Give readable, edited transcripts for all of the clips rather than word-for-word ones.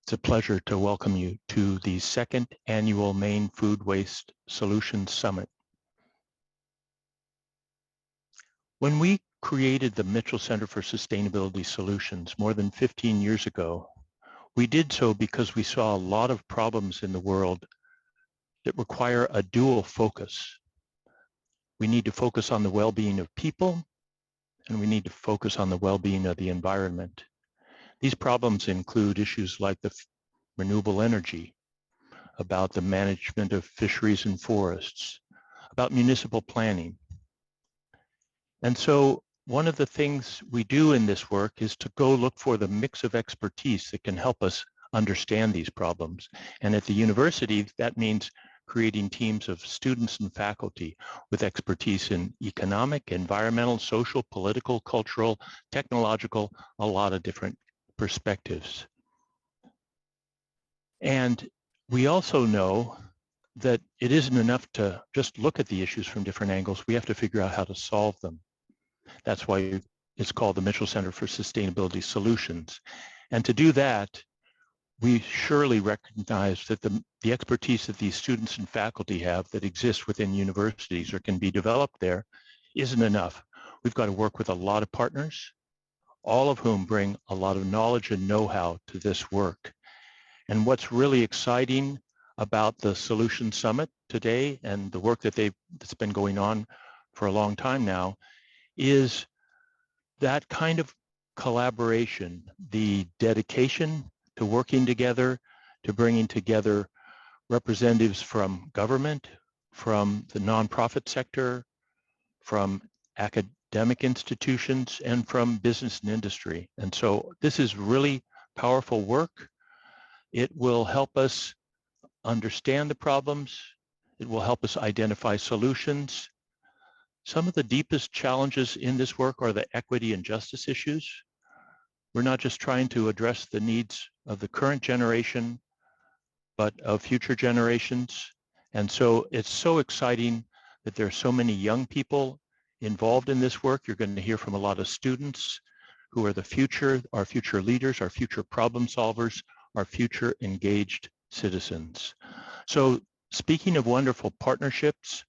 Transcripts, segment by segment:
It's a pleasure to welcome you to the second annual Maine Food Waste Solutions Summit. When we created the Mitchell Center for Sustainability Solutions more than 15 years ago, we did so because we saw a lot of problems in the world that require a dual focus. We need to focus on the well-being of people, and we need to focus on the well-being of the environment. These problems include issues like the renewable energy, about the management of fisheries and forests, about municipal planning. And so one of the things we do in this work is to go look for the mix of expertise that can help us understand these problems. And at the university, that means creating teams of students and faculty with expertise in economic, environmental, social, political, cultural, technological, a lot of different perspectives. And we also know that it isn't enough to just look at the issues from different angles. We have to figure out how to solve them. That's why it's called the Mitchell Center for Sustainability Solutions. And to do that, we surely recognize that the expertise that these students and faculty have that exists within universities or can be developed there isn't enough. We've got to work with a lot of partners, all of whom bring a lot of knowledge and know-how to this work. And what's really exciting about the Solution Summit today and the work that's been going on for a long time now is that kind of collaboration, the dedication to working together, to bringing together representatives from government, from the nonprofit sector, from academic institutions, and from business and industry. And so this is really powerful work. It will help us understand the problems. It will help us identify solutions. Some of the deepest challenges in this work are the equity and justice issues. We're not just trying to address the needs of the current generation, but of future generations. And so it's so exciting that there are so many young people involved in this work. You're going to hear from a lot of students who are the future, our future leaders, our future problem solvers, our future engaged citizens. So speaking of wonderful partnerships,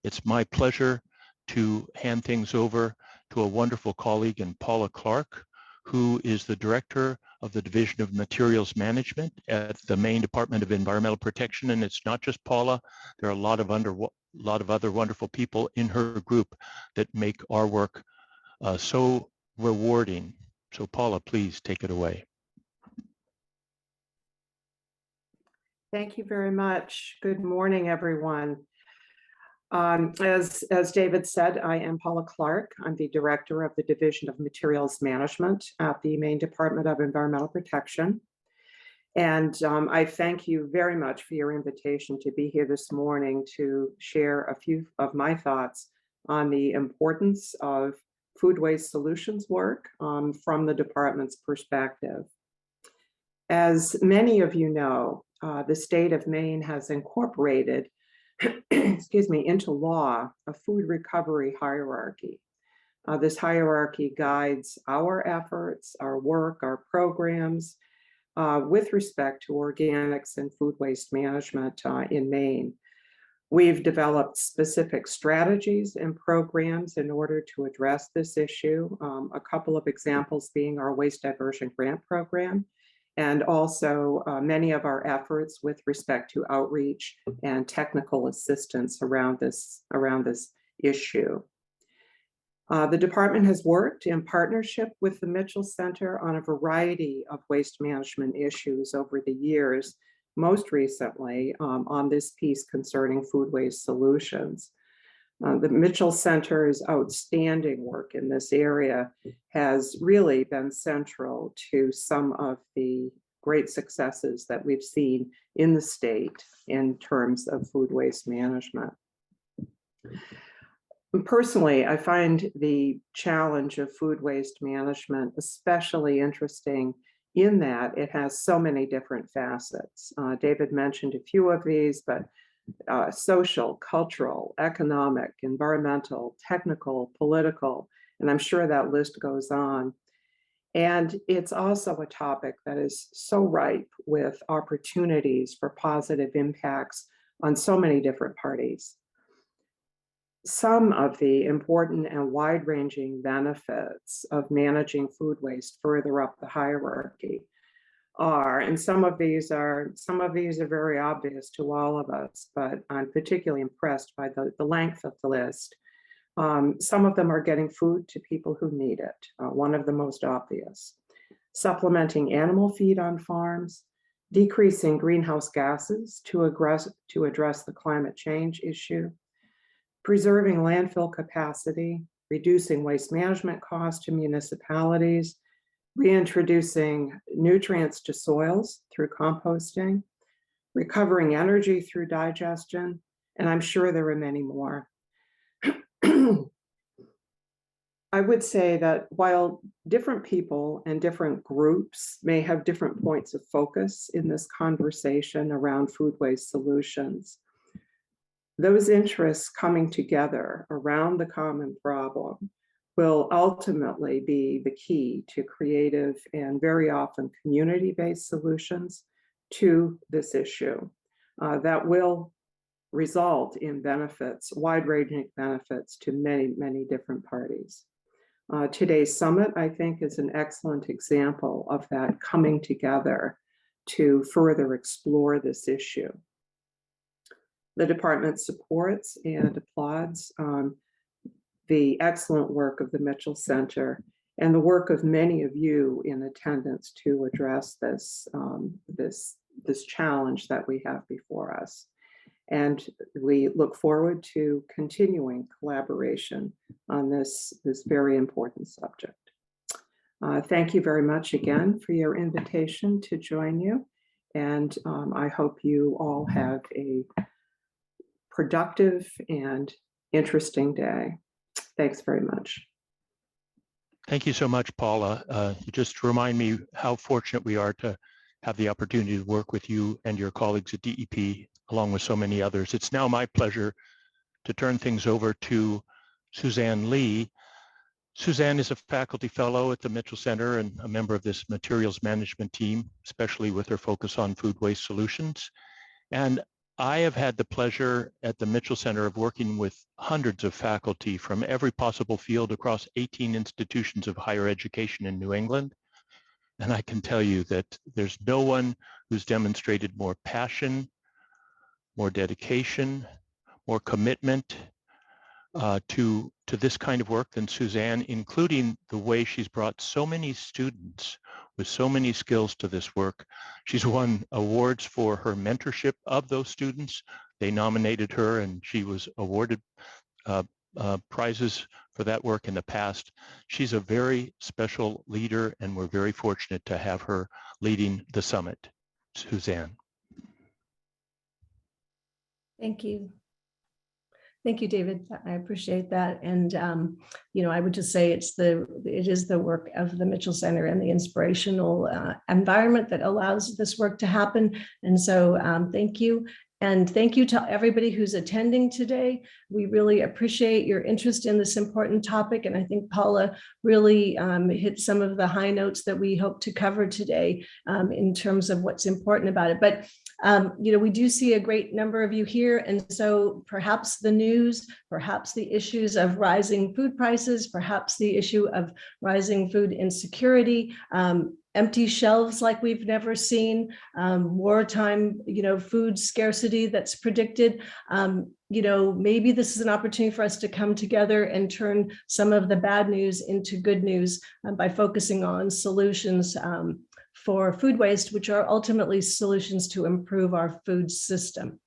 it's my pleasure to hand things over to a wonderful colleague in Paula Clark, who is the director of the Division of Materials Management at the Maine Department of Environmental Protection. And it's not just Paula. There are a lot of other wonderful people in her group that make our work so rewarding. So Paula, please take it away. Thank you very much. Good morning, everyone. As David said, I am Paula Clark. I'm the director of the Division of Materials Management at the Maine Department of Environmental Protection. And I thank you very much for your invitation to be here this morning to share a few of my thoughts on the importance of food waste solutions work from the department's perspective. As many of you know, the state of Maine has incorporated into law a food recovery hierarchy. This hierarchy guides our efforts, our work, our programs with respect to organics and food waste management in Maine. We've developed specific strategies and programs in order to address this issue. A couple of examples being our Waste Diversion Grant Program, and also many of our efforts with respect to outreach and technical assistance around this issue. The department has worked in partnership with the Mitchell Center on a variety of waste management issues over the years, most recently on this piece concerning food waste solutions. The Mitchell Center's outstanding work in this area has really been central to some of the great successes that we've seen in the state in terms of food waste management. Personally, I find the challenge of food waste management especially interesting in that it has so many different facets. David mentioned a few of these, but social, cultural, economic, environmental, technical, political, and I'm sure that list goes on. And it's also a topic that is so ripe with opportunities for positive impacts on so many different parties. Some of the important and wide-ranging benefits of managing food waste further up the hierarchy are, and some of these are very obvious to all of us, but I'm particularly impressed by the length of the list. Some of them are getting food to people who need it, one of the most obvious. Supplementing animal feed on farms, decreasing greenhouse gases to address the climate change issue, preserving landfill capacity, reducing waste management costs to municipalities, reintroducing nutrients to soils through composting, recovering energy through digestion, and I'm sure there are many more. I would say that while different people and different groups may have different points of focus in this conversation around food waste solutions, those interests coming together around the common problem will ultimately be the key to creative and very often community-based solutions to this issue that will result in benefits, wide-ranging benefits to many, many different parties. Today's summit, I think, is an excellent example of that coming together to further explore this issue. The department supports and applauds the excellent work of the Mitchell Center and the work of many of you in attendance to address this, this challenge that we have before us. And we look forward to continuing collaboration on this very important subject. Thank you very much again for your invitation to join you. And I hope you all have a productive and interesting day. Thanks very much. Thank you so much, Paula. You just remind me how fortunate we are to have the opportunity to work with you and your colleagues at DEP, along with so many others. It's now my pleasure to turn things over to Suzanne Lee. Suzanne is a faculty fellow at the Mitchell Center and a member of this materials management team, especially with her focus on food waste solutions. And I have had the pleasure at the Mitchell Center of working with hundreds of faculty from every possible field across 18 institutions of higher education in New England. And I can tell you that there's no one who's demonstrated more passion, more dedication, more commitment to this kind of work than Suzanne, including the way she's brought so many students with so many skills to this work. She's won awards for her mentorship of those students. They nominated her and she was awarded prizes for that work in the past. She's a very special leader and we're very fortunate to have her leading the summit. Suzanne. Thank you. Thank you, David. I appreciate that. And, you know, I would just say it is the work of the Mitchell Center and the inspirational environment that allows this work to happen. And so thank you. And thank you to everybody who's attending today. We really appreciate your interest in this important topic. And I think Paula really hit some of the high notes that we hope to cover today in terms of what's important about it. But you know, we do see a great number of you here. And so perhaps the news, perhaps the issues of rising food prices, perhaps the issue of rising food insecurity, empty shelves like we've never seen, wartime, you know, food scarcity that's predicted. You know, maybe this is an opportunity for us to come together and turn some of the bad news into good news by focusing on solutions for food waste, which are ultimately solutions to improve our food system.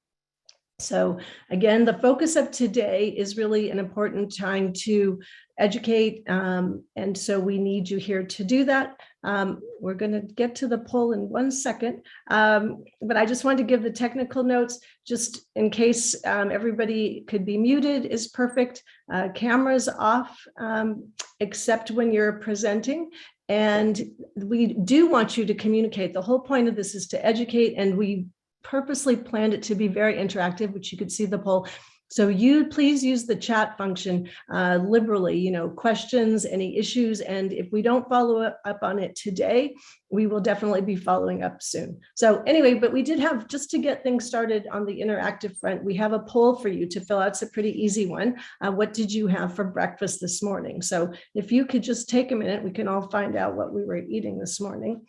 So again, the focus of today is really an important time to educate, and so we need you here to do that. We're going to get to the poll in 1 second, but I just wanted to give the technical notes just in case everybody could be muted is perfect. Cameras off, except when you're presenting. And we do want you to communicate. The whole point of this is to educate, and we purposely planned it to be very interactive, which you could see the poll. So you please use the chat function liberally, questions, any issues. And if we don't follow up on it today, we will definitely be following up soon. So anyway, but we did have, just to get things started on the interactive front, we have a poll for you to fill out. It's a pretty easy one. What did you have for breakfast this morning? So if you could just take a minute, we can all find out what we were eating this morning.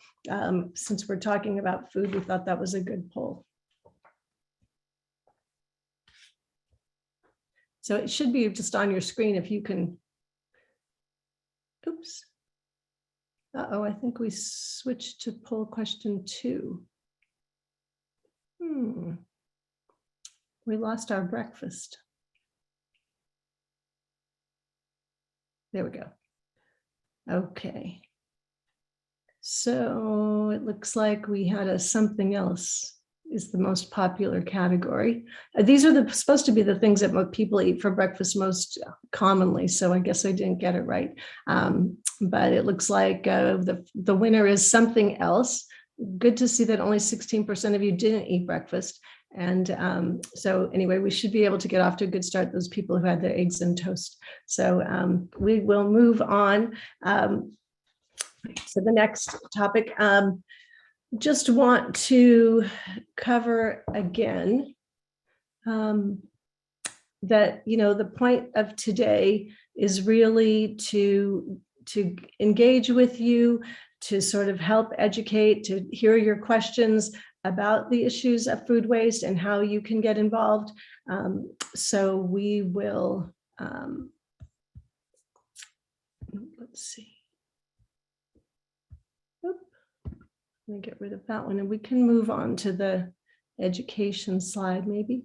Since we're talking about food, we thought that was a good poll. So it should be just on your screen if you can. Oops. Uh-oh, I think we switched to poll question 2. We lost our breakfast. There we go. Okay. So it looks like we had a something else is the most popular category. These are supposed to be the things that people eat for breakfast most commonly. So I guess I didn't get it right. But it looks like the winner is something else. Good to see that only 16% of you didn't eat breakfast. And so anyway, we should be able to get off to a good start, those people who had their eggs and toast. So we will move on to the next topic. Just want to cover again that, the point of today is really to engage with you, to sort of help educate, to hear your questions about the issues of food waste and how you can get involved. So we will, let's see. Let me get rid of that one and we can move on to the education slide maybe.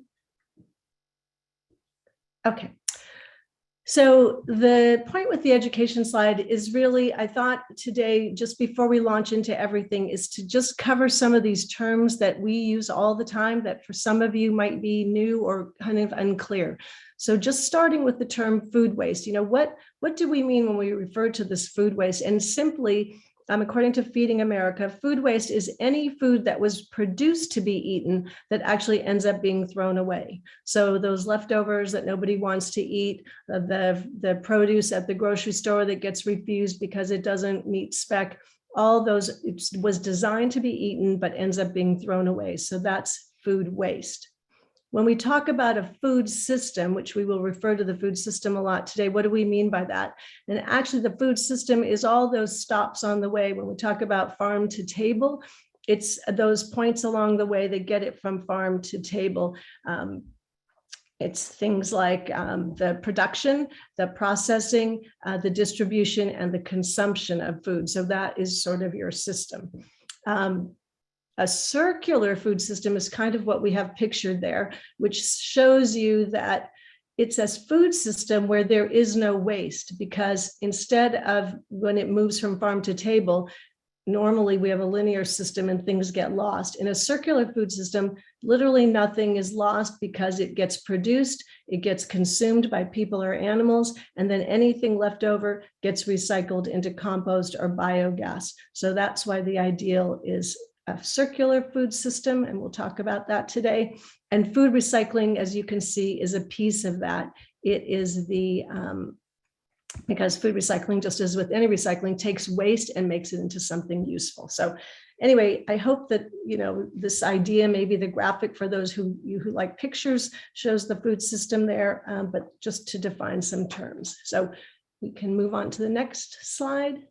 Okay. So the point with the education slide is really, I thought today, just before we launch into everything, is to just cover some of these terms that we use all the time that for some of you might be new or kind of unclear. So just starting with the term food waste, what do we mean when we refer to this food waste? And simply, according to Feeding America, food waste is any food that was produced to be eaten that actually ends up being thrown away. So those leftovers that nobody wants to eat, the produce at the grocery store that gets refused because it doesn't meet spec, all those, it was designed to be eaten but ends up being thrown away. So that's food waste. When we talk about a food system, which we will refer to the food system a lot today, what do we mean by that? And actually the food system is all those stops on the way. When we talk about farm to table, it's those points along the way that get it from farm to table. It's things like the production, the processing, the distribution, and the consumption of food. So that is sort of your system. A circular food system is kind of what we have pictured there, which shows you that it's a food system where there is no waste, because instead of when it moves from farm to table, normally we have a linear system and things get lost. In a circular food system, literally nothing is lost because it gets produced, it gets consumed by people or animals, and then anything left over gets recycled into compost or biogas. So that's why the ideal is a circular food system, and we'll talk about that today. And food recycling, as you can see, is a piece of that. It is the, because food recycling, just as with any recycling, takes waste and makes it into something useful. So anyway, I hope that, this idea, maybe the graphic for those who like pictures, shows the food system there, but just to define some terms. So we can move on to the next slide.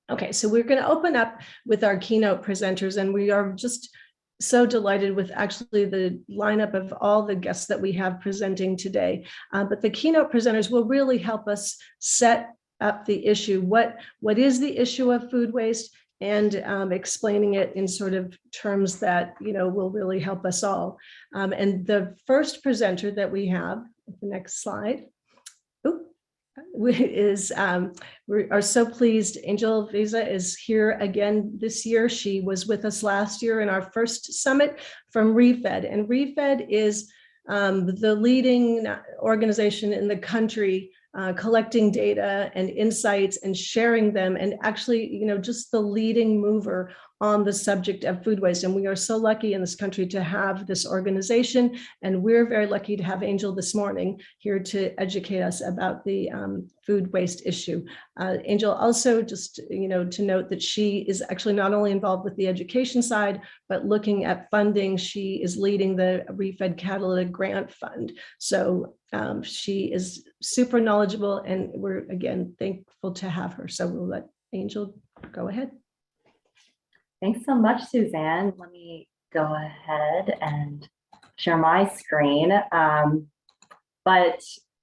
Okay, so we're going to open up with our keynote presenters, and we are just so delighted with actually the lineup of all the guests that we have presenting today. But the keynote presenters will really help us set up the issue. What is the issue of food waste, and explaining it in sort of terms that, will really help us all. And the first presenter that we have, the next slide, we are so pleased. Angel Veza is here again this year. She was with us last year in our first summit from ReFed, and ReFed is the leading organization in the country collecting data and insights and sharing them, and actually, just the leading mover on the subject of food waste. And we are so lucky in this country to have this organization, and we're very lucky to have Angel this morning here to educate us about the food waste issue. Angel also, just to note that she is actually not only involved with the education side, but looking at funding. She is leading the Refed Catalytic Grant Fund. So she is super knowledgeable, and we're again thankful to have her. So we'll let Angel go ahead. Thanks so much, Suzanne. Let me go ahead and share my screen. But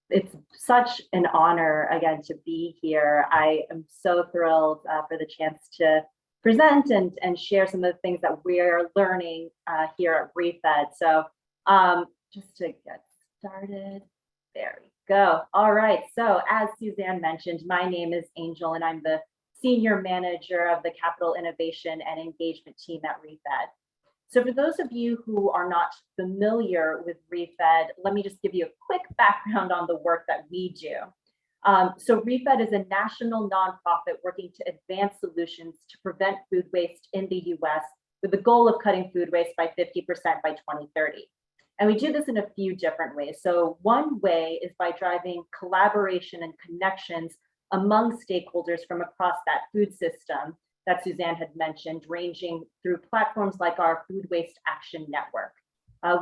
it's such an honor, again, to be here. I am so thrilled for the chance to present and share some of the things that we're learning here at Refed. So just to get started, there we go. All right, so as Suzanne mentioned, my name is Angel, and I'm the Senior Manager of the Capital Innovation and Engagement team at Refed. So for those of you who are not familiar with Refed, let me just give you a quick background on the work that we do. So Refed is a national nonprofit working to advance solutions to prevent food waste in the US with the goal of cutting food waste by 50% by 2030. And we do this in a few different ways. So one way is by driving collaboration and connections among stakeholders from across that food system that Suzanne had mentioned, ranging through platforms like our Food Waste Action Network.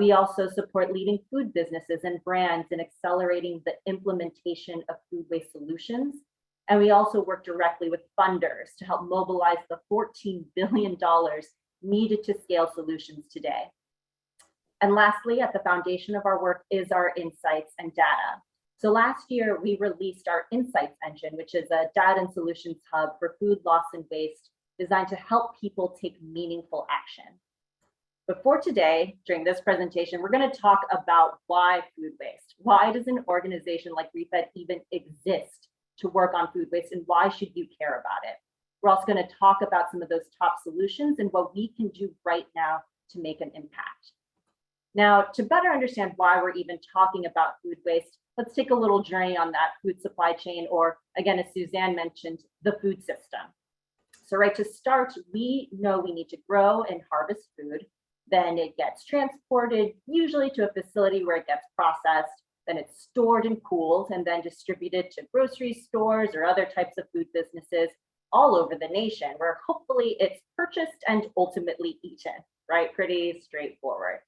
We also support leading food businesses and brands in accelerating the implementation of food waste solutions. And we also work directly with funders to help mobilize the $14 billion needed to scale solutions today. And lastly, at the foundation of our work is our insights and data. So last year, we released our Insights Engine, which is a data and solutions hub for food loss and waste designed to help people take meaningful action. But for today, during this presentation, we're going to talk about why food waste. Why does an organization like Refed even exist to work on food waste, and why should you care about it? We're also going to talk about some of those top solutions and what we can do right now to make an impact. Now, to better understand why we're even talking about food waste, let's take a little journey on that food supply chain, or again, as Suzanne mentioned, the food system. So right to start, we know we need to grow and harvest food. Then it gets transported, usually to a facility where it gets processed. Then it's stored and cooled and then distributed to grocery stores or other types of food businesses all over the nation, where hopefully it's purchased and ultimately eaten, right? Pretty straightforward.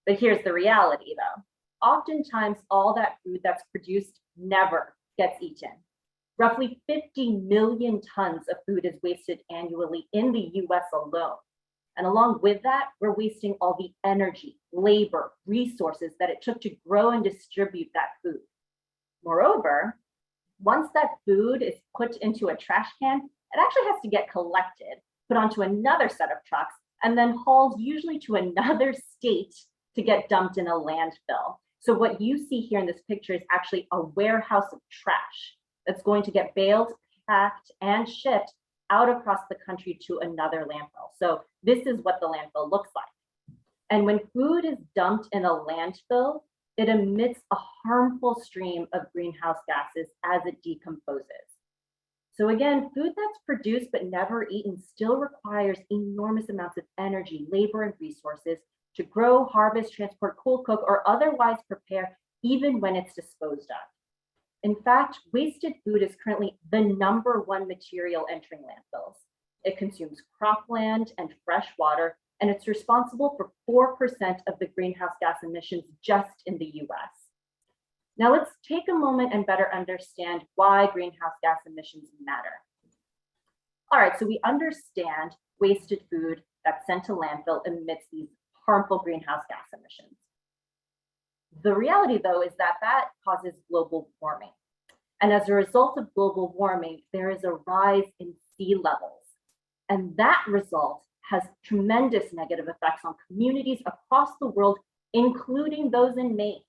But here's the reality though. Oftentimes all that food that's produced never gets eaten. Roughly 50 million tons of food is wasted annually in the US alone. And along with that, we're wasting all the energy, labor, resources that it took to grow and distribute that food. Moreover, once that food is put into a trash can, it actually has to get collected, put onto another set of trucks, and then hauled usually to another state to get dumped in a landfill. So what you see here in this picture is actually a warehouse of trash that's going to get baled, packed, and shipped out across the country to another landfill. So this is what the landfill looks like. And when food is dumped in a landfill, it emits a harmful stream of greenhouse gases as it decomposes. So again, food that's produced but never eaten still requires enormous amounts of energy, labor, and resources to grow, harvest, transport, cool, cook, or otherwise prepare, even when it's disposed of. In fact, wasted food is currently the #1 material entering landfills. It consumes cropland and fresh water, and it's responsible for 4% of the greenhouse gas emissions just in the US. Now let's take a moment and better understand why greenhouse gas emissions matter. All right, so we understand wasted food that's sent to landfill emits these harmful greenhouse gas emissions. The reality, though, is that that causes global warming. And as a result of global warming, there is a rise in sea levels. And that result has tremendous negative effects on communities across the world, including those in Maine.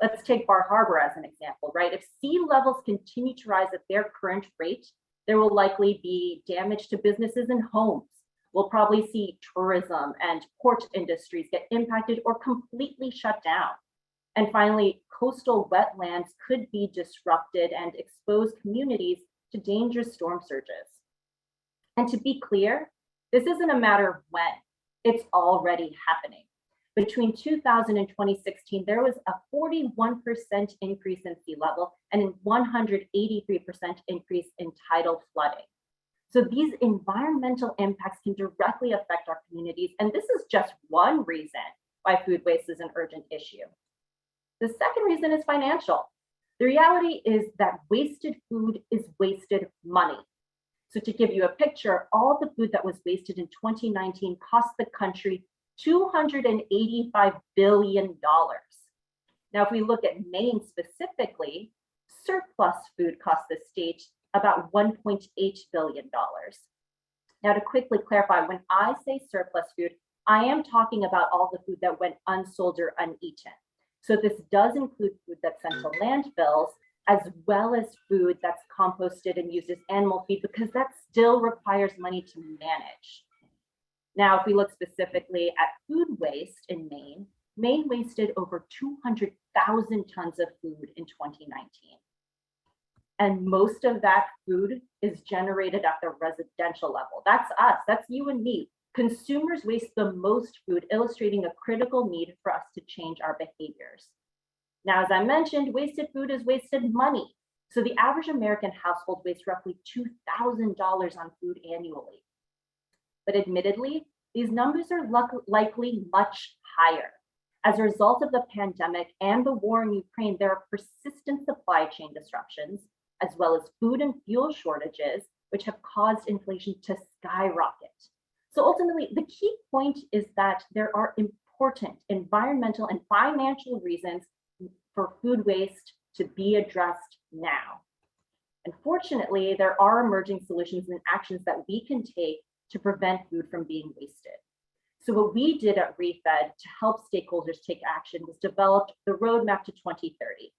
Let's take Bar Harbor as an example, right? If sea levels continue to rise at their current rate, there will likely be damage to businesses and homes. We'll probably see tourism and port industries get impacted or completely shut down. And finally, coastal wetlands could be disrupted and expose communities to dangerous storm surges. And to be clear, this isn't a matter of when, it's already happening. Between 2000 and 2016, there was a 41% increase in sea level and a 183% increase in tidal flooding. So these environmental impacts can directly affect our communities, and this is just one reason why food waste is an urgent issue. The second reason is financial. The reality is that wasted food is wasted money. So to give you a picture, all the food that was wasted in 2019 cost the country $285 billion. Now, if we look at Maine specifically, surplus food cost the state about $1.8 billion. Now, to quickly clarify, when I say surplus food, I am talking about all the food that went unsold or uneaten. So this does include food that's sent to landfills, as well as food that's composted and used as animal feed, because that still requires money to manage. Now, if we look specifically at food waste in Maine, Maine wasted over 200,000 tons of food in 2019. And most of that food is generated at the residential level. That's us, that's you and me. Consumers waste the most food, illustrating a critical need for us to change our behaviors. Now, as I mentioned, wasted food is wasted money. So the average American household wastes roughly $2,000 on food annually. But admittedly, these numbers are likely much higher. As a result of the pandemic and the war in Ukraine, there are persistent supply chain disruptions, as well as food and fuel shortages, which have caused inflation to skyrocket. So ultimately, the key point is that there are important environmental and financial reasons for food waste to be addressed now. And fortunately, there are emerging solutions and actions that we can take to prevent food from being wasted. So what we did at ReFed to help stakeholders take action was developed the roadmap to 2030.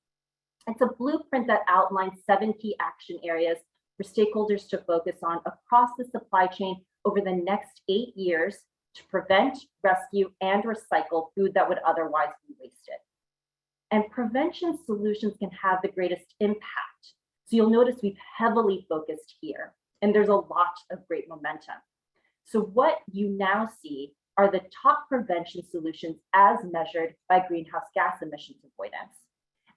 It's a blueprint that outlines 7 key action areas for stakeholders to focus on across the supply chain over the next 8 years to prevent, rescue, and recycle food that would otherwise be wasted. And prevention solutions can have the greatest impact. So you'll notice we've heavily focused here, and there's a lot of great momentum. So what you now see are the top prevention solutions as measured by greenhouse gas emissions avoidance.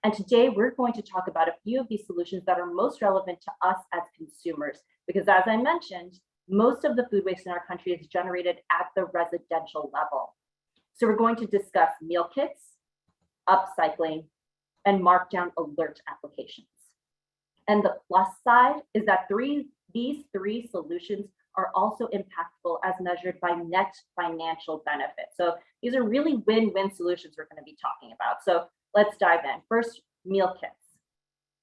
And today we're going to talk about a few of these solutions that are most relevant to us as consumers, because as I mentioned, most of the food waste in our country is generated at the residential level. So we're going to discuss meal kits, upcycling, and markdown alert applications. And the plus side is that these three solutions are also impactful as measured by net financial benefit. So these are really win-win solutions we're going to be talking about. So let's dive in. First, meal kits.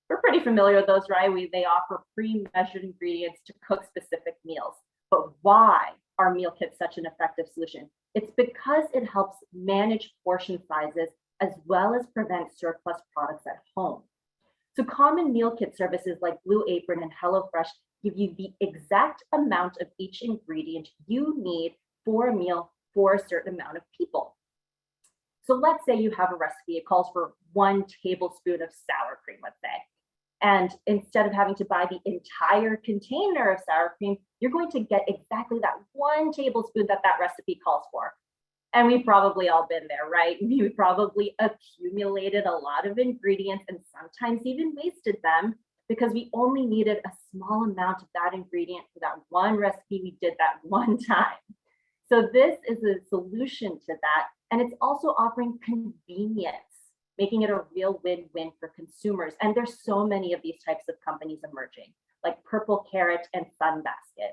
We're pretty familiar with those, right? They offer pre-measured ingredients to cook specific meals. But why are meal kits such an effective solution? It's because it helps manage portion sizes as well as prevent surplus products at home. So common meal kit services like Blue Apron and HelloFresh give you the exact amount of each ingredient you need for a meal for a certain amount of people. So let's say you have a recipe, it calls for 1 tablespoon of sour cream, let's say. And instead of having to buy the entire container of sour cream, you're going to get exactly that 1 tablespoon that recipe calls for. And we've probably all been there, right? We probably accumulated a lot of ingredients and sometimes even wasted them because we only needed a small amount of that ingredient for that one recipe we did that one time. So this is a solution to that. And it's also offering convenience, making it a real win-win for consumers. And there's so many of these types of companies emerging, like Purple Carrot and Sunbasket.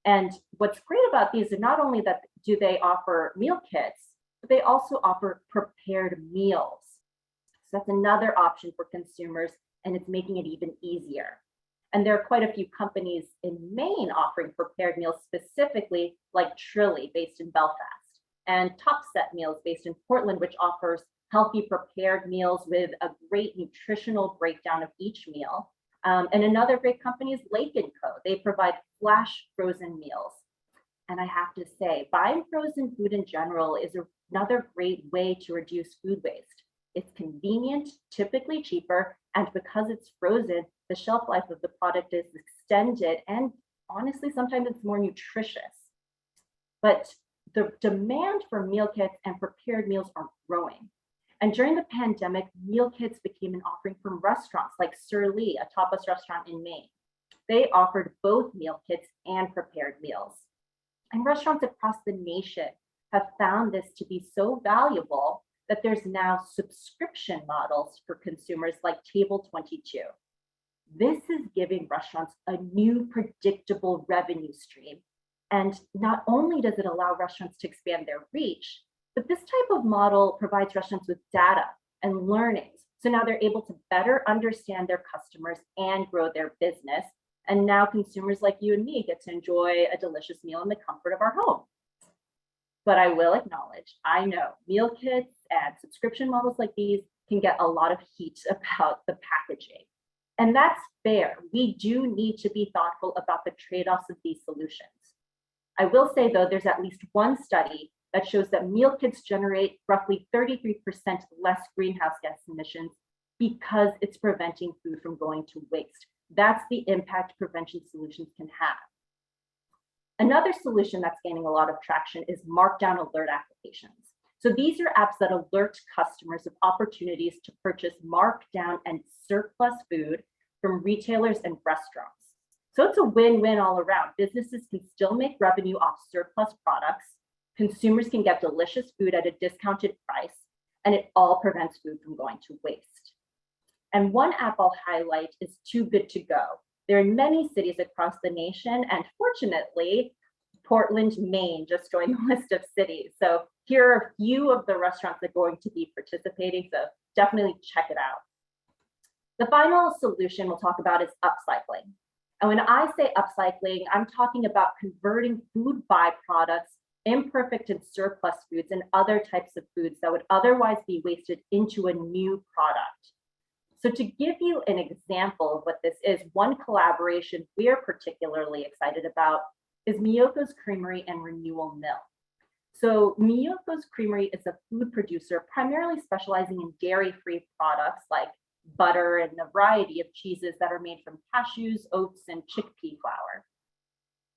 And what's great about these is not only that do they offer meal kits, but they also offer prepared meals. So that's another option for consumers, and it's making it even easier. And there are quite a few companies in Maine offering prepared meals specifically, like Trilly, based in Belfast, and Topset Meals, based in Portland, which offers healthy prepared meals with a great nutritional breakdown of each meal. And another great company is Lake & Co. They provide flash frozen meals. And I have to say, buying frozen food in general is another great way to reduce food waste. It's convenient, typically cheaper, and because it's frozen, the shelf life of the product is extended, and honestly, sometimes it's more nutritious. But the demand for meal kits and prepared meals are growing. And during the pandemic, meal kits became an offering from restaurants like Sir Lee, a tapas restaurant in Maine. They offered both meal kits and prepared meals. And restaurants across the nation have found this to be so valuable that there's now subscription models for consumers like Table 22. This is giving restaurants a new predictable revenue stream. And not only does it allow restaurants to expand their reach, but this type of model provides restaurants with data and learnings. So now they're able to better understand their customers and grow their business. And now consumers like you and me get to enjoy a delicious meal in the comfort of our home. But I will acknowledge, I know meal kits and subscription models like these can get a lot of heat about the packaging. And that's fair. We do need to be thoughtful about the trade-offs of these solutions. I will say, though, there's at least one study that shows that meal kits generate roughly 33% less greenhouse gas emissions because it's preventing food from going to waste. That's the impact prevention solutions can have. Another solution that's gaining a lot of traction is markdown alert applications. So these are apps that alert customers of opportunities to purchase markdown and surplus food from retailers and restaurants. So it's a win-win all around. Businesses can still make revenue off surplus products, consumers can get delicious food at a discounted price, and it all prevents food from going to waste. And one app I'll highlight is Too Good To Go. They're in many cities across the nation, and fortunately, Portland, Maine just joined the list of cities. So here are a few of the restaurants that are going to be participating, so definitely check it out. The final solution we'll talk about is upcycling. And when I say upcycling, I'm talking about converting food byproducts, imperfect and surplus foods, and other types of foods that would otherwise be wasted into a new product. So to give you an example of what this is, one collaboration we're particularly excited about is Miyoko's Creamery and Renewal Mill. So Miyoko's Creamery is a food producer primarily specializing in dairy-free products like butter and a variety of cheeses that are made from cashews, oats, and chickpea flour.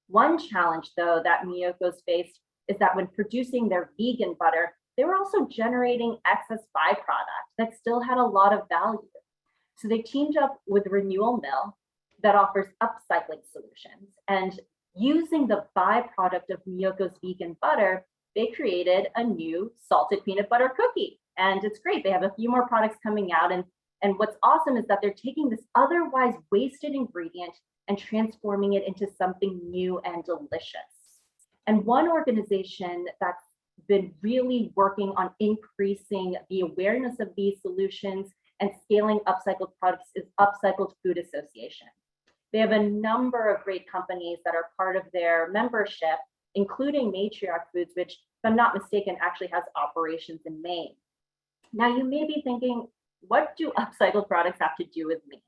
One challenge, though, that Miyoko's faced is that when producing their vegan butter, they were also generating excess byproduct that still had a lot of value. So they teamed up with Renewal Mill that offers upcycling solutions. And using the byproduct of Miyoko's vegan butter, they created a new salted peanut butter cookie. And it's great. They have a few more products coming out. And what's awesome is that they're taking this otherwise wasted ingredient and transforming it into something new and delicious. And one organization that's been really working on increasing the awareness of these solutions and scaling upcycled products is Upcycled Food Association. They have a number of great companies that are part of their membership, including Matriarch Foods, which, if I'm not mistaken, actually has operations in Maine. Now, you may be thinking, what do upcycled products have to do with me?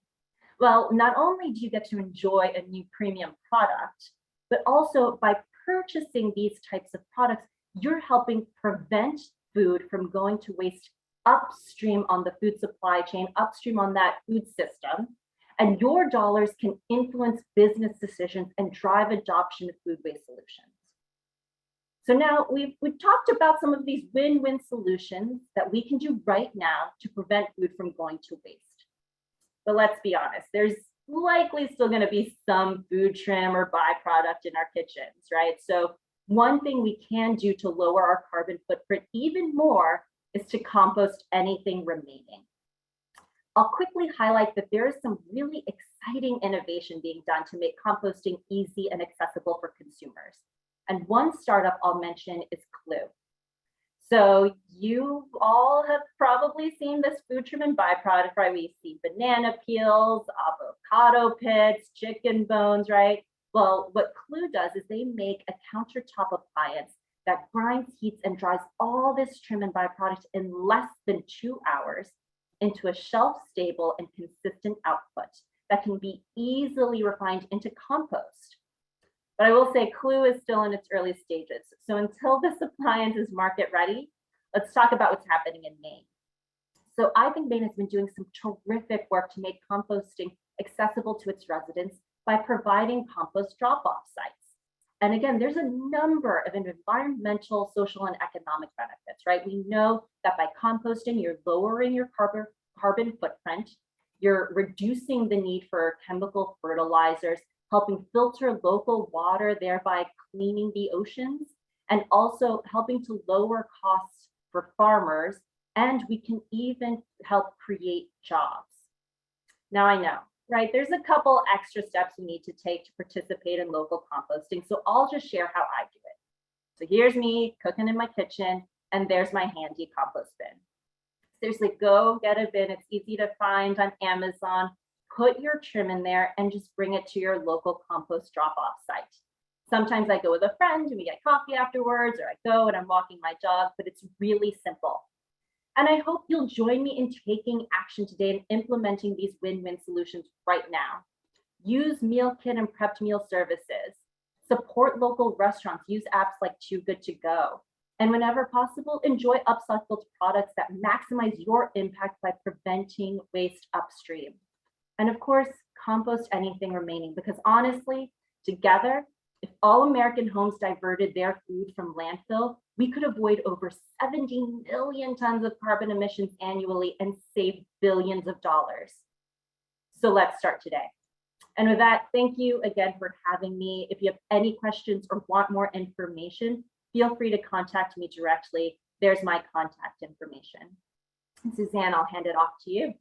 Well, not only do you get to enjoy a new premium product, but also by purchasing these types of products, you're helping prevent food from going to waste upstream on the food supply chain, upstream on that food system, and your dollars can influence business decisions and drive adoption of food waste solutions. So now we've talked about some of these win-win solutions that we can do right now to prevent food from going to waste. But let's be honest, there's likely still going to be some food trim or byproduct in our kitchens, right? So one thing we can do to lower our carbon footprint even more is to compost anything remaining. I'll quickly highlight that there is some really exciting innovation being done to make composting easy and accessible for consumers. And one startup I'll mention is Clue. So you all have probably seen this food trim and byproduct, right? We see banana peels, avocado pits, chicken bones, right? Well, what Clue does is they make a countertop appliance that grinds, heats, and dries all this trim and byproduct in less than 2 hours into a shelf-stable and consistent output that can be easily refined into compost. But I will say Clue is still in its early stages. So until this appliance is market ready, let's talk about what's happening in Maine. So I think Maine has been doing some terrific work to make composting accessible to its residents by providing compost drop-off sites. And again, there's a number of environmental, social, and economic benefits, right? We know that by composting, you're lowering your carbon footprint, you're reducing the need for chemical fertilizers, helping filter local water, thereby cleaning the oceans, and also helping to lower costs for farmers. And we can even help create jobs. Now I know, right? There's a couple extra steps you need to take to participate in local composting. So I'll just share how I do it. So here's me cooking in my kitchen, and there's my handy compost bin. Seriously, go get a bin. It's easy to find on Amazon. Put your trim in there and just bring it to your local compost drop-off site. Sometimes I go with a friend and we get coffee afterwards, or I go and I'm walking my dog, but it's really simple. And I hope you'll join me in taking action today and implementing these win-win solutions right now. Use meal kit and prepped meal services. Support local restaurants. Use apps like Too Good To Go. And whenever possible, enjoy upcycled products that maximize your impact by preventing waste upstream. And of course, compost anything remaining, because honestly, together, if all American homes diverted their food from landfill, we could avoid over 70 million tons of carbon emissions annually and save billions of dollars. So let's start today. And with that, thank you again for having me. If you have any questions or want more information, feel free to contact me directly. There's my contact information. And Suzanne, I'll hand it off to you.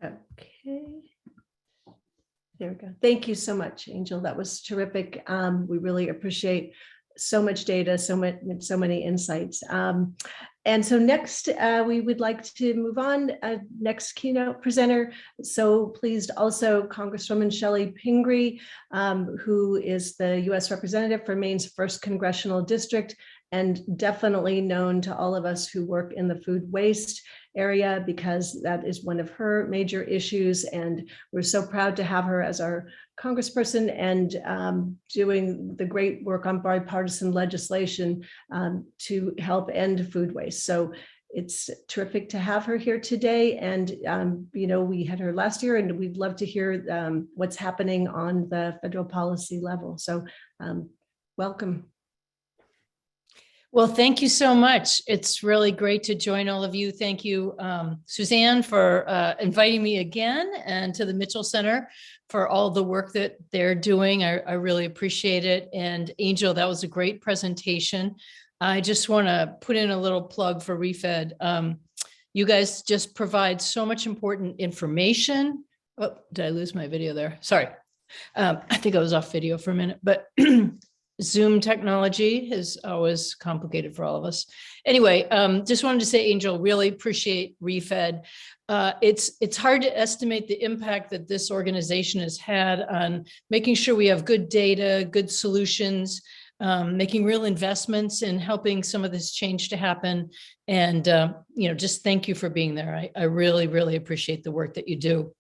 Okay. There we go. Thank you so much, Angel. That was terrific. We really appreciate so much data, so many insights. And so next, we would like to move on. Next keynote presenter. So pleased also Congresswoman Shelley Pingree, who is the U.S. representative for Maine's 1st Congressional District, and definitely known to all of us who work in the food waste area, because that is one of her major issues. And we're so proud to have her as our congressperson and doing the great work on bipartisan legislation to help end food waste. So it's terrific to have her here today. And, you know, we had her last year, and we'd love to hear what's happening on the federal policy level. So welcome. Well, thank you so much. It's really great to join all of you. Thank you, Suzanne, for inviting me again, and to the Mitchell Center for all the work that they're doing. I really appreciate it. And Angel, that was a great presentation. I just want to put in a little plug for ReFed. You guys just provide so much important information. Oh, did I lose my video there? Sorry. I think I was off video for a minute, but Zoom technology is always complicated for all of us. Anyway, just wanted to say, Angel, really appreciate ReFed. It's hard to estimate the impact that this organization has had on making sure we have good data, good solutions, making real investments in helping some of this change to happen. And, you know, just thank you for being there. I really, really appreciate the work that you do.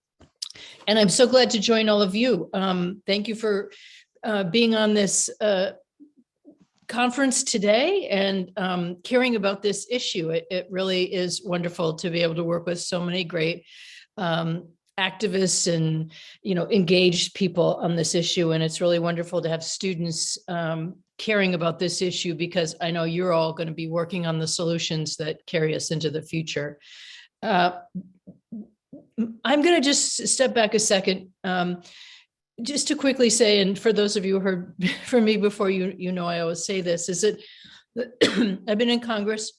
And I'm so glad to join all of you. Thank you for being on this conference today and caring about this issue. It really is wonderful to be able to work with so many great activists and, you know, engaged people on this issue. And it's really wonderful to have students caring about this issue, because I know you're all going to be working on the solutions that carry us into the future. I'm going to just step back a second. Just to quickly say, and for those of you who heard from me before, you know I always say this, is that I've been in Congress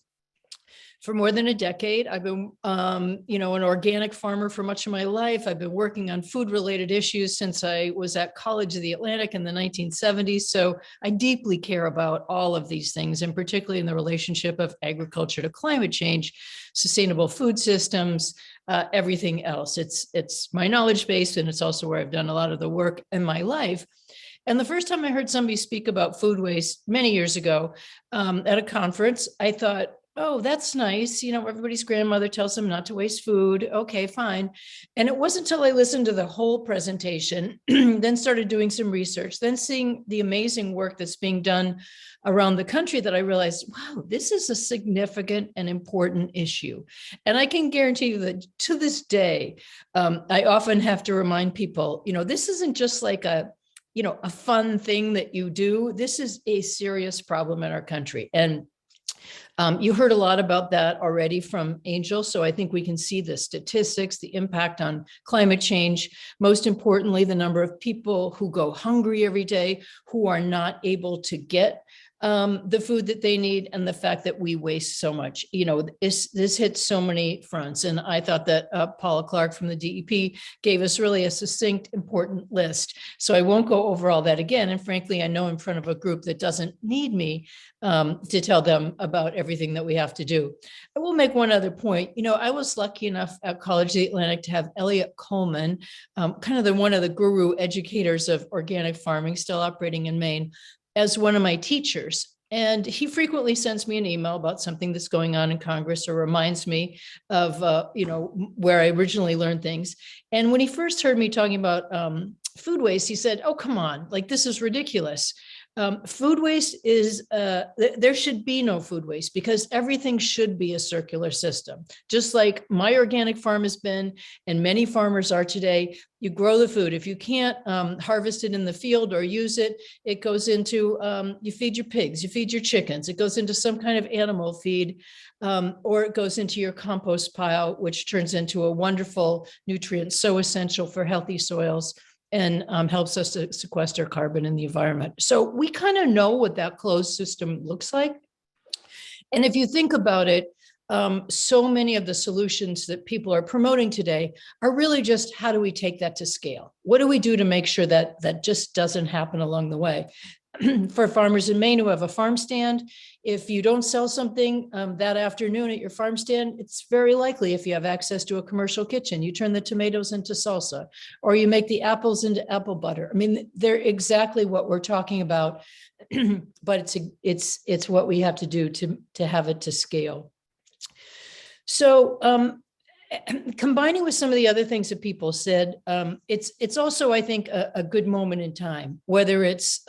for more than a decade. I've been, you know, an organic farmer for much of my life. I've been working on food-related issues since I was at College of the Atlantic in the 1970s. So I deeply care about all of these things, and particularly in the relationship of agriculture to climate change, sustainable food systems, everything else. It's my knowledge base, and it's also where I've done a lot of the work in my life. And the first time I heard somebody speak about food waste many years ago at a conference, I thought, Oh, that's nice. You know, everybody's grandmother tells them not to waste food. Okay, fine. And it wasn't until I listened to the whole presentation, then started doing some research, then seeing the amazing work that's being done around the country that I realized, wow, this is a significant and important issue. And I can guarantee you that to this day, I often have to remind people, you know, this isn't just like a fun thing that you do. This is a serious problem in our country. And you heard a lot about that already from Angel. So I think we can see the statistics, the impact on climate change, most importantly, the number of people who go hungry every day, who are not able to get the food that they need, and the fact that we waste so much. You know, this hits so many fronts. And I thought that Paula Clark from the DEP gave us really a succinct, important list. So I won't go over all that again. And frankly, I know in front of a group that doesn't need me to tell them about everything that we have to do. I will make one other point. You know, I was lucky enough at College of the Atlantic to have Elliot Coleman, kind of one of the guru educators of organic farming, still operating in Maine, as one of my teachers. And he frequently sends me an email about something that's going on in Congress, or reminds me of, where I originally learned things. And when he first heard me talking about food waste, he said, oh, come on, like, this is ridiculous. Food waste is, there should be no food waste, because everything should be a circular system. Just like my organic farm has been, and many farmers are today, you grow the food. If you can't harvest it in the field or use it, it goes into, you feed your pigs, you feed your chickens, it goes into some kind of animal feed, or it goes into your compost pile, which turns into a wonderful nutrient so essential for healthy soils, and helps us to sequester carbon in the environment. So we kind of know what that closed system looks like. And if you think about it, so many of the solutions that people are promoting today are really just, how do we take that to scale? What do we do to make sure that that just doesn't happen along the way? For farmers in Maine who have a farm stand, if you don't sell something that afternoon at your farm stand, it's very likely, if you have access to a commercial kitchen, you turn the tomatoes into salsa, or you make the apples into apple butter. I mean, they're exactly what we're talking about, but it's what we have to do to have it to scale. So combining with some of the other things that people said, it's also, I think, a good moment in time, whether it's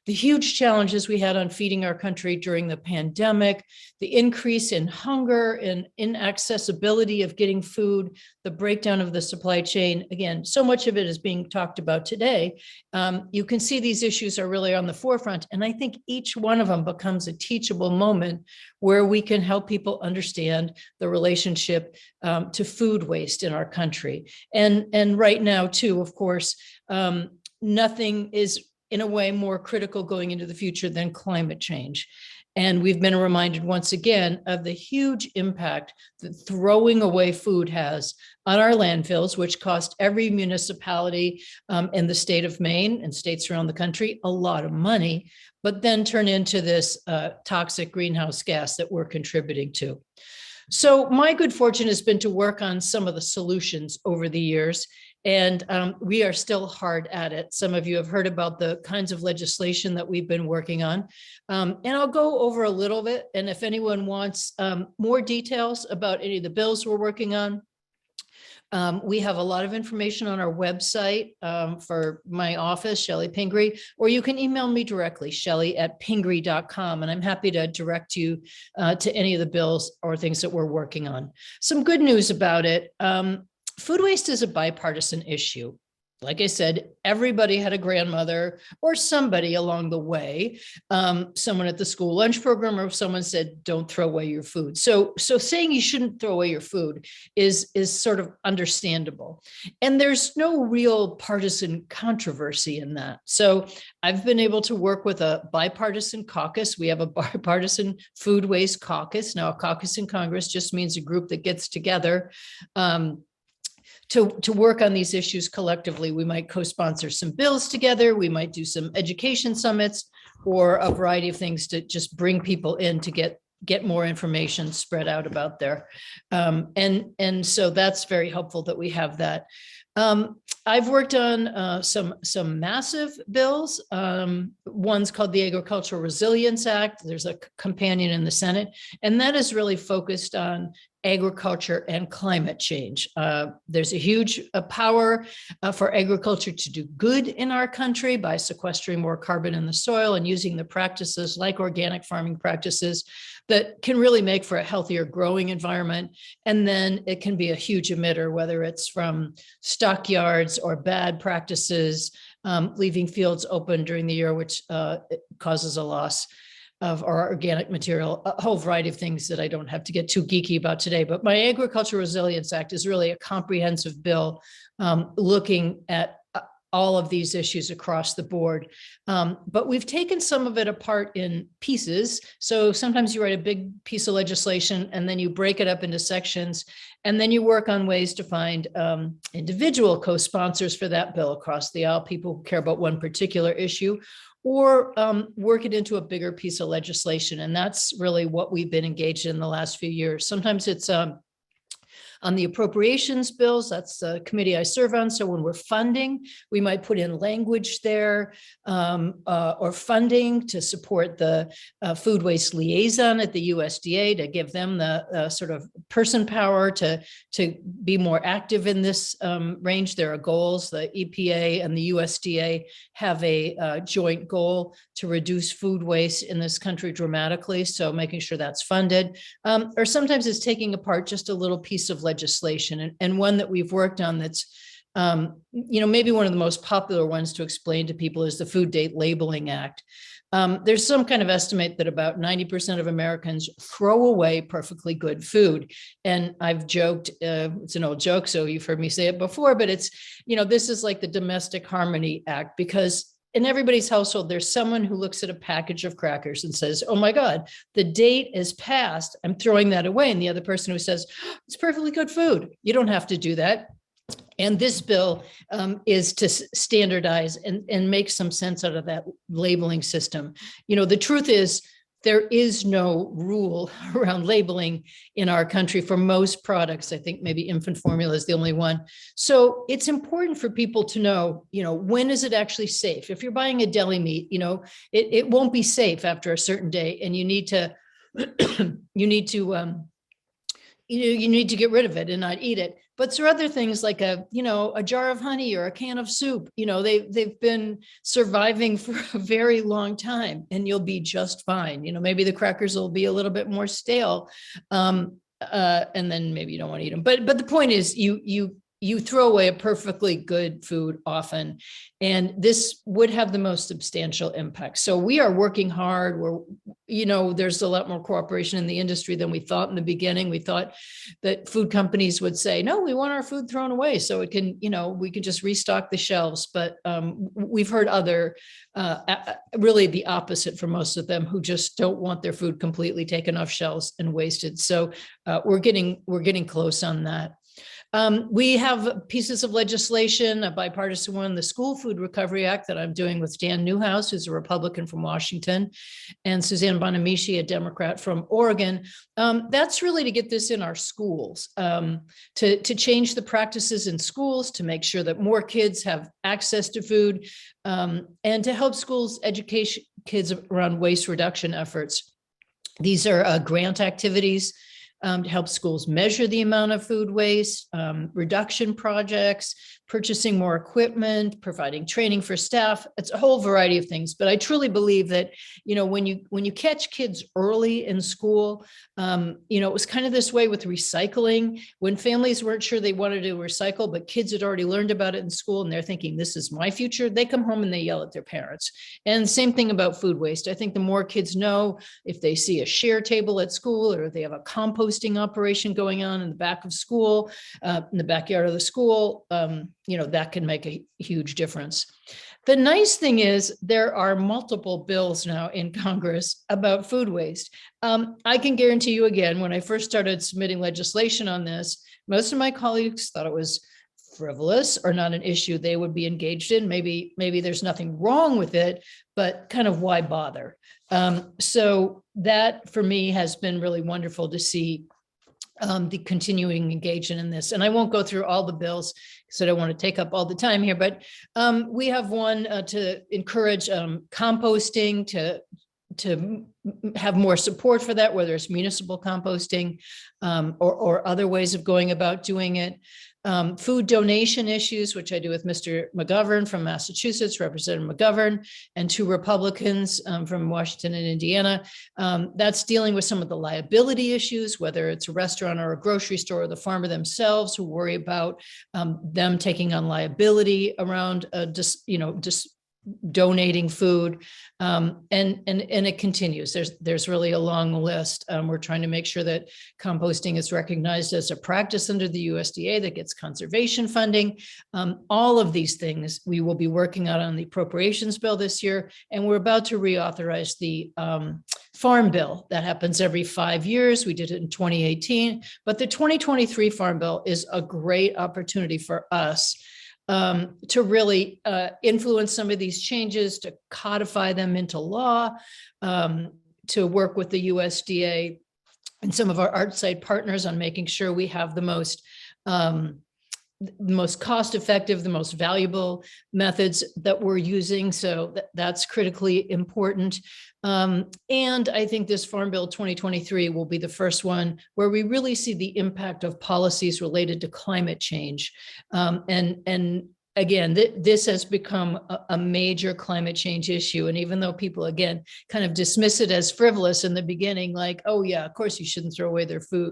the huge challenges we had on feeding our country during the pandemic, the increase in hunger and inaccessibility of getting food, the breakdown of the supply chain. Again, so much of it is being talked about today. You can see these issues are really on the forefront. And I think each one of them becomes a teachable moment where we can help people understand the relationship to food waste in our country. And right now, too, of course, nothing is in a way more critical going into the future than climate change. And we've been reminded once again of the huge impact that throwing away food has on our landfills, which cost every municipality in the state of Maine and states around the country a lot of money, but then turn into this toxic greenhouse gas that we're contributing to. So my good fortune has been to work on some of the solutions over the years, and we are still hard at it. Some of you have heard about the kinds of legislation that we've been working on, and I'll go over a little bit. And if anyone wants more details about any of the bills we're working on, we have a lot of information on our website for my office, Shelley Pingree, or you can email me directly, shelley@pingree.com, and I'm happy to direct you to any of the bills or things that we're working on. Some good news about it. Food waste is a bipartisan issue. Like I said, everybody had a grandmother or somebody along the way, someone at the school lunch program, or someone said, don't throw away your food. So saying you shouldn't throw away your food is sort of understandable. And there's no real partisan controversy in that. So I've been able to work with a bipartisan caucus. We have a bipartisan food waste caucus. Now, a caucus in Congress just means a group that gets together to work on these issues collectively. We might co-sponsor some bills together. We might do some education summits, or a variety of things to just bring people in to get more information spread out about there. And so that's very helpful that we have that. I've worked on some massive bills. One's called the Agricultural Resilience Act. There's a companion in the Senate, and that is really focused on agriculture and climate change. There's a huge power for agriculture to do good in our country by sequestering more carbon in the soil and using the practices like organic farming practices that can really make for a healthier growing environment. And then it can be a huge emitter, whether it's from stockyards or bad practices, leaving fields open during the year, which causes a loss of our organic material, a whole variety of things that I don't have to get too geeky about today. But my Agricultural Resilience Act is really a comprehensive bill looking at all of these issues across the board. But we've taken some of it apart in pieces. So sometimes you write a big piece of legislation and then you break it up into sections, and then you work on ways to find individual co-sponsors for that bill across the aisle, people who care about one particular issue, or work it into a bigger piece of legislation. And that's really what we've been engaged in the last few years. Sometimes it's on the appropriations bills, that's the committee I serve on. So when we're funding, we might put in language there or funding to support the food waste liaison at the USDA to give them the sort of person power to be more active in this range. There are goals. The EPA and the USDA have a joint goal to reduce food waste in this country dramatically. So making sure that's funded. Or sometimes it's taking apart just a little piece of legislation, and one that we've worked on that's maybe one of the most popular ones to explain to people is the Food Date Labeling Act. There's some kind of estimate that about 90% of Americans throw away perfectly good food. And I've joked, it's an old joke, so you've heard me say it before, but it's, this is like the Domestic Harmony Act, because in everybody's household, there's someone who looks at a package of crackers and says, oh my God, the date is passed, I'm throwing that away. And the other person who says, it's perfectly good food. You don't have to do that. And this bill is to standardize and make some sense out of that labeling system. The truth is, there is no rule around labeling in our country for most products. I think maybe infant formula is the only one. So it's important for people to know, when is it actually safe? If you're buying a deli meat, it won't be safe after a certain day, and you need to you need to get rid of it and not eat it. But there are other things like a jar of honey or a can of soup. They've been surviving for a very long time, and you'll be just fine. Maybe the crackers will be a little bit more stale, and then maybe you don't want to eat them. But the point is, you throw away a perfectly good food often, and this would have the most substantial impact. So we are working hard. There's a lot more cooperation in the industry than we thought in the beginning. We thought that food companies would say, no, we want our food thrown away so it can, we can just restock the shelves. But we've heard really the opposite from most of them, who just don't want their food completely taken off shelves and wasted. So we're getting close on that. We have pieces of legislation, a bipartisan one, the School Food Recovery Act that I'm doing with Dan Newhouse, who's a Republican from Washington, and Suzanne Bonamici, a Democrat from Oregon. That's really to get this in our schools, to change the practices in schools, to make sure that more kids have access to food, and to help schools educate kids around waste reduction efforts. These are grant activities to help schools measure the amount of food waste, reduction projects, purchasing more equipment, providing training for staff. It's a whole variety of things. But I truly believe that, when you catch kids early in school, it was kind of this way with recycling. When families weren't sure they wanted to recycle, but kids had already learned about it in school and they're thinking, this is my future, they come home and they yell at their parents. And same thing about food waste. I think the more kids know, if they see a share table at school, or they have a composting operation going on in the back of school, in the backyard of the school, that can make a huge difference. The nice thing is there are multiple bills now in Congress about food waste. I can guarantee you again, when I first started submitting legislation on this, most of my colleagues thought it was frivolous or not an issue they would be engaged in. Maybe there's nothing wrong with it, but kind of why bother? So that for me has been really wonderful to see the continuing engagement in this. And I won't go through all the bills because I don't want to take up all the time here, but we have one to encourage composting, to have more support for that, whether it's municipal composting or other ways of going about doing it. Food donation issues, which I do with Mr. McGovern from Massachusetts, Representative McGovern, and 2 Republicans from Washington and Indiana. That's dealing with some of the liability issues, whether it's a restaurant or a grocery store or the farmer themselves who worry about them taking on liability around just donating food, and it continues. There's really a long list. We're trying to make sure that composting is recognized as a practice under the USDA that gets conservation funding. All of these things we will be working on the appropriations bill this year, and we're about to reauthorize the Farm Bill. That happens every 5 years. We did it in 2018, but the 2023 Farm Bill is a great opportunity for us to really influence some of these changes, to codify them into law, to work with the USDA and some of our outside partners on making sure we have the most cost-effective, the most valuable methods that we're using. So that's critically important. And I think this Farm Bill 2023 will be the first one where we really see the impact of policies related to climate change. And again, this has become a major climate change issue. And even though people, again, kind of dismiss it as frivolous in the beginning, like, oh yeah, of course you shouldn't throw away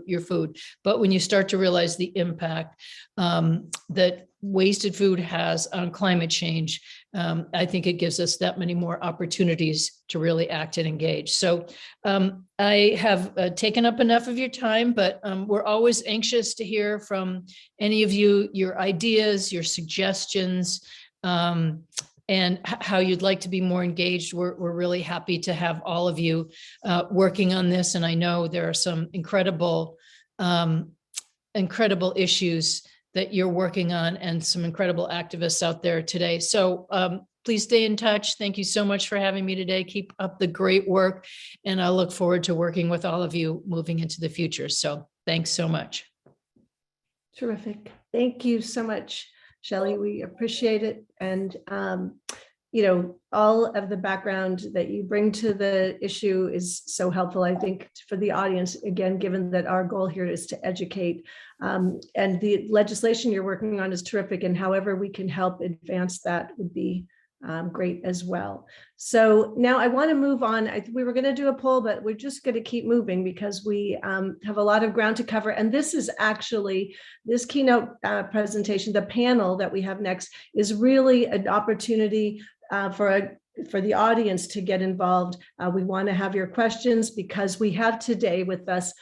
your food. But when you start to realize the impact that wasted food has on climate change, I think it gives us that many more opportunities to really act and engage. So I have taken up enough of your time, but we're always anxious to hear from any of you, your ideas, your suggestions, and how you'd like to be more engaged. We're really happy to have all of you working on this. And I know there are some incredible issues that you're working on and some incredible activists out there today. So please stay in touch. Thank you so much for having me today. Keep up the great work. And I look forward to working with all of you moving into the future. So thanks so much. Terrific. Thank you so much, Shelley. We appreciate it. And, all of the background that you bring to the issue is so helpful, I think, for the audience, again, given that our goal here is to educate. And the legislation you're working on is terrific. And however we can help advance that would be great as well. So now I want to move on. We were going to do a poll, but we're just going to keep moving because we have a lot of ground to cover. And this is actually, this keynote presentation, the panel that we have next is really an opportunity for the audience to get involved. We want to have your questions because we have today with us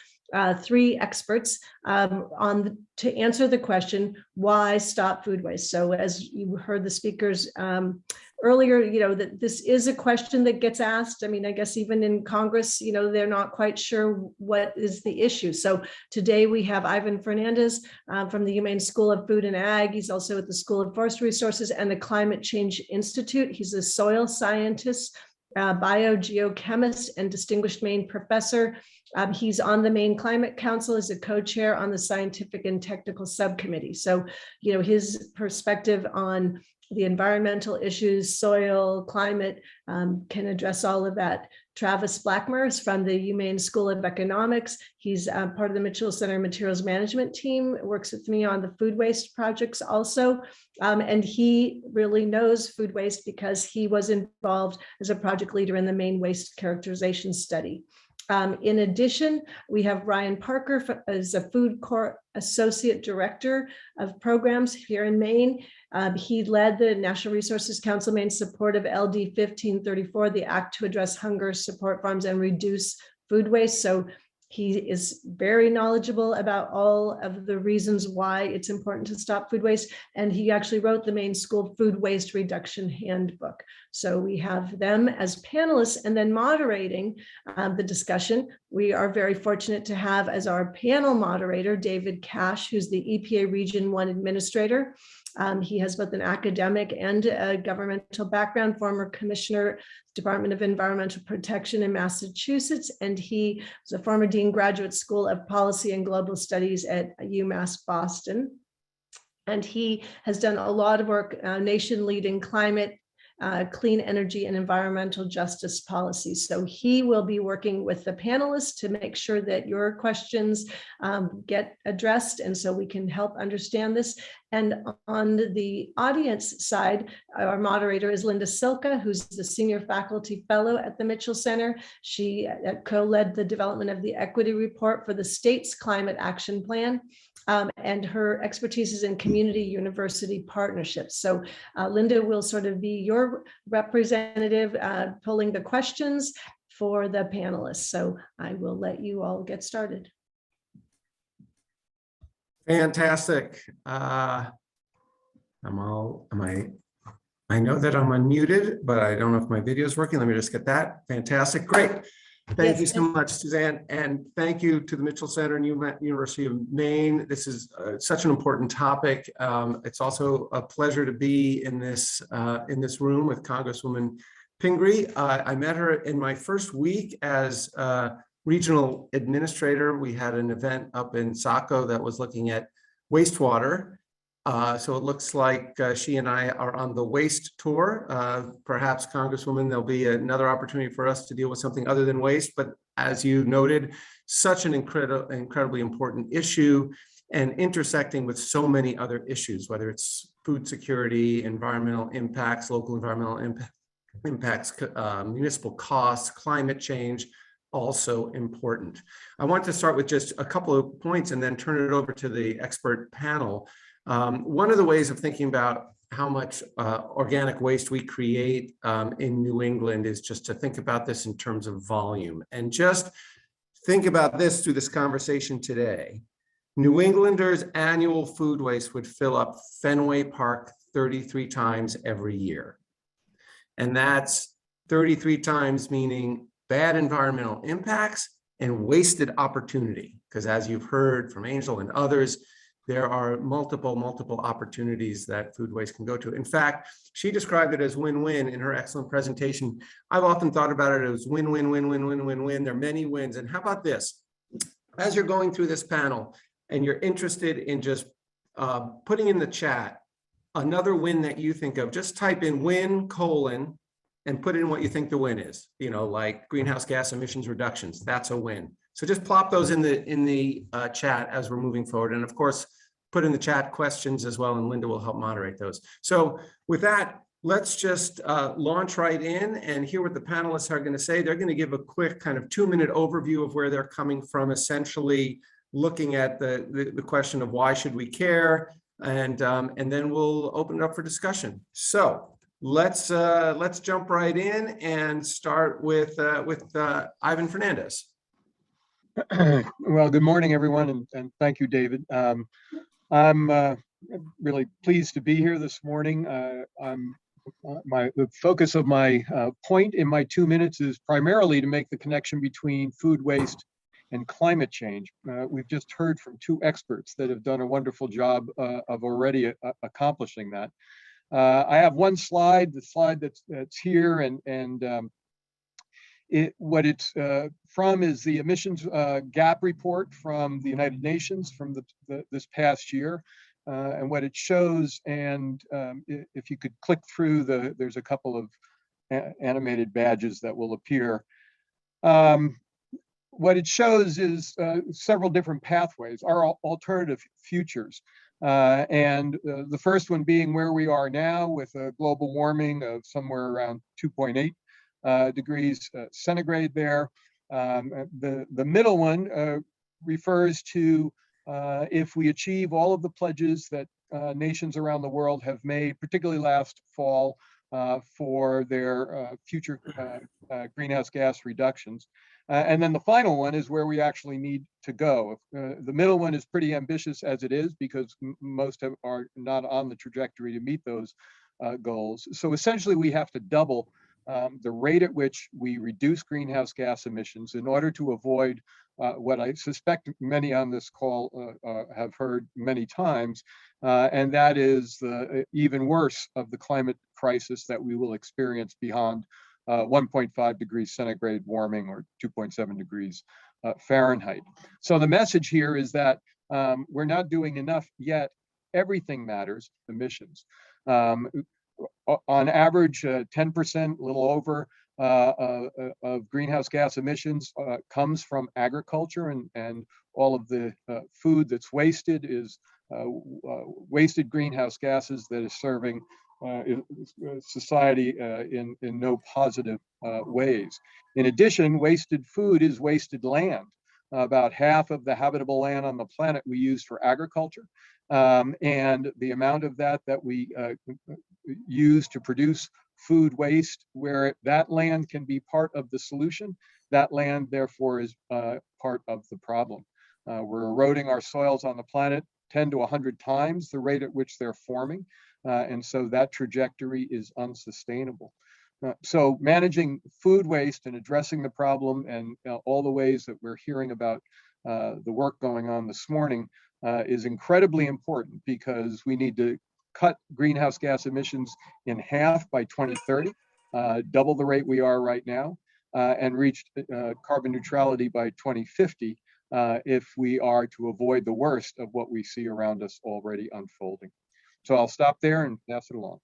3 experts to answer the question, why stop food waste? So as you heard the speakers earlier, that this is a question that gets asked. I mean, I guess even in Congress, they're not quite sure what is the issue. So today we have Ivan Fernandez from the Maine School of Food and Ag. He's also at the School of Forest Resources and the Climate Change Institute. He's a soil scientist, biogeochemist, and distinguished Maine professor. He's on the Maine Climate Council as a co-chair on the Scientific and Technical Subcommittee. So, his perspective on the environmental issues, soil, climate, can address all of that. Travis Blackmer is from the UMaine School of Economics. He's part of the Mitchell Center Materials Management team, works with me on the food waste projects also. And he really knows food waste because he was involved as a project leader in the Maine Waste Characterization Study. In addition, we have Ryan Parker as a Food Corps Associate Director of Programs here in Maine. He led the National Resources Council Maine's support of LD 1534, the Act to Address Hunger, Support Farms, and Reduce Food Waste. So he is very knowledgeable about all of the reasons why it's important to stop food waste. And he actually wrote the Maine School Food Waste Reduction Handbook. So we have them as panelists, and then moderating the discussion. We are very fortunate to have as our panel moderator, David Cash, who's the EPA Region 1 Administrator. He has both an academic and a governmental background, former commissioner, Department of Environmental Protection in Massachusetts, and he was a former dean, Graduate School of Policy and Global Studies at UMass Boston. And he has done a lot of work, nation leading climate, clean energy and environmental justice policies. So he will be working with the panelists to make sure that your questions get addressed, and so we can help understand this. And on the audience side, our moderator is Linda Silka, who's the Senior Faculty Fellow at the Mitchell Center. She co-led the development of the Equity Report for the state's Climate Action Plan. And her expertise is in community university partnerships. So Linda will sort of be your representative, pulling the questions for the panelists. So I will let you all get started. Fantastic. I know that I'm unmuted, but I don't know if my video is working. Let me just get that. Fantastic. Great. Thank you so much, Suzanne. And thank you to the Mitchell Center and University of Maine. This is such an important topic. It's also a pleasure to be in this room with Congresswoman Pingree. I met her in my first week as regional administrator. We had an event up in Saco that was looking at wastewater. So it looks like she and I are on the waste tour. Perhaps, Congresswoman, there'll be another opportunity for us to deal with something other than waste. But as you noted, such an incredibly important issue and intersecting with so many other issues, whether it's food security, environmental impacts, local environmental impacts, municipal costs, climate change, also important. I want to start with just a couple of points and then turn it over to the expert panel. One of the ways of thinking about how much organic waste we create in New England is just to think about this in terms of volume. And just think about this through this conversation today. New Englanders' annual food waste would fill up Fenway Park 33 times every year. And that's 33 times, meaning bad environmental impacts and wasted opportunity. Because as you've heard from Angel and others, there are multiple opportunities that food waste can go to. In fact, she described it as win-win in her excellent presentation. I've often thought about it as win-win-win-win-win-win-win. There are many wins. And how about this? As you're going through this panel and you're interested in just putting in the chat another win that you think of, just type in win : and put in what you think the win is. You know, like greenhouse gas emissions reductions, that's a win. So just plop those in the chat as we're moving forward. And of course, put in the chat questions as well, and Linda will help moderate those. So with that, let's just launch right in and hear what the panelists are going to say. They're going to give a quick kind of 2-minute overview of where they're coming from, essentially looking at the question of why should we care, and then we'll open it up for discussion. So let's jump right in and start with Ivan Fernandez. Well, good morning, everyone, and thank you, David. I'm really pleased to be here this morning. The focus of my point in my 2 minutes is primarily to make the connection between food waste and climate change. We've just heard from 2 experts that have done a wonderful job of already accomplishing that. I have one slide, the slide that's here, and what it's from is the emissions gap report from the United Nations from this past year. And what it shows, and if you could click through, there's a couple of animated badges that will appear. What it shows is several different pathways, our alternative futures. And the first one being where we are now with a global warming of somewhere around 2.8 degrees centigrade there. The middle one refers to if we achieve all of the pledges that nations around the world have made, particularly last fall, for their future greenhouse gas reductions. And then the final one is where we actually need to go. The middle one is pretty ambitious as it is, because most are not on the trajectory to meet those goals. So essentially we have to double the rate at which we reduce greenhouse gas emissions in order to avoid what I suspect many on this call have heard many times, and that is the even worse of the climate crisis that we will experience beyond 1.5 degrees centigrade warming or 2.7 degrees Fahrenheit. So the message here is that we're not doing enough yet. Everything matters, emissions. On average, 10%, a little over, of greenhouse gas emissions comes from agriculture, and all of the food that's wasted is wasted greenhouse gases that is serving society in no positive ways. In addition, wasted food is wasted land. About half of the habitable land on the planet we use for agriculture, and the amount of that we use to produce food waste, where that land can be part of the solution, that land therefore is part of the problem. We're eroding our soils on the planet 10 to 100 times the rate at which they're forming, and so that trajectory is unsustainable. So managing food waste and addressing the problem, and all the ways that we're hearing about the work going on this morning is incredibly important, because we need to cut greenhouse gas emissions in half by 2030, double the rate we are right now, and reach carbon neutrality by 2050 if we are to avoid the worst of what we see around us already unfolding. So I'll stop there and pass it along.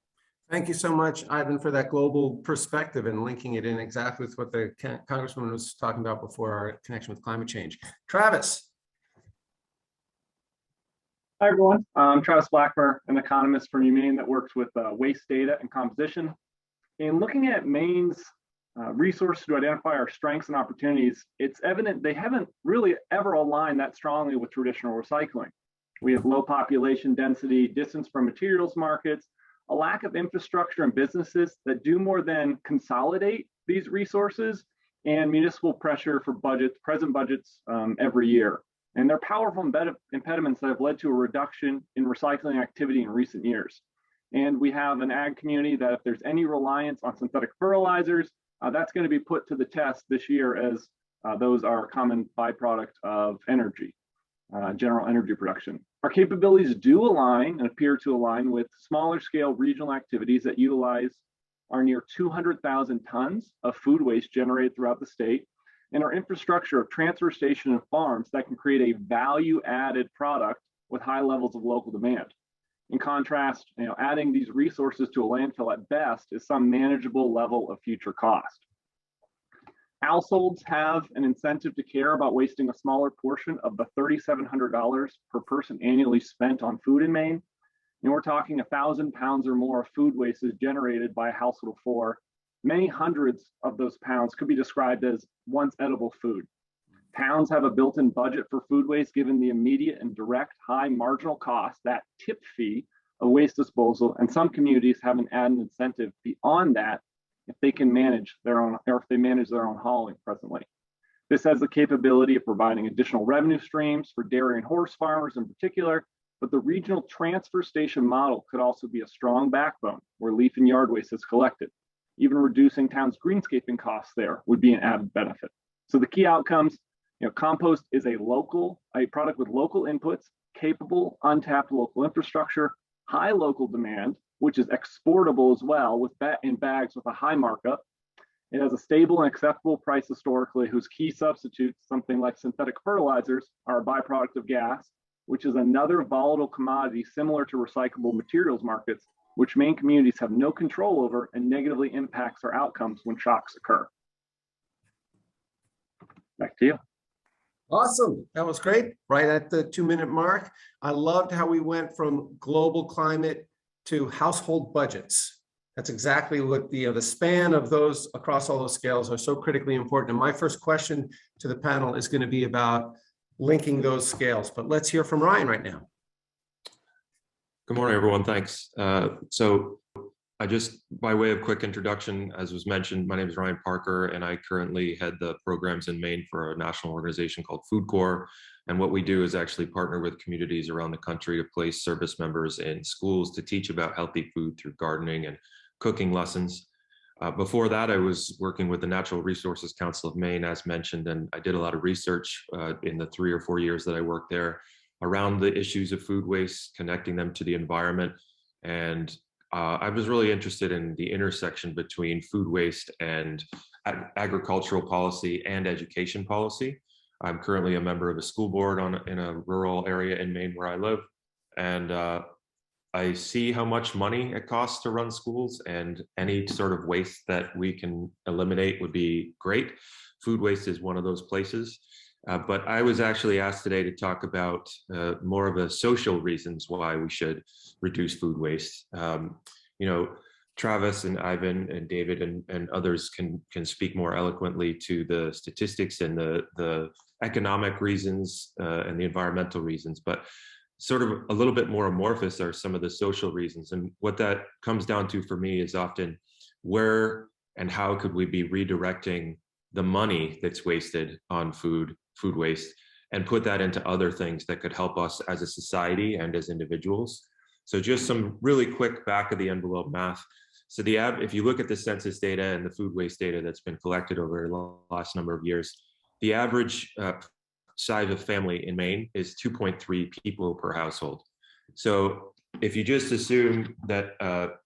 Thank you so much, Ivan, for that global perspective and linking it in exactly with what the Congressman was talking about before, our connection with climate change. Travis. Hi, everyone. I'm Travis Blackmer, an economist from Maine that works with waste data and composition. In looking at Maine's resources to identify our strengths and opportunities, it's evident they haven't really ever aligned that strongly with traditional recycling. We have low population density, distance from materials markets, a lack of infrastructure and businesses that do more than consolidate these resources, and municipal pressure for present budgets every year. And they're powerful impediments that have led to a reduction in recycling activity in recent years. And we have an ag community that if there's any reliance on synthetic fertilizers, that's going to be put to the test this year, as those are a common byproduct of energy, general energy production. Our capabilities do align and appear to align with smaller scale regional activities that utilize our near 200,000 tons of food waste generated throughout the state, and our infrastructure of transfer station and farms that can create a value added product with high levels of local demand. In contrast, adding these resources to a landfill at best is some manageable level of future cost. Households have an incentive to care about wasting a smaller portion of the $3,700 per person annually spent on food in Maine. And we're talking 1,000 pounds or more of food waste is generated by a household of four. Many hundreds of those pounds could be described as once edible food. Towns have a built-in budget for food waste given the immediate and direct high marginal cost, that tip fee of waste disposal, and some communities have an added incentive beyond that if they can manage their own, or if they manage their own hauling presently. This has the capability of providing additional revenue streams for dairy and horse farmers in particular, but the regional transfer station model could also be a strong backbone where leaf and yard waste is collected. Even reducing towns' greenscaping costs there would be an added benefit. So the key outcomes, compost is a product with local inputs, capable, untapped local infrastructure, high local demand, which is exportable as well in bags with a high markup. It has a stable and acceptable price historically, whose key substitutes, something like synthetic fertilizers, are a byproduct of gas, which is another volatile commodity similar to recyclable materials markets, which Maine communities have no control over and negatively impacts our outcomes when shocks occur. Back to you. Awesome. That was great. Right at the 2-minute mark. I loved how we went from global climate to household budgets. That's exactly what the span of those across all those scales are so critically important. And my first question to the panel is going to be about linking those scales, but let's hear from Ryan right now. Good morning, everyone. Thanks. So I just, by way of quick introduction, as was mentioned, my name is Ryan Parker, and I currently head the programs in Maine for a national organization called Food Corps. And what we do is actually partner with communities around the country to place service members in schools to teach about healthy food through gardening and cooking lessons. Before that, I was working with the Natural Resources Council of Maine, as mentioned, and I did a lot of research in the 3 or 4 years that I worked there around the issues of food waste, connecting them to the environment. And I was really interested in the intersection between food waste and agricultural policy and education policy. I'm currently a member of a school board in a rural area in Maine where I live. And I see how much money it costs to run schools, and any sort of waste that we can eliminate would be great. Food waste is one of those places. But I was actually asked today to talk about more of the social reasons why we should reduce food waste. You know, Travis and Ivan and David and others can speak more eloquently to the statistics and the economic reasons and the environmental reasons, but sort of a little bit more amorphous are some of the social reasons. And what that comes down to for me is often where and how could we be redirecting the money that's wasted on food waste and put that into other things that could help us as a society and as individuals. So just some really quick back of the envelope math. So if you look at the census data and the food waste data that's been collected over the last number of years, the average size of family in Maine is 2.3 people per household. So if you just assume that,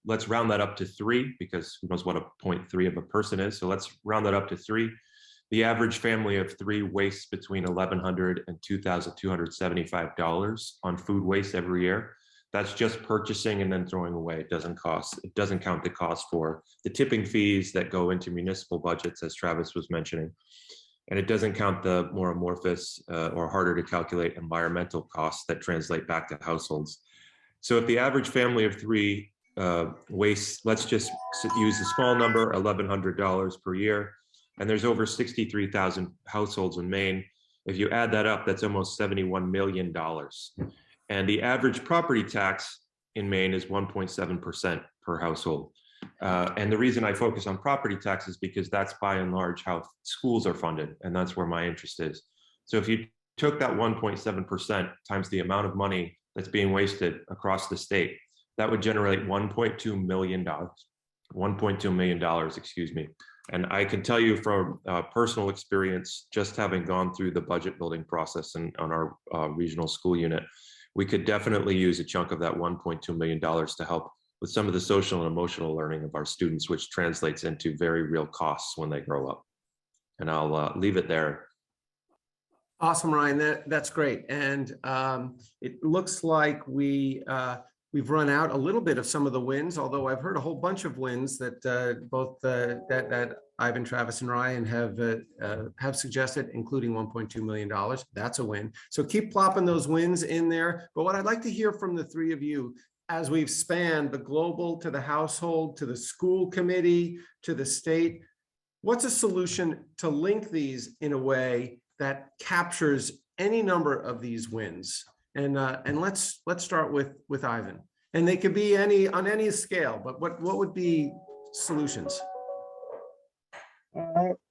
let's round that up to 3, because who knows what a 0.3 of a person is. So let's round that up to 3. The average family of 3 wastes between $1,100 and $2,275 on food waste every year. That's just purchasing and then throwing away. It doesn't count the cost for the tipping fees that go into municipal budgets, as Travis was mentioning. And it doesn't count the more amorphous or harder to calculate environmental costs that translate back to households. So if the average family of 3 wastes, let's just use a small number, $1,100 per year, and there's over 63,000 households in Maine. If you add that up, that's almost $71 million. And the average property tax in Maine is 1.7% per household. And the reason I focus on property tax is because that's by and large how schools are funded, and that's where my interest is. So if you took that 1.7% times the amount of money that's being wasted across the state, that would generate $1.2 million, $1.2 million, excuse me. And I can tell you from personal experience, just having gone through the budget building process and on our regional school unit, we could definitely use a chunk of that $1.2 million to help with some of the social and emotional learning of our students, which translates into very real costs when they grow up. And I'll leave it there. Awesome, Ryan. That's great. And it looks like we've run out a little bit of some of the wins, although I've heard a whole bunch of wins that that Ivan, Travis, and Ryan have suggested, including $1.2 million. That's a win. So keep plopping those wins in there. But what I'd like to hear from the 3 of you, as we've spanned the global to the household, to the school committee, to the state, what's a solution to link these in a way that captures any number of these wins? And let's start with Ivan. And they could be on any scale, but what would be solutions?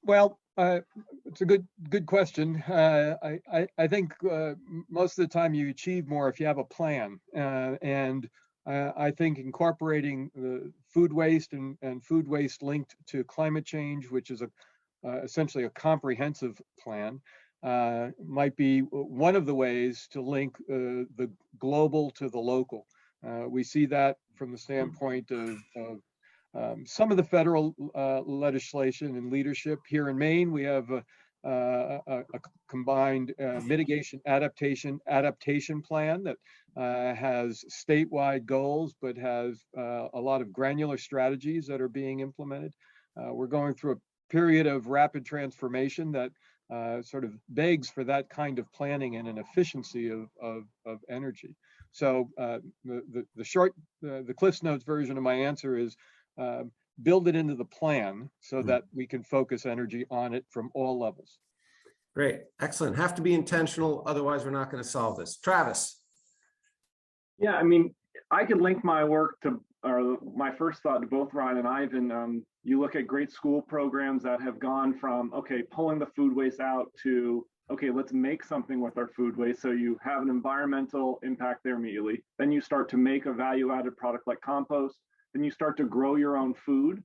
Well, it's a good question. I think most of the time you achieve more if you have a plan, and I think incorporating the food waste and food waste linked to climate change, which is essentially a comprehensive plan, might be one of the ways to link the global to the local. We see that from the standpoint of some of the federal legislation and leadership. Here in Maine, we have a combined mitigation adaptation plan that has statewide goals, but has a lot of granular strategies that are being implemented. We're going through a period of rapid transformation that sort of begs for that kind of planning and an efficiency of energy. So the Cliff's Notes version of my answer is build it into the plan so that we can focus energy on it from all levels. Great, excellent. Have to be intentional, otherwise we're not going to solve this. Travis. Yeah, I mean, I could link my work to, or my first thought to both Ryan and Ivan. You look at great school programs that have gone from, okay, pulling the food waste out to, okay, let's make something with our food waste. So you have an environmental impact there immediately. Then you start to make a value-added product like compost. Then you start to grow your own food.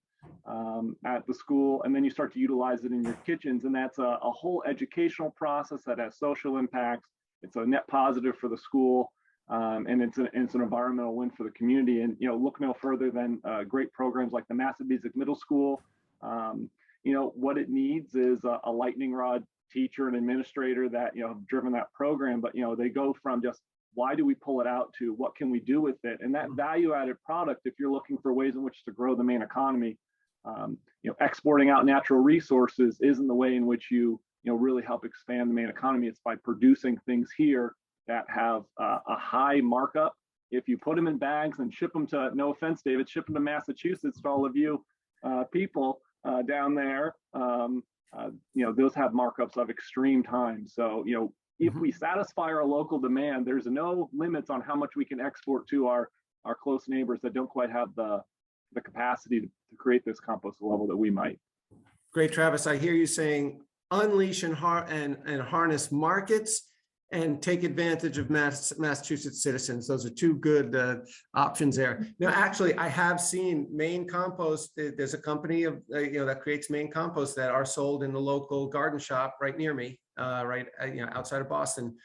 at the school, and then you start to utilize it in your kitchens. And that's a whole educational process that has social impacts. It's a net positive for the school, and it's an environmental win for the community. And, look no further than great programs like the Massapequa Middle School. What it needs is a lightning rod teacher and administrator that, have driven that program, but, they go from just, why do we pull it out, to what can we do with it? And that value added product, if you're looking for ways in which to grow the Maine economy, exporting out natural resources isn't the way in which you really help expand the Maine economy. It's by producing things here that have a high markup. If you put them in bags and ship them to, no offense, David, ship them to Massachusetts, to all of you people down there, those have markups of extreme time. So, if we satisfy our local demand, there's no limits on how much we can export to our close neighbors that don't quite have the capacity to create this compost level that we might. Great, Travis. I hear you saying unleash and harness markets and take advantage of Massachusetts citizens. Those are two good options there. Now, actually, I have seen Maine compost. There's a company that creates Maine compost that are sold in the local garden shop right near me, outside of Boston.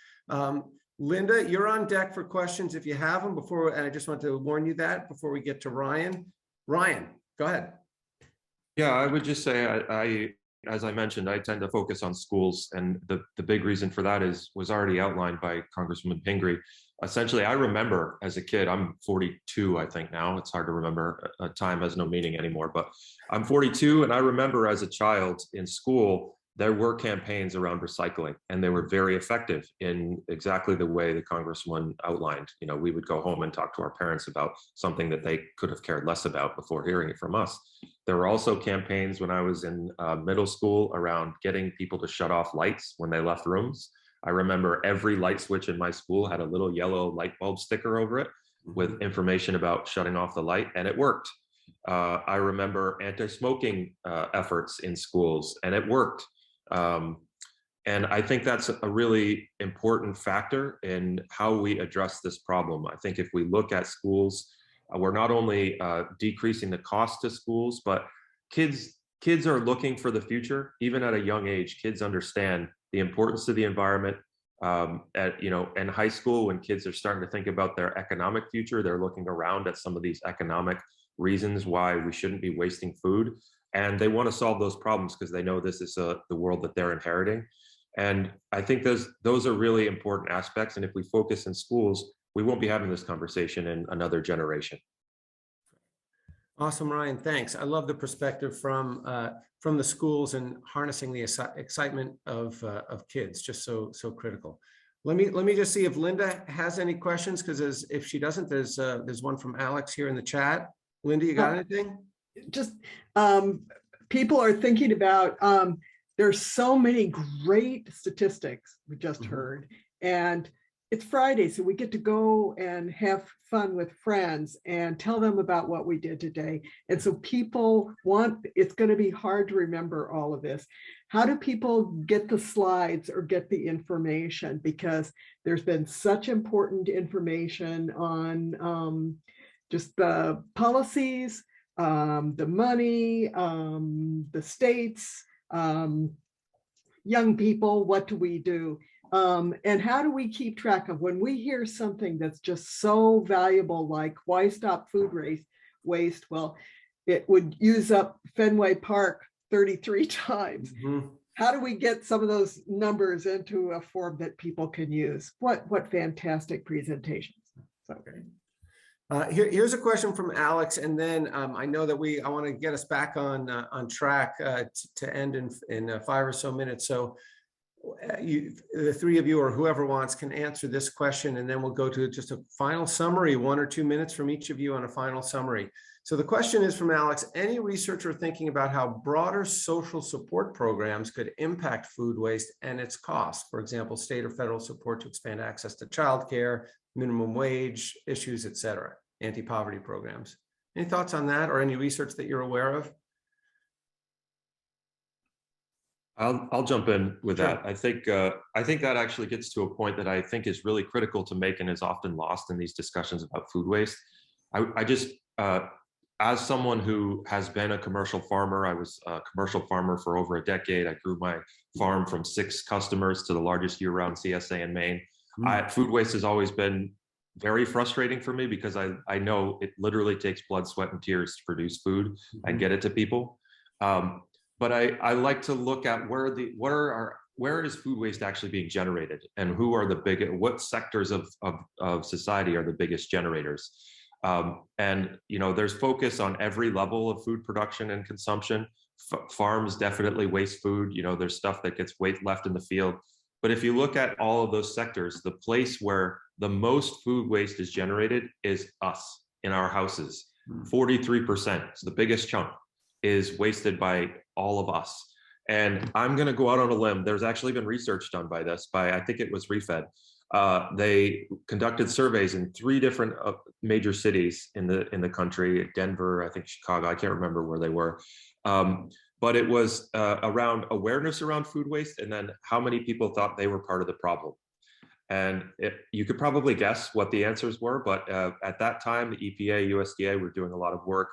Linda, you're on deck for questions if you have them. And I just want to warn you that before we get to Ryan. Ryan, go ahead. Yeah, I would just say, as I mentioned, I tend to focus on schools, and the big reason for that was already outlined by Congresswoman Pingree. Essentially, I remember as a kid, I'm 42, I think now, it's hard to remember, time has no meaning anymore, but I'm 42, and I remember as a child in school, there were campaigns around recycling, and they were very effective in exactly the way the Congresswoman outlined. We would go home and talk to our parents about something that they could have cared less about before hearing it from us. There were also campaigns when I was in middle school around getting people to shut off lights when they left rooms. I remember every light switch in my school had a little yellow light bulb sticker over it with information about shutting off the light, and it worked. I remember anti-smoking efforts in schools, and it worked. And I think that's a really important factor in how we address this problem. I think if we look at schools, we're not only decreasing the cost to schools, but kids are looking for the future. Even at a young age, kids understand the importance of the environment. In high school, when kids are starting to think about their economic future, they're looking around at some of these economic reasons why we shouldn't be wasting food. And they want to solve those problems because they know this is the world that they're inheriting. And I think those are really important aspects. And if we focus in schools, we won't be having this conversation in another generation. Awesome, Ryan. Thanks. I love the perspective from the schools and harnessing the excitement of kids. Just so critical. Let me just see if Linda has any questions, because if she doesn't, there's one from Alex here in the chat. Linda, you got anything? Just people are thinking about there's so many great statistics we just heard, and it's Friday, so we get to go and have fun with friends and tell them about what we did today. And so people it's going to be hard to remember all of this. How do people get the slides or get the information? Because there's been such important information on just the policies, the money, the states, young people, what do we do? And how do we keep track of when we hear something that's just so valuable, like why stop food waste? Well, it would use up Fenway Park 33 times. Mm-hmm. How do we get some of those numbers into a form that people can use? What fantastic presentations. So great. Here's a question from Alex, and then I know that I want to get us back on track to end in 5 or so minutes. So the three of you or whoever wants can answer this question, and then we'll go to just a final summary, 1 or 2 minutes from each of you on a final summary. So the question is from Alex: any researcher thinking about how broader social support programs could impact food waste and its cost? For example, state or federal support to expand access to childcare, minimum wage issues, et cetera, anti-poverty programs. Any thoughts on that, or any research that you're aware of? I'll jump in with that. I think that actually gets to a point that I think is really critical to make and is often lost in these discussions about food waste. as someone who has been a commercial farmer, I was a commercial farmer for over a decade. I grew my farm from 6 customers to the largest year-round CSA in Maine. Food waste has always been very frustrating for me because I know it literally takes blood, sweat, and tears to produce food and get it to people. But I like to look at where is food waste actually being generated, and who are what sectors of society are the biggest generators. And there's focus on every level of food production and consumption. Farms definitely waste food. There's stuff that gets left in the field. But if you look at all of those sectors, the place where the most food waste is generated is us in our houses. 43%, so the biggest chunk, is wasted by all of us. And I'm going to go out on a limb. There's actually been research done by I think it was ReFed. They conducted surveys in 3 different major cities in the country, Denver, I think Chicago, I can't remember where they were. But it was around awareness around food waste, and then how many people thought they were part of the problem. And you could probably guess what the answers were, but at that time, the EPA, USDA were doing a lot of work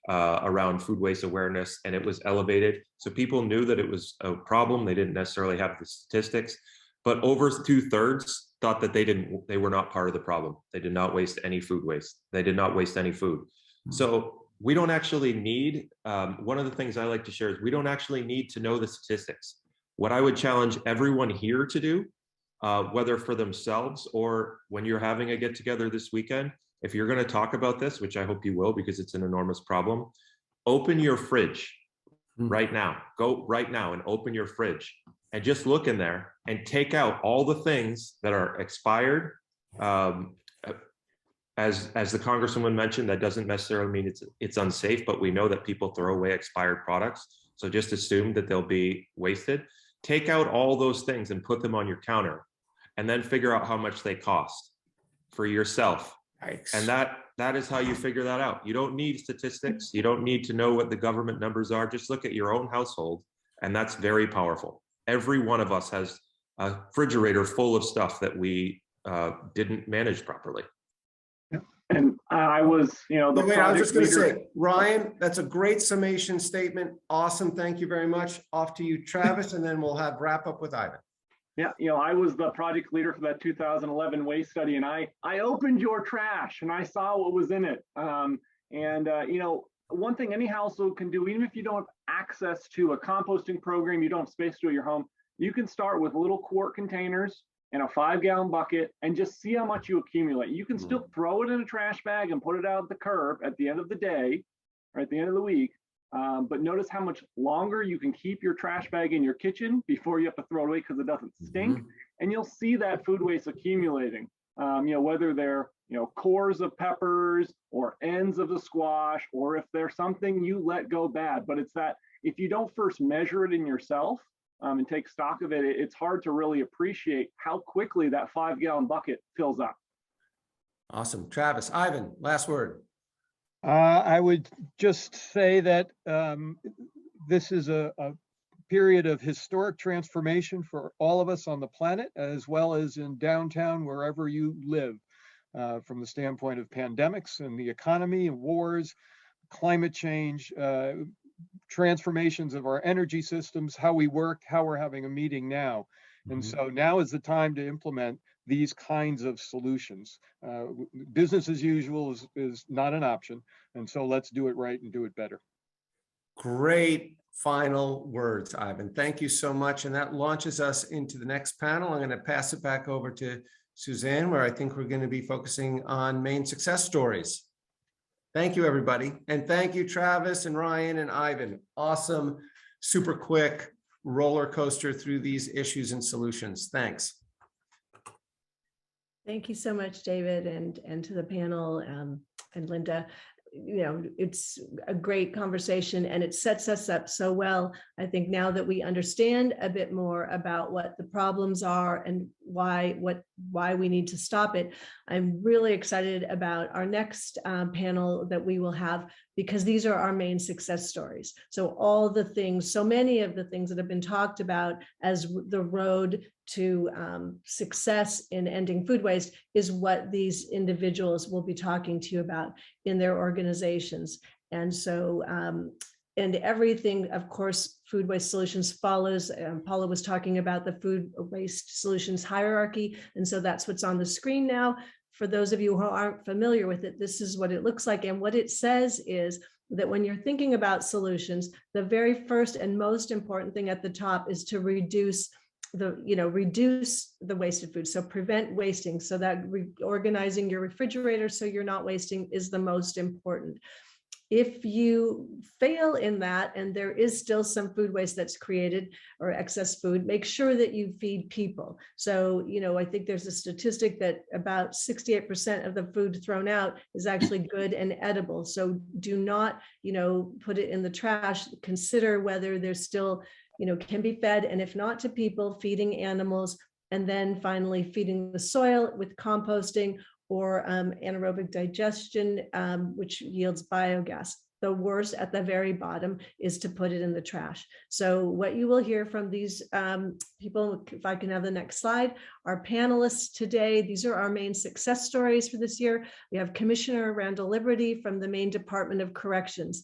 around food waste awareness, and it was elevated. So people knew that it was a problem. They didn't necessarily have the statistics, but over 2/3 thought that they were not part of the problem. They did not waste any food waste. They did not waste any food. So we don't actually need, one of the things I like to share is we don't actually need to know the statistics. What I would challenge everyone here to do, whether for themselves or when you're having a get together this weekend, if you're going to talk about this, which I hope you will, because it's an enormous problem, open your fridge right now. Go right now and open your fridge and just look in there and take out all the things that are expired. As the Congresswoman mentioned, that doesn't necessarily mean it's unsafe, but we know that people throw away expired products. So just assume that they'll be wasted. Take out all those things and put them on your counter, and then figure out how much they cost for yourself. Yikes. And that is how you figure that out. You don't need statistics. You don't need to know what the government numbers are. Just look at your own household, and that's very powerful. Every one of us has a refrigerator full of stuff that we didn't manage properly. And I was, I was just going to say, Ryan, that's a great summation statement. Awesome. Thank you very much. Off to you, Travis, and then we'll have wrap up with Ivan. Yeah, I was the project leader for that 2011 waste study, and I opened your trash and I saw what was in it. One thing any household can do, even if you don't have access to a composting program, you don't have space to do at your home, you can start with little quart containers and a 5-gallon bucket and just see how much you accumulate. You can still throw it in a trash bag and put it out at the curb at the end of the day or at the end of the week. But notice how much longer you can keep your trash bag in your kitchen before you have to throw it away because it doesn't stink. And you'll see that food waste accumulating, whether they're, cores of peppers or ends of the squash, or if there's something you let go bad. But it's that if you don't first measure it in yourself and take stock of it, it's hard to really appreciate how quickly that 5-gallon bucket fills up. Awesome. Travis, Ivan, last word. I would just say that this is a period of historic transformation for all of us on the planet, as well as in downtown, wherever you live, from the standpoint of pandemics and the economy and wars, climate change, transformations of our energy systems, how we work, how we're having a meeting now. And so now is the time to implement these kinds of solutions. Business as usual is not an option. And so let's do it right and do it better. Great final words, Ivan. Thank you so much. And that launches us into the next panel. I'm going to pass it back over to Suzanne, where I think we're going to be focusing on Maine success stories. Thank you, everybody. And thank you, Travis and Ryan and Ivan. Awesome, super quick roller coaster through these issues and solutions. Thanks. Thank you so much, David, and to the panel and Linda. It's a great conversation, and it sets us up so well. I think now that we understand a bit more about what the problems are and why we need to stop it, I'm really excited about our next panel that we will have, because these are our main success stories. So so many of the things that have been talked about as the road to success in ending food waste is what these individuals will be talking to you about in their organizations. And so, and everything, of course, Food Waste Solutions follows. Paula was talking about the Food Waste Solutions hierarchy. And so that's what's on the screen now. For those of you who aren't familiar with it, this is what it looks like. And what it says is that when you're thinking about solutions, the very first and most important thing at the top is to reduce the wasted food. So prevent wasting, so that organizing your refrigerator so you're not wasting is the most important. If you fail in that, and there is still some food waste that's created or excess food, make sure that you feed people. So, I think there's a statistic that about 68% of the food thrown out is actually good and edible. So do not, put it in the trash. Consider whether there's still, can be fed, and if not to people, feeding animals, and then finally feeding the soil with composting or anaerobic digestion, which yields biogas. The worst at the very bottom is to put it in the trash. So what you will hear from these people, if I can have the next slide, our panelists today, these are our main success stories for this year. We have Commissioner Randall Liberty from the Maine Department of Corrections.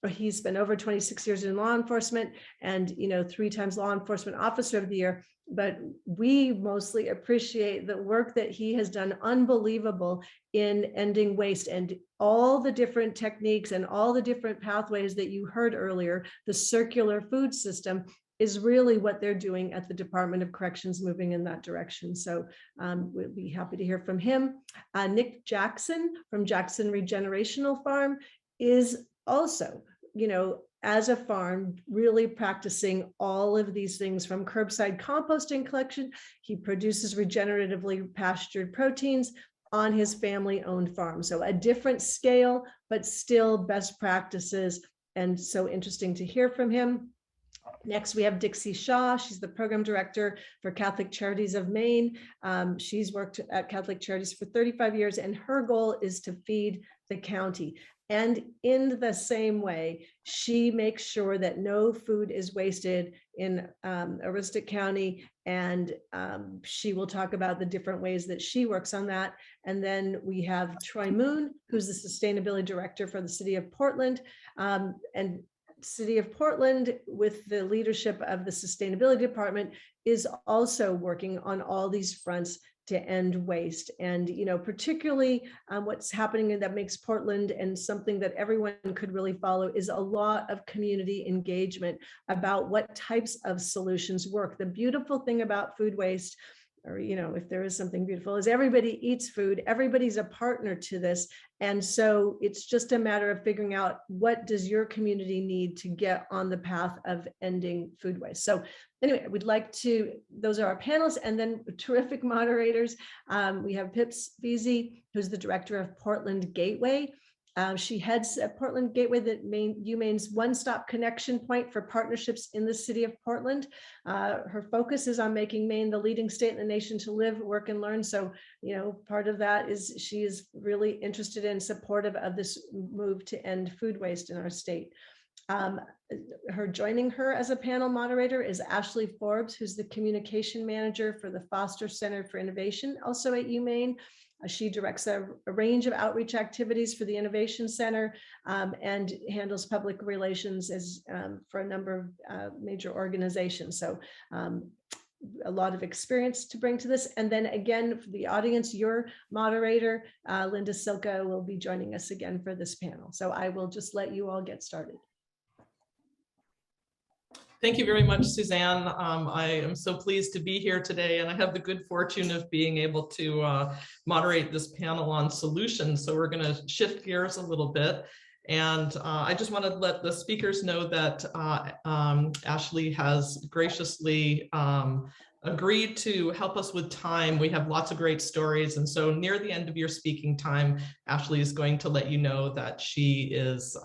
He's been over 26 years in law enforcement and 3 times Law Enforcement Officer of the Year. But we mostly appreciate the work that he has done, unbelievable, in ending waste, and all the different techniques and all the different pathways that you heard earlier. The circular food system is really what they're doing at the Department of Corrections, moving in that direction. So we'll be happy to hear from him. Nick Jackson from Jackson Regenerational Farm is also, as a farm, really practicing all of these things, from curbside composting collection. He produces regeneratively pastured proteins on his family-owned farm. So a different scale, but still best practices. And so interesting to hear from him. Next, we have Dixie Shaw. She's the program director for Catholic Charities of Maine. She's worked at Catholic Charities for 35 years, and her goal is to feed the county. And in the same way, she makes sure that no food is wasted in Aroostook County. And she will talk about the different ways that she works on that. And then we have Troy Moon, who's the sustainability director for the city of Portland. And City of Portland, with the leadership of the sustainability department, is also working on all these fronts to end waste. And particularly what's happening that makes Portland, and something that everyone could really follow, is a lot of community engagement about what types of solutions work. The beautiful thing about food waste, or if there is something beautiful, is everybody eats food, everybody's a partner to this. And so it's just a matter of figuring out, what does your community need to get on the path of ending food waste. So anyway, we'd like to, those are our panelists, and then terrific moderators. We have Pips Veazey, who's the director of Portland Gateway. She heads at Portland Gateway, UMaine's one-stop connection point for partnerships in the city of Portland. Her focus is on making Maine the leading state in the nation to live, work, and learn. So, part of that is she is really interested and supportive of this move to end food waste in our state. Joining her as a panel moderator is Ashley Forbes, who's the communication manager for the Foster Center for Innovation, also at UMaine. She directs a range of outreach activities for the Innovation Center and handles public relations for a number of major organizations. So a lot of experience to bring to this. And then again, for the audience, your moderator, Linda Silka, will be joining us again for this panel. So I will just let you all get started. Thank you very much, Suzanne. I am so pleased to be here today, and I have the good fortune of being able to moderate this panel on solutions. So we're going to shift gears a little bit. And I just want to let the speakers know that Ashley has graciously agreed to help us with time. We have lots of great stories. And so near the end of your speaking time, Ashley is going to let you know that she is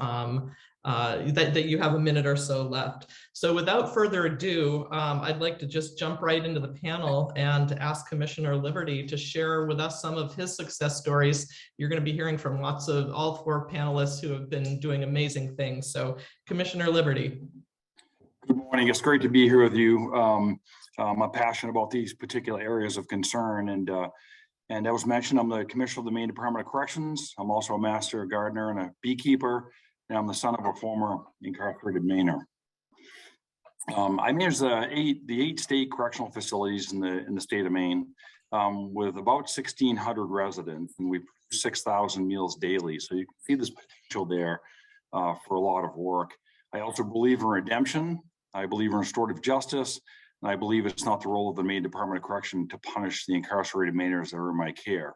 that you have a minute or so left. So without further ado, I'd like to just jump right into the panel and ask Commissioner Liberty to share with us some of his success stories. You're going to be hearing from all 4 panelists who have been doing amazing things. So Commissioner Liberty. Good morning. It's great to be here with you. I'm passionate about these particular areas of concern. And that was mentioned, I'm the commissioner of the Maine Department of Corrections. I'm also a master gardener and a beekeeper. and I'm the son of a former incarcerated Mainer. I manage the eight state correctional facilities in the state of Maine, with about 1,600 residents, and we produce 6,000 meals daily. So you can see this potential there for a lot of work. I also believe in redemption. I believe in restorative justice. And I believe it's not the role of the Maine Department of Correction to punish the incarcerated Mainers that are in my care.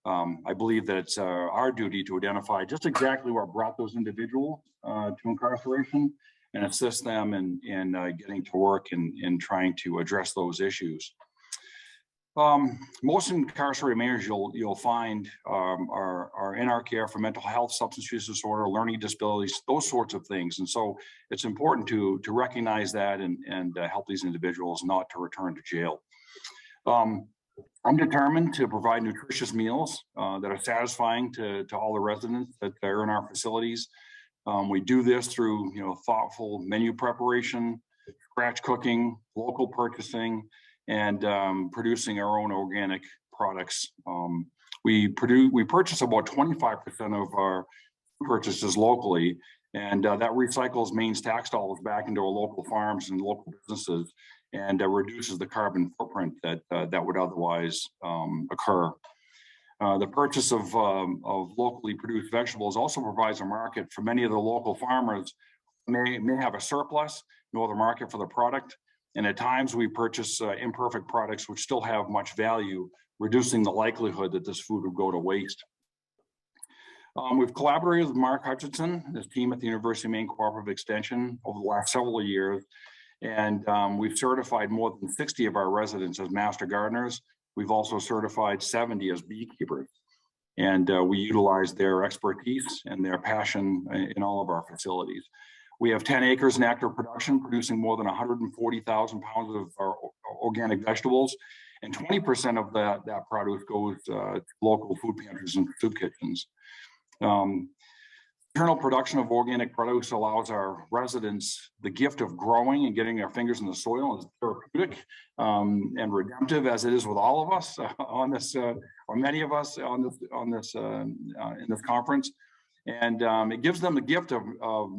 I believe that it's our duty to identify just exactly what brought those individuals to incarceration and assist them in getting to work and trying to address those issues. Most incarcerated Mainers you'll find are in our care for mental health, substance use disorder, learning disabilities, those sorts of things. And so it's important to recognize that and help these individuals not to return to jail. I'm determined to provide nutritious meals that are satisfying to all the residents that are in our facilities. We do this through thoughtful menu preparation, scratch cooking, local purchasing, and producing our own organic products. We purchase about 25% of our purchases locally, and that recycles Maine's tax dollars back into our local farms and local businesses, and reduces the carbon footprint that would otherwise occur. The purchase of locally produced vegetables also provides a market for many of the local farmers who may have a surplus, no other market for the product. And at times we purchase imperfect products which still have much value, reducing the likelihood that this food would go to waste. We've collaborated with Mark Hutchinson, his team at the University of Maine Cooperative Extension over the last several years. And we've certified more than 60 of our residents as master gardeners. We've also certified 70 as beekeepers. And we utilize their expertise and their passion in all of our facilities. We have 10 acres in active production, producing more than 140,000 pounds of our organic vegetables, and 20% of that produce goes to local food pantries and soup kitchens. Internal production of organic produce allows our residents the gift of growing and getting their fingers in the soil. Is therapeutic and redemptive, as it is with all of us on this, or many of us on this in this conference. And it gives them the gift of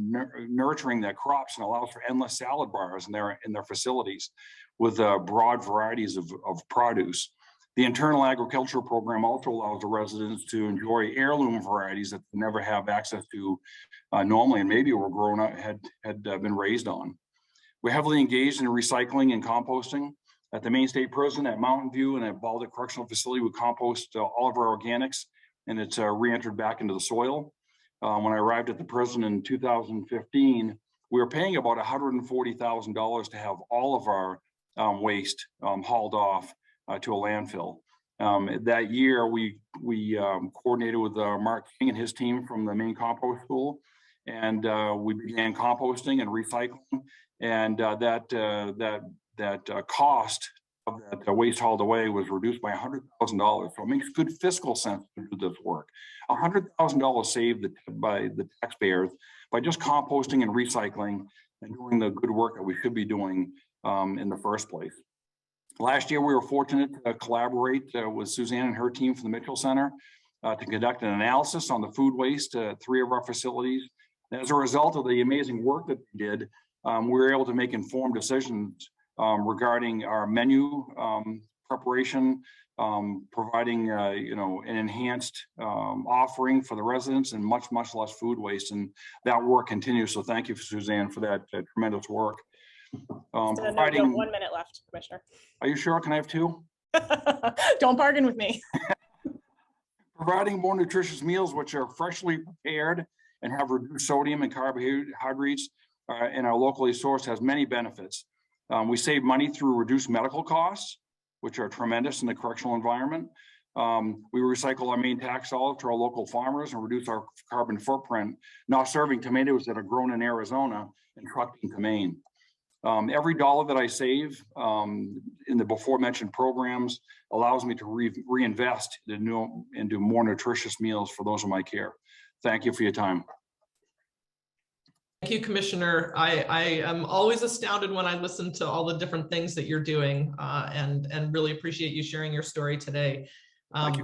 nurturing their crops and allows for endless salad bars in their facilities with broad varieties of produce. The internal agricultural program also allows the residents to enjoy heirloom varieties that they never have access to normally, and maybe were grown up, had been raised on. We're heavily engaged in recycling and composting. At the Maine State Prison, at Mountain View, and at Baltic Correctional Facility, we compost all of our organics, and it's re-entered back into the soil. When I arrived at the prison in 2015, we were paying about $140,000 to have all of our waste hauled off to a landfill. That year, we coordinated with Mark King and his team from the Maine Compost School, and we began composting and recycling. And that cost of that waste hauled away was reduced by $100,000. So it makes good fiscal sense to do this work. $100,000 saved by the taxpayers by just composting and recycling and doing the good work that we should be doing in the first place. Last year, we were fortunate to collaborate with Suzanne and her team from the Mitchell Center to conduct an analysis on the food waste at 3 of our facilities. And as a result of the amazing work that they did, we were able to make informed decisions regarding our menu preparation, providing an enhanced offering for the residents, and much less food waste. And that work continues. So thank you, Suzanne, for that tremendous work. So no, you have 1 minute left, Commissioner. Are you sure? Can I have 2? Don't bargain with me. Providing more nutritious meals, which are freshly prepared and have reduced sodium and carbohydrates in our locally sourced, has many benefits. We save money through reduced medical costs, which are tremendous in the correctional environment. We recycle our Maine tax dollars to our local farmers and reduce our carbon footprint, not serving tomatoes that are grown in Arizona and trucked into Maine. Every dollar that I save in the before mentioned programs allows me to reinvest into more nutritious meals for those in my care. Thank you for your time. Thank you, Commissioner. I am always astounded when I listen to all the different things that you're doing and really appreciate you sharing your story today.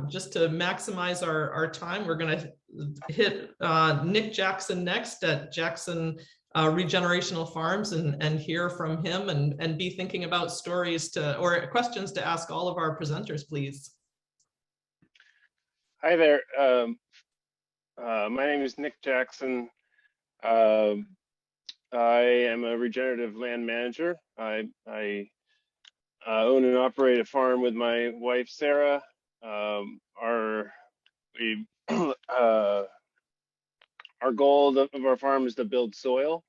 Just to maximize our time, we're going to hit Nick Jackson next at Jackson Regenerational Farms and hear from him and be thinking about stories or questions to ask all of our presenters, please. Hi there. My name is Nick Jackson. I am a regenerative land manager. I own and operate a farm with my wife, Sarah. Our goal of our farm is to build soil.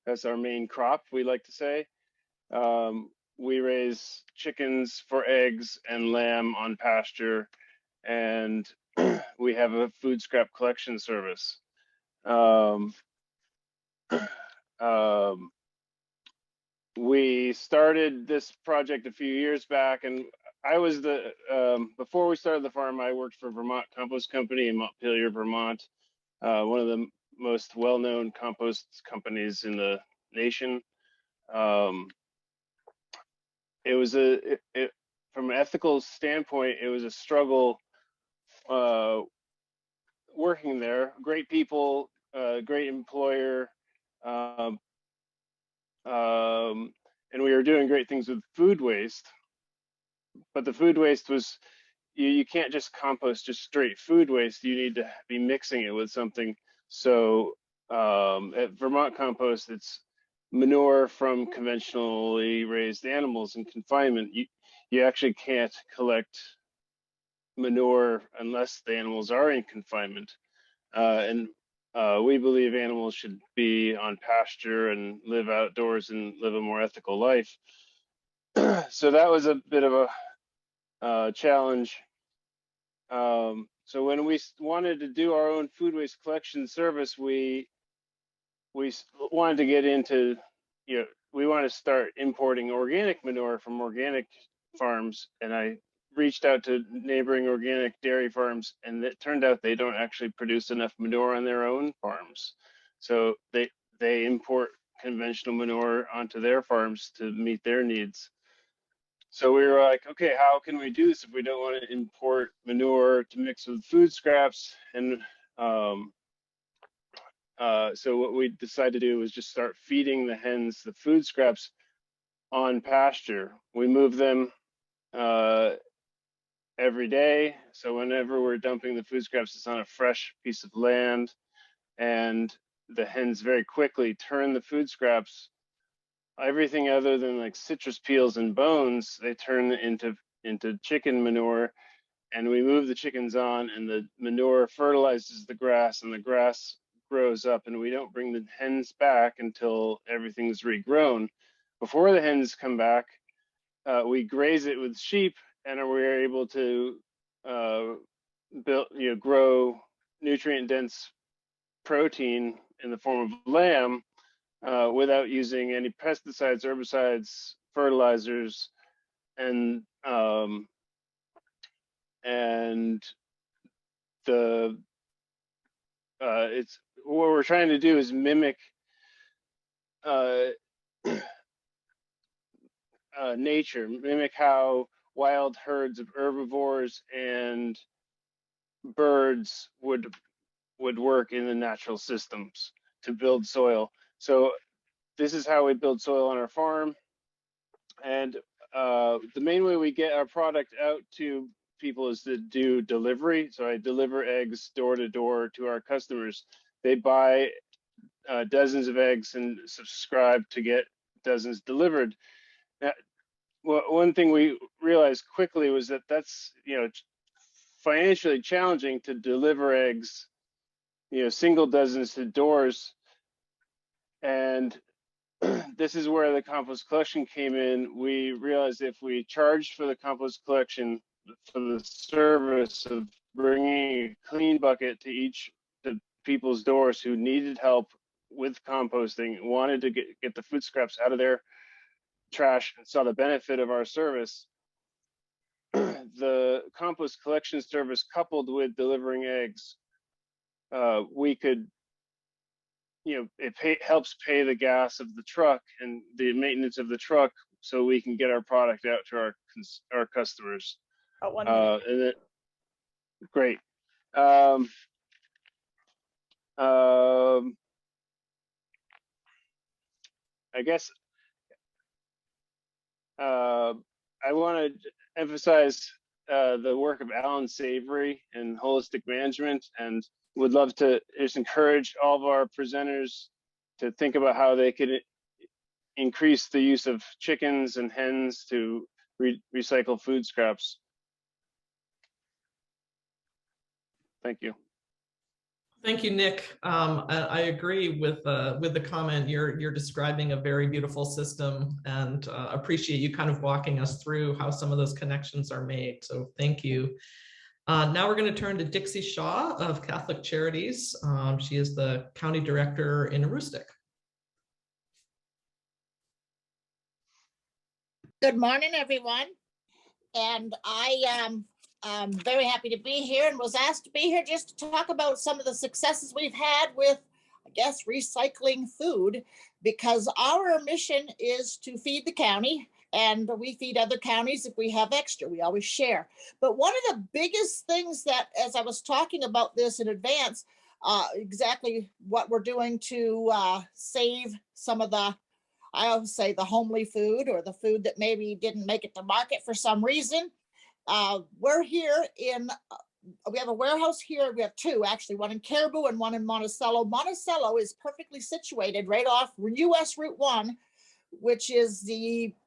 That's our main crop, we like to say. We raise chickens for eggs and lamb on pasture, and we have a food scrap collection service. We started this project a few years back, and I was before we started the farm, I worked for Vermont Compost Company in Montpelier, Vermont, one of the most well-known compost companies in the nation. It was from an ethical standpoint, it was a struggle working there. Great people, great employer, and we were doing great things with food waste. But the food waste was, you can't just compost just straight food waste. You need to be mixing it with something. So at Vermont Compost, it's manure from conventionally raised animals in confinement. You actually can't collect manure unless the animals are in confinement. And we believe animals should be on pasture and live outdoors and live a more ethical life. So that was a bit of a challenge. So when we wanted to do our own food waste collection service, we wanted to get into, we want to start importing organic manure from organic farms. And I reached out to neighboring organic dairy farms, and it turned out they don't actually produce enough manure on their own farms. So they import conventional manure onto their farms to meet their needs. So we were like, okay, how can we do this if we don't want to import manure to mix with food scraps? And so what we decided to do was just start feeding the hens the food scraps on pasture. We move them every day. So whenever we're dumping the food scraps, it's on a fresh piece of land, and the hens very quickly turn the food scraps, everything other than like citrus peels and bones, they turn into chicken manure, and we move the chickens on, and the manure fertilizes the grass, and the grass grows up, and we don't bring the hens back until everything's regrown. Before the hens come back, we graze it with sheep, and we're able to grow nutrient-dense protein in the form of lamb without using any pesticides, herbicides, fertilizers, and it's what we're trying to do is mimic nature, mimic how wild herds of herbivores and birds would work in the natural systems to build soil. So this is how we build soil on our farm. And the main way we get our product out to people is to do delivery. So I deliver eggs door to door to our customers. They buy dozens of eggs and subscribe to get dozens delivered. Now, one thing we realized quickly was that that's financially challenging to deliver eggs, single dozens to doors. And this is where the compost collection came in. We realized if we charged for the compost collection for the service of bringing a clean bucket to each the people's doors who needed help with composting, wanted to get the food scraps out of their trash, and saw the benefit of our service, the compost collection service coupled with delivering eggs, we could, it helps pay the gas of the truck and the maintenance of the truck, so we can get our product out to our customers. About 1 minute. And Great. Um, I guess I want to emphasize the work of Alan Savory in holistic management, and would love to just encourage all of our presenters to think about how they could increase the use of chickens and hens to recycle food scraps. Thank you. Thank you, Nick. I agree with the comment. You're describing a very beautiful system, and appreciate you kind of walking us through how some of those connections are made. So thank you. Now we're going to turn to Dixie Shaw of Catholic Charities. She is the county director in Aroostook. Good morning, everyone. And I am very happy to be here and was asked to be here just to talk about some of the successes we've had with, I guess, recycling food, because our mission is to feed the county, and we feed other counties if we have extra. We always share. But one of the biggest things that, as I was talking about this in advance, exactly what we're doing to save some of the, I always say, the homely food, or the food that maybe didn't make it to market for some reason. We're here in, we have a warehouse here. We have two, actually, one in Caribou and one in Monticello. Monticello is perfectly situated right off US Route 1, which is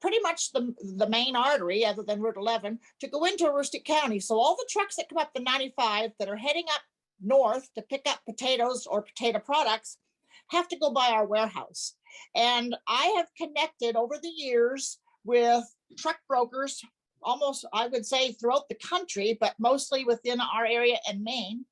pretty much the main artery, other than Route 11, to go into Aroostook County. So all the trucks that come up the 95 that are heading up north to pick up potatoes or potato products have to go by our warehouse. And I have connected over the years with truck brokers, almost, I would say, throughout the country, but mostly within our area in Maine,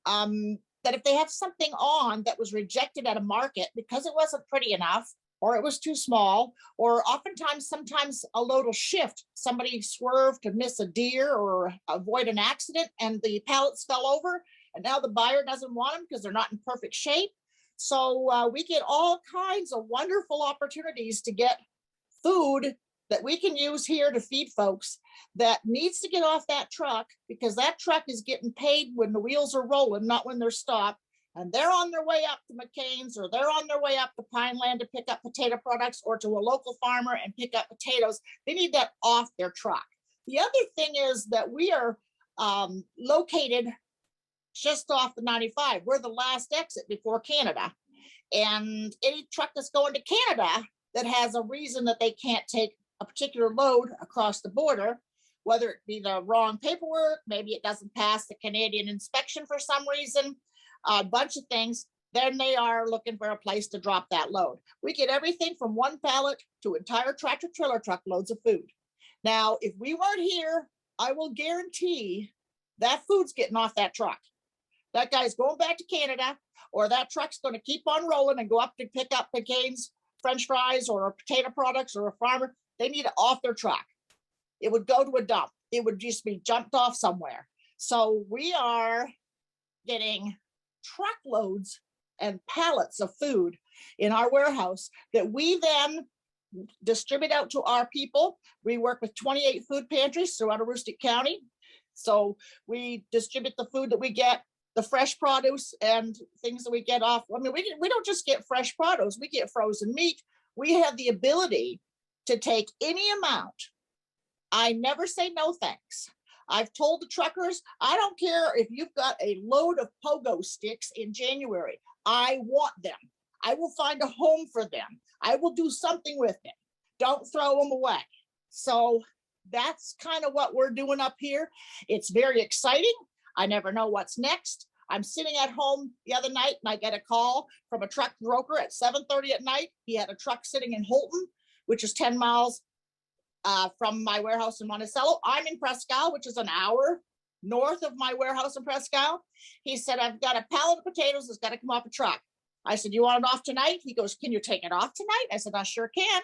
that if they have something on that was rejected at a market because it wasn't pretty enough, or it was too small, or oftentimes, sometimes a load will shift. Somebody swerved to miss a deer or avoid an accident, and the pallets fell over, and now the buyer doesn't want them because they're not in perfect shape. So we get all kinds of wonderful opportunities to get food that we can use here to feed folks that needs to get off that truck, because that truck is getting paid when the wheels are rolling, not when they're stopped. And they're on their way up to McCain's, or they're on their way up to Pineland to pick up potato products, or to a local farmer and pick up potatoes. They need that off their truck. The other thing is that we are located just off the 95. We're the last exit before Canada. And any truck that's going to Canada that has a reason that they can't take a particular load across the border, whether it be the wrong paperwork, maybe it doesn't pass the Canadian inspection for some reason, a bunch of things, then they are looking for a place to drop that load. We get everything from one pallet to entire tractor trailer truck loads of food. Now, if we weren't here, I will guarantee that food's getting off that truck. That guy's going back to Canada, or that truck's going to keep on rolling and go up to pick up McCain's French fries or potato products, or a farmer. They need it off their truck. It would go to a dump. It would just be jumped off somewhere. So we are getting truckloads and pallets of food in our warehouse that we then distribute out to our people. We work with 28 food pantries throughout Aroostook County. So we distribute the food that we get, the fresh produce and things that we get off. I mean, we don't just get fresh produce, we get frozen meat. We have the ability to take any amount. I never say no thanks. I've told the truckers, I don't care if you've got a load of pogo sticks in January. I want them. I will find a home for them. I will do something with them. Don't throw them away. So that's kind of what we're doing up here. It's very exciting. I never know what's next. I'm sitting at home the other night and I get a call from a truck broker at 7:30 at night. He had a truck sitting in Holton, which is 10 miles from my warehouse in Monticello. I'm in Prescott, which is an hour north of my warehouse in Prescott. He said, I've got a pallet of potatoes that's got to come off a truck. I said, you want it off tonight? He goes, can you take it off tonight? I said, I sure can.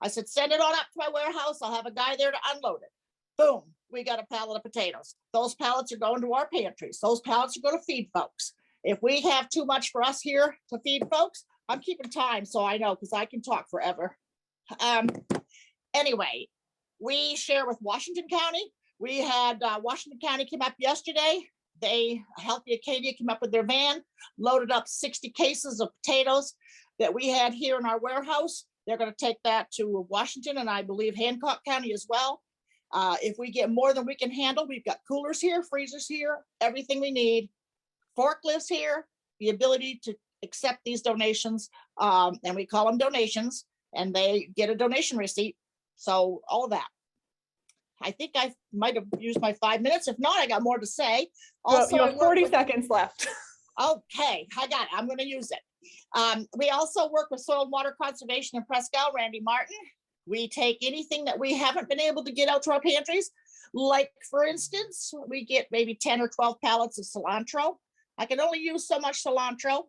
I said, send it on up to my warehouse. I'll have a guy there to unload it. Boom, we got a pallet of potatoes. Those pallets are going to our pantries. Those pallets are going to feed folks. If we have too much for us here to feed folks, I'm keeping time so I know, because I can talk forever. Anyway, we share with Washington County. We had Washington County came up yesterday. Healthy Acadia came up with their van, loaded up 60 cases of potatoes that we had here in our warehouse. They're going to take that to Washington and I believe Hancock County as well. If we get more than we can handle, we've got coolers here, freezers here, everything we need, forklifts here, the ability to accept these donations, and we call them donations, and they get a donation receipt. So all of that. I think I might have used my 5 minutes. If not, I got more to say. Also, you have 40 seconds left. Okay, I got it. I'm going to use it. We also work with Soil and Water Conservation in Presque Isle, Randy Martin. We take anything that we haven't been able to get out to our pantries. Like, for instance, we get maybe 10 or 12 pallets of cilantro. I can only use so much cilantro.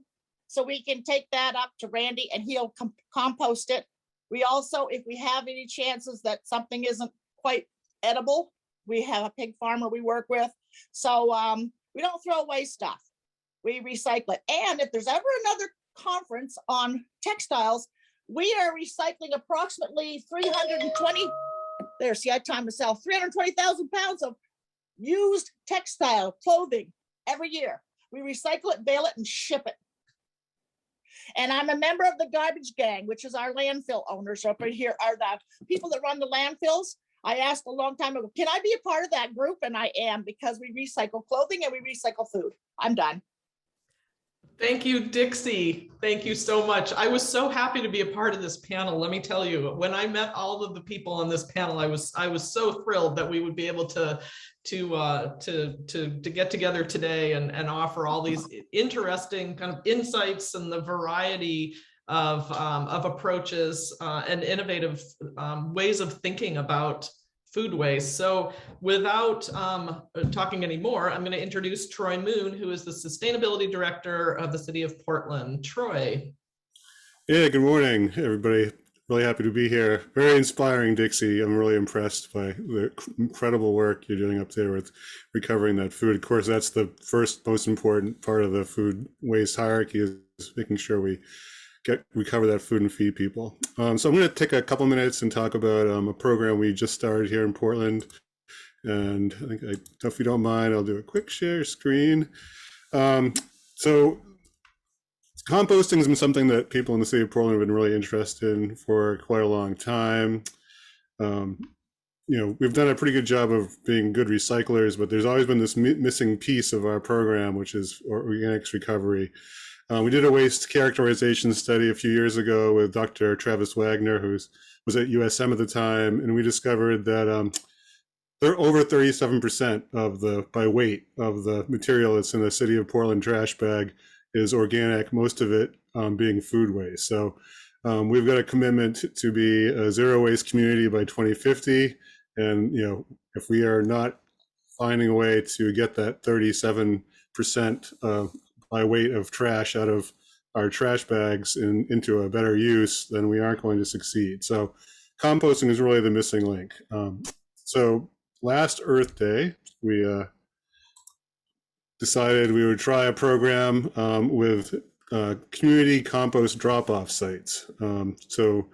So we can take that up to Randy and he'll compost it. We also, if we have any chances that something isn't quite edible, we have a pig farmer we work with. So we don't throw away stuff. We recycle it. And if there's ever another conference on textiles, we are recycling approximately 320, there, see, I timed myself, 320,000 pounds of used textile clothing every year. We recycle it, bale it, and ship it. And I'm a member of the garbage gang, which is our landfill owners up here, are the people that run the landfills. I asked a long time ago, can I be a part of that group? And I am, because we recycle clothing and we recycle food. I'm done. Thank you, Dixie. Thank you so much. I was so happy to be a part of this panel. Let me tell you, when I met all of the people on this panel, I was so thrilled that we would be able to get together today and offer all these interesting kind of insights and the variety of approaches and innovative ways of thinking about food waste. So without talking anymore, I'm going to introduce Troy Moon, who is the Sustainability Director of the City of Portland. Troy. Yeah, good morning, everybody. Really happy to be here. Very inspiring, Dixie. I'm really impressed by the incredible work you're doing up there with recovering that food. Of course, that's the first most important part of the food waste hierarchy, is making sure we recover that food and feed people. So I'm going to take a couple minutes and talk about a program we just started here in Portland. And I think, if you don't mind, I'll do a quick share screen. So composting has been something that people in the city of Portland have been really interested in for quite a long time. We've done a pretty good job of being good recyclers, but there's always been this missing piece of our program, which is organics recovery. We did a waste characterization study a few years ago with Dr. Travis Wagner, who was at USM at the time, and we discovered that they're over 37% by weight of the material that's in the city of Portland trash bag is organic, most of it being food waste. So we've got a commitment to be a zero waste community by 2050. And, if we are not finding a way to get that 37% by weight of trash out of our trash bags into a better use, then we aren't going to succeed. So composting is really the missing link. So last Earth Day, we decided we would try a program with community compost drop-off sites. So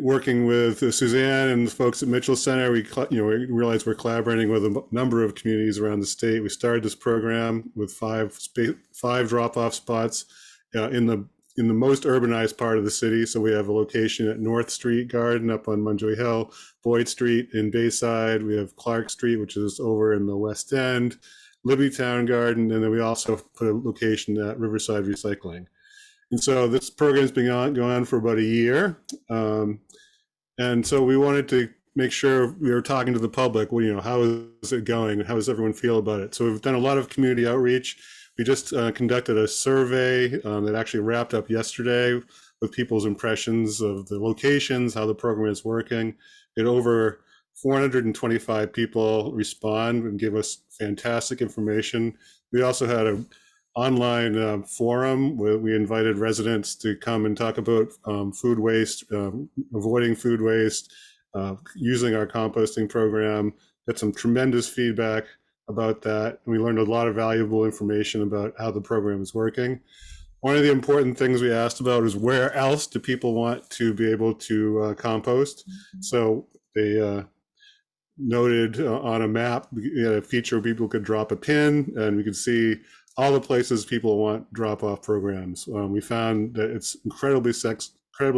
working with Suzanne and the folks at Mitchell Center, we realized we're collaborating with a number of communities around the state. We started this program with five drop-off spots in the most urbanized part of the city. So we have a location at North Street Garden up on Munjoy Hill, Boyd Street in Bayside. We have Clark Street, which is over in the West End, Liberty Town Garden, and then we also put a location at Riverside Recycling. And so this program's been going on for about a year. And so we wanted to make sure we were talking to the public, how is it going? How does everyone feel about it? So we've done a lot of community outreach. We just conducted a survey that actually wrapped up yesterday with people's impressions of the locations, how the program is working. It over 425 people respond and give us fantastic information. We also had an online forum where we invited residents to come and talk about food waste, avoiding food waste, using our composting program. Got some tremendous feedback about that. And we learned a lot of valuable information about how the program is working. One of the important things we asked about is where else do people want to be able to compost? So they noted on a map. We had a feature where people could drop a pin, and we could see all the places people want drop-off programs. We found that it's incredibly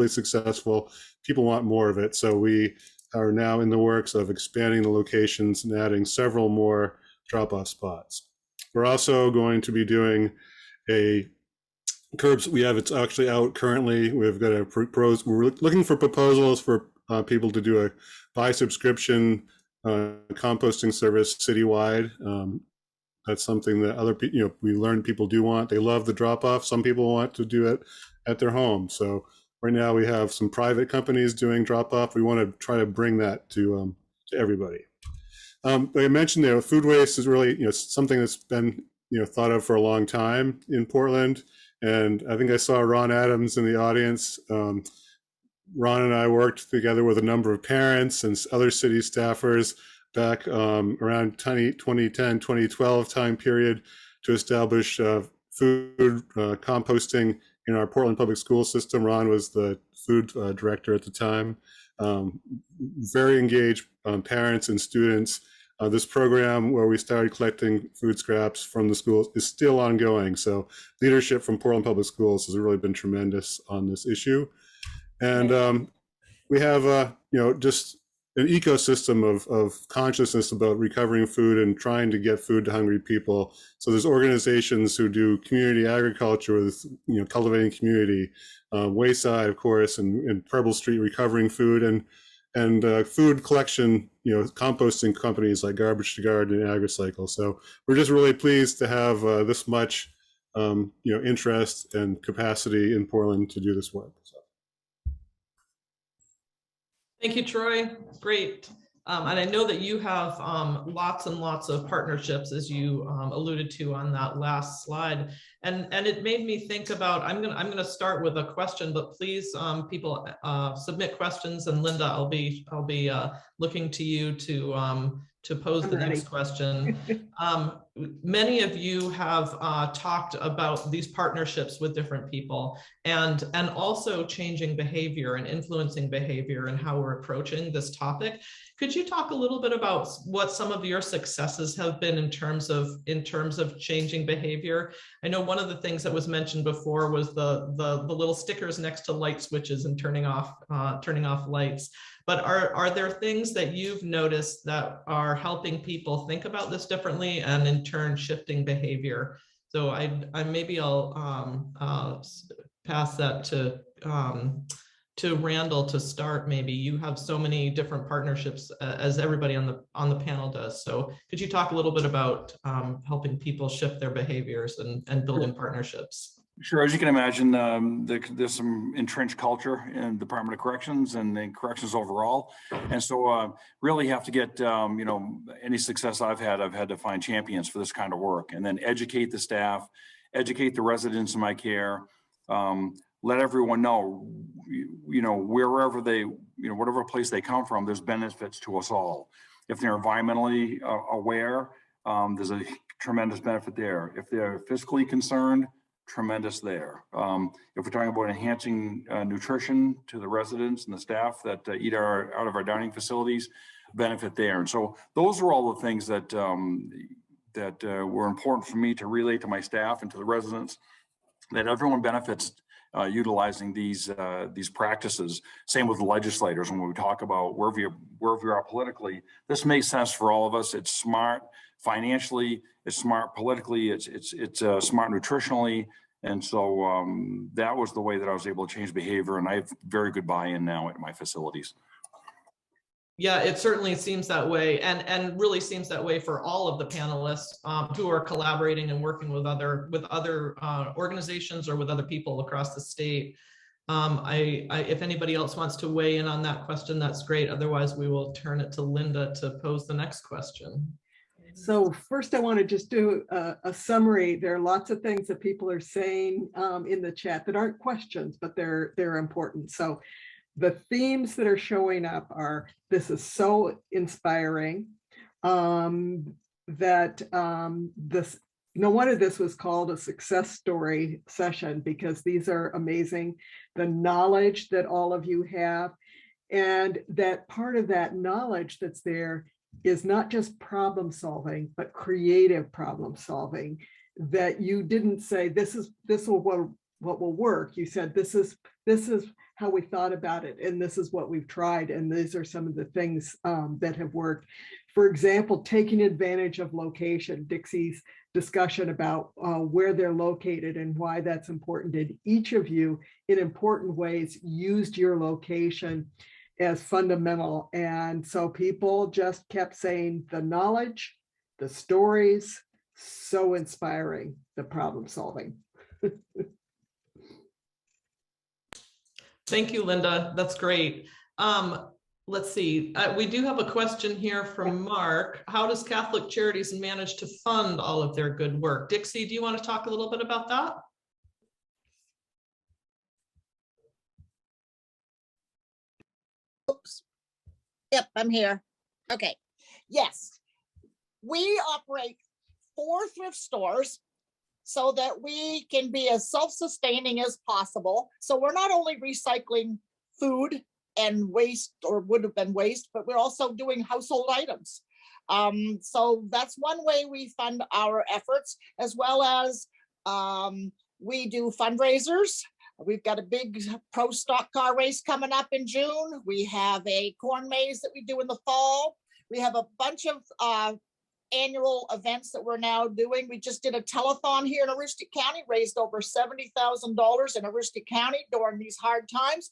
successful. People want more of it, so we are now in the works of expanding the locations and adding several more drop-off spots. We're also going to be doing a curbs. It's actually out currently. We've got we're looking for proposals for people to do a by subscription composting service citywide. That's something that other people, we learned people do want. They love the drop off. Some people want to do it at their home. So right now we have some private companies doing drop off. We want to try to bring that to everybody. Like I mentioned, food waste is really something that's been thought of for a long time in Portland. And I think I saw Ron Adams in the audience. Ron and I worked together with a number of parents and other city staffers back around 2010, 2012 time period to establish food composting in our Portland public school system. Ron was the food director at the time. Very engaged parents and students. This program where we started collecting food scraps from the schools is still ongoing. So leadership from Portland Public Schools has really been tremendous on this issue. And we have, just an ecosystem of consciousness about recovering food and trying to get food to hungry people. So there's organizations who do community agriculture with, cultivating community, Wayside, of course, and Preble Street recovering food, and food collection, composting companies like Garbage to Garden and AgriCycle. So we're just really pleased to have this much, interest and capacity in Portland to do this work. So. Thank you, Troy. Great. And I know that you have lots and lots of partnerships, as you alluded to on that last slide. And it made me think about, I'm gonna start with a question, but please, people submit questions, and Linda, I'll be looking to you to pose the next question. Many of you have talked about these partnerships with different people and also changing behavior and influencing behavior and how we're approaching this topic. Could you talk a little bit about what some of your successes have been in terms of changing behavior? I know one of the things that was mentioned before was the little stickers next to light switches and turning off lights. But are there things that you've noticed that are helping people think about this differently and in turn shifting behavior? So I'll pass that to Randall to start. Maybe you have so many different partnerships as everybody on the panel does. So could you talk a little bit about helping people shift their behaviors and building partnerships? Sure. As you can imagine, there's some entrenched culture in the Department of Corrections and in corrections overall. And so really have to get, any success I've had to find champions for this kind of work, and then educate the staff, educate the residents in my care, let everyone know, wherever whatever place they come from, there's benefits to us all. If they're environmentally aware, there's a tremendous benefit there. If they're fiscally concerned, tremendous there. If we're talking about enhancing nutrition to the residents and the staff that eat out of our dining facilities, benefit there. And so those are all the things that were important for me to relay to my staff and to the residents, that everyone benefits utilizing these practices. Same with the legislators. When we talk about wherever you are politically, this makes sense for all of us. It's smart financially, it's smart politically, it's smart nutritionally. And so that was the way that I was able to change behavior, and I have very good buy-in now at my facilities. Yeah, it certainly seems that way, and really seems that way for all of the panelists who are collaborating and working with other organizations or with other people across the state. If anybody else wants to weigh in on that question, that's great. Otherwise, we will turn it to Linda to pose the next question. So first, I want to just do a summary. There are lots of things that people are saying in the chat that aren't questions, but they're important. So the themes that are showing up are, this is so inspiring, that no wonder this was called a success story session, because these are amazing. The knowledge that all of you have, and that part of that knowledge that's there is not just problem solving, but creative problem solving. That you didn't say this will what will work. You said this is how we thought about it, and this is what we've tried, and these are some of the things that have worked. For example, taking advantage of location. Dixie's discussion about where they're located and why that's important. And each of you, in important ways, used your location as fundamental. And so people just kept saying the knowledge, the stories, so inspiring, the problem solving. Thank you, Linda. That's great. Let's see. We do have a question here from Mark. How does Catholic Charities manage to fund all of their good work? Dixie, do you want to talk a little bit about that? Oops. Yep, I'm here. Okay. Yes. We operate 4 thrift stores so that we can be as self-sustaining as possible. So we're not only recycling food and waste, or would have been waste, but we're also doing household items. So that's one way we fund our efforts, as well as we do fundraisers. We've got a big pro stock car race coming up in June. We have a corn maze that we do in the fall. We have a bunch of annual events that we're now doing. We just did a telethon here in Aroostook County, raised over $70,000 in Aroostook County during these hard times.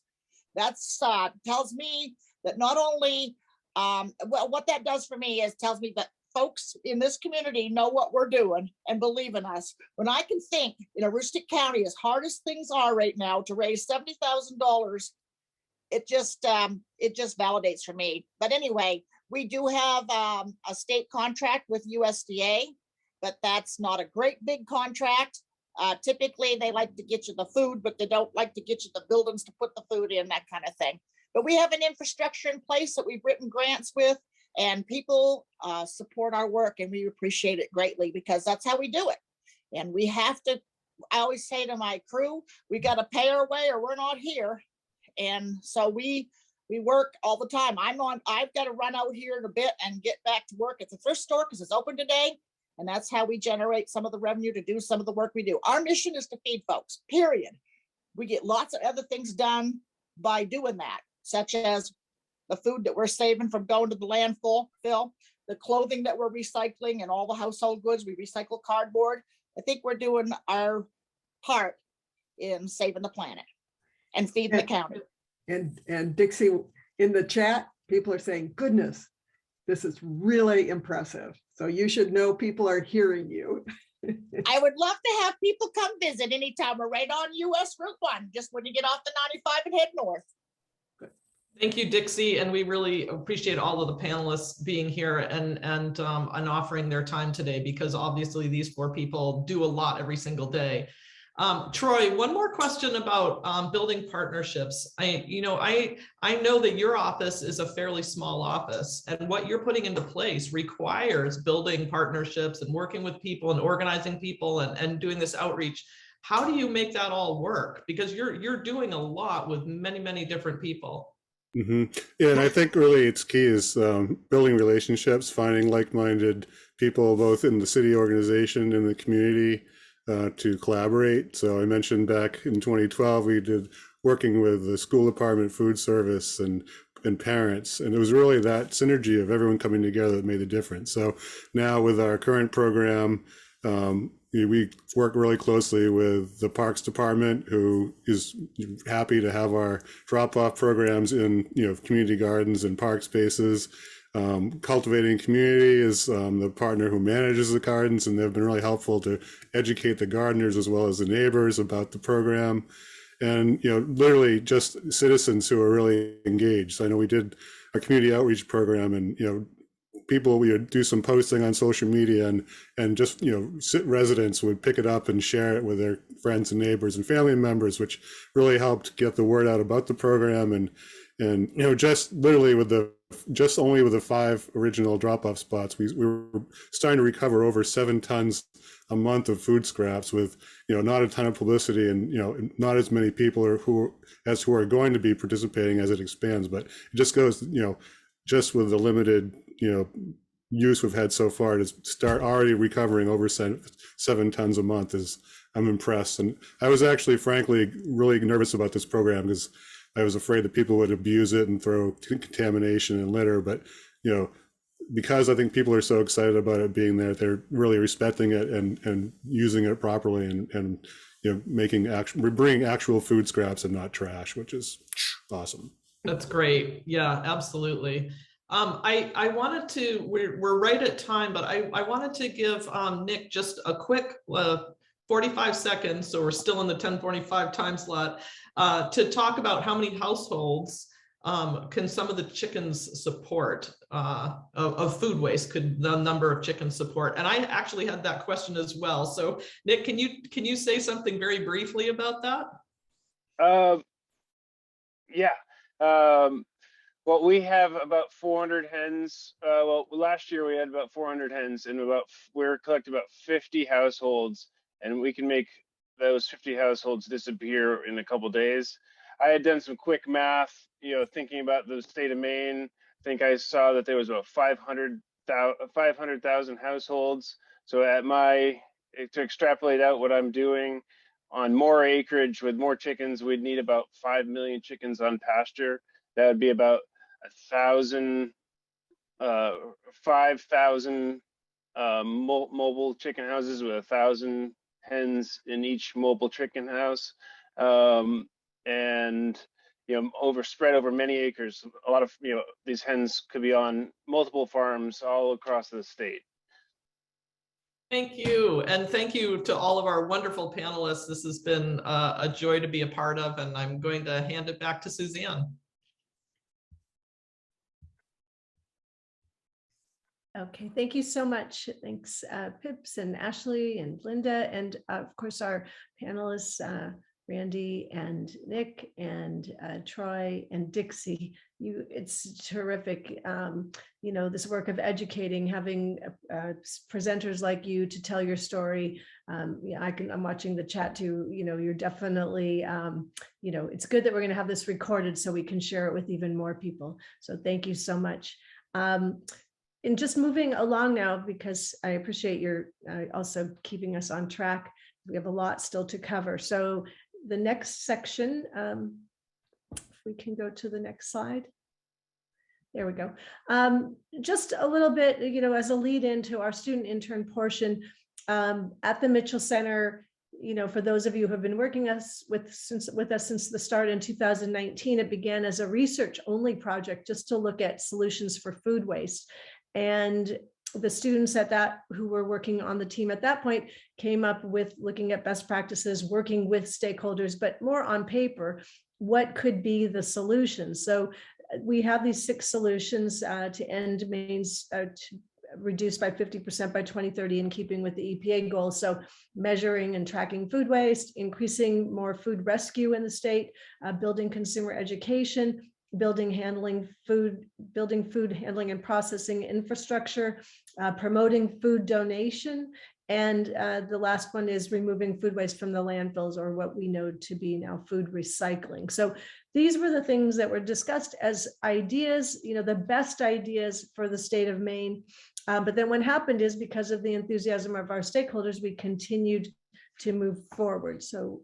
That's tells me that not only, well, what that does for me is tells me that folks in this community know what we're doing and believe in us. When I can think in Aroostook County, as hard as things are right now, to raise $70,000, it just validates for me. But anyway, we do have a state contract with USDA, but that's not a great big contract. Typically, they like to get you the food, but they don't like to get you the buildings to put the food in, that kind of thing. But we have an infrastructure in place that we've written grants with, and people support our work, and we appreciate it greatly, because that's how we do it. And we have to, I always say to my crew, we got to pay our way or we're not here. And so we work all the time. I've got to run out here in a bit and get back to work at the thrift store because it's open today. And that's how we generate some of the revenue to do some of the work we do. Our mission is to feed folks, period. We get lots of other things done by doing that, such as the food that we're saving from going to the landfill, the clothing that we're recycling, and all the household goods. We recycle cardboard. I think we're doing our part in saving the planet and feeding the county. And Dixie, in the chat, people are saying, goodness, this is really impressive. So you should know people are hearing you. I would love to have people come visit anytime. We're right on US Route 1, just when you get off the 95 and head north. Thank you, Dixie, and we really appreciate all of the panelists being here and offering their time today, because obviously these 4 people do a lot every single day. Troy, one more question about building partnerships. I know that your office is a fairly small office, and what you're putting into place requires building partnerships and working with people and organizing people and doing this outreach. How do you make that all work? Because you're doing a lot with many, many different people. Mm-hmm. Yeah, and I think really it's key is building relationships, finding like-minded people, both in the city organization and the community, to collaborate. So I mentioned back in 2012, we did working with the school department, food service, and parents. And it was really that synergy of everyone coming together that made the difference. So now with our current program, we work really closely with the Parks Department, who is happy to have our drop-off programs in community gardens and park spaces. Cultivating Community is the partner who manages the gardens, and they've been really helpful to educate the gardeners as well as the neighbors about the program. And literally just citizens who are really engaged. So I know we did a community outreach program, and people, we would do some posting on social media, and just residents would pick it up and share it with their friends and neighbors and family members, which really helped get the word out about the program. And just literally only with the 5 original drop-off spots, we were starting to recover over 7 tons a month of food scraps with not a ton of publicity, and not as many people who are going to be participating as it expands. But it just goes just with the limited use we've had so far to start already recovering over 7 tons a month I'm impressed. And I was actually, frankly, really nervous about this program because I was afraid that people would abuse it and throw contamination and litter. But, because I think people are so excited about it being there, they're really respecting it and using it properly and bringing actual food scraps and not trash, which is awesome. That's great. Yeah, absolutely. I wanted to, we're right at time, but I wanted to give Nick just a quick 45 seconds, so we're still in the 10:45 time slot, to talk about how many households can some of the chickens support of food waste, could the number of chickens support? And I actually had that question as well. So Nick, can you say something very briefly about that? Yeah. Well, we have about 400 hens. Well, last year we had about 400 hens, and we're collecting about 50 households, and we can make those 50 households disappear in a couple days. I had done some quick math, thinking about the state of Maine. I think I saw that there was about 500,000 households. So to extrapolate out what I'm doing on more acreage with more chickens, we'd need about 5 million chickens on pasture. That would be about 5,000 mobile chicken houses with 1,000 hens in each mobile chicken house, and spread over many acres. A lot of these hens could be on multiple farms all across the state. Thank you. And thank you to all of our wonderful panelists. This has been a joy to be a part of, and I'm going to hand it back to Suzanne. Okay, thank you so much. Thanks, Pips and Ashley and Linda, and of course our panelists, Randy and Nick and Troy and Dixie. It's terrific, this work of educating, having presenters like you to tell your story. I'm watching the chat too. You're definitely, it's good that we're going to have this recorded so we can share it with even more people. So thank you so much. And just moving along now, because I appreciate your also keeping us on track. We have a lot still to cover. So the next section, if we can go to the next slide. There we go. Just a little bit, as a lead into our student intern portion at the Mitchell Center. For those of you who have been working with us since the start in 2019, it began as a research-only project just to look at solutions for food waste. And the students who were working on the team at that point came up with looking at best practices, working with stakeholders, but more on paper, what could be the solutions. So we have these 6 solutions to end Maine's to reduce by 50% by 2030 in keeping with the EPA goals. So measuring and tracking food waste, increasing more food rescue in the state, building consumer education, building food handling and processing infrastructure, promoting food donation, and the last one is removing food waste from the landfills, or what we know to be now food recycling. So these were the things that were discussed as ideas, the best ideas for the state of Maine. But then what happened is, because of the enthusiasm of our stakeholders, we continued to move forward. So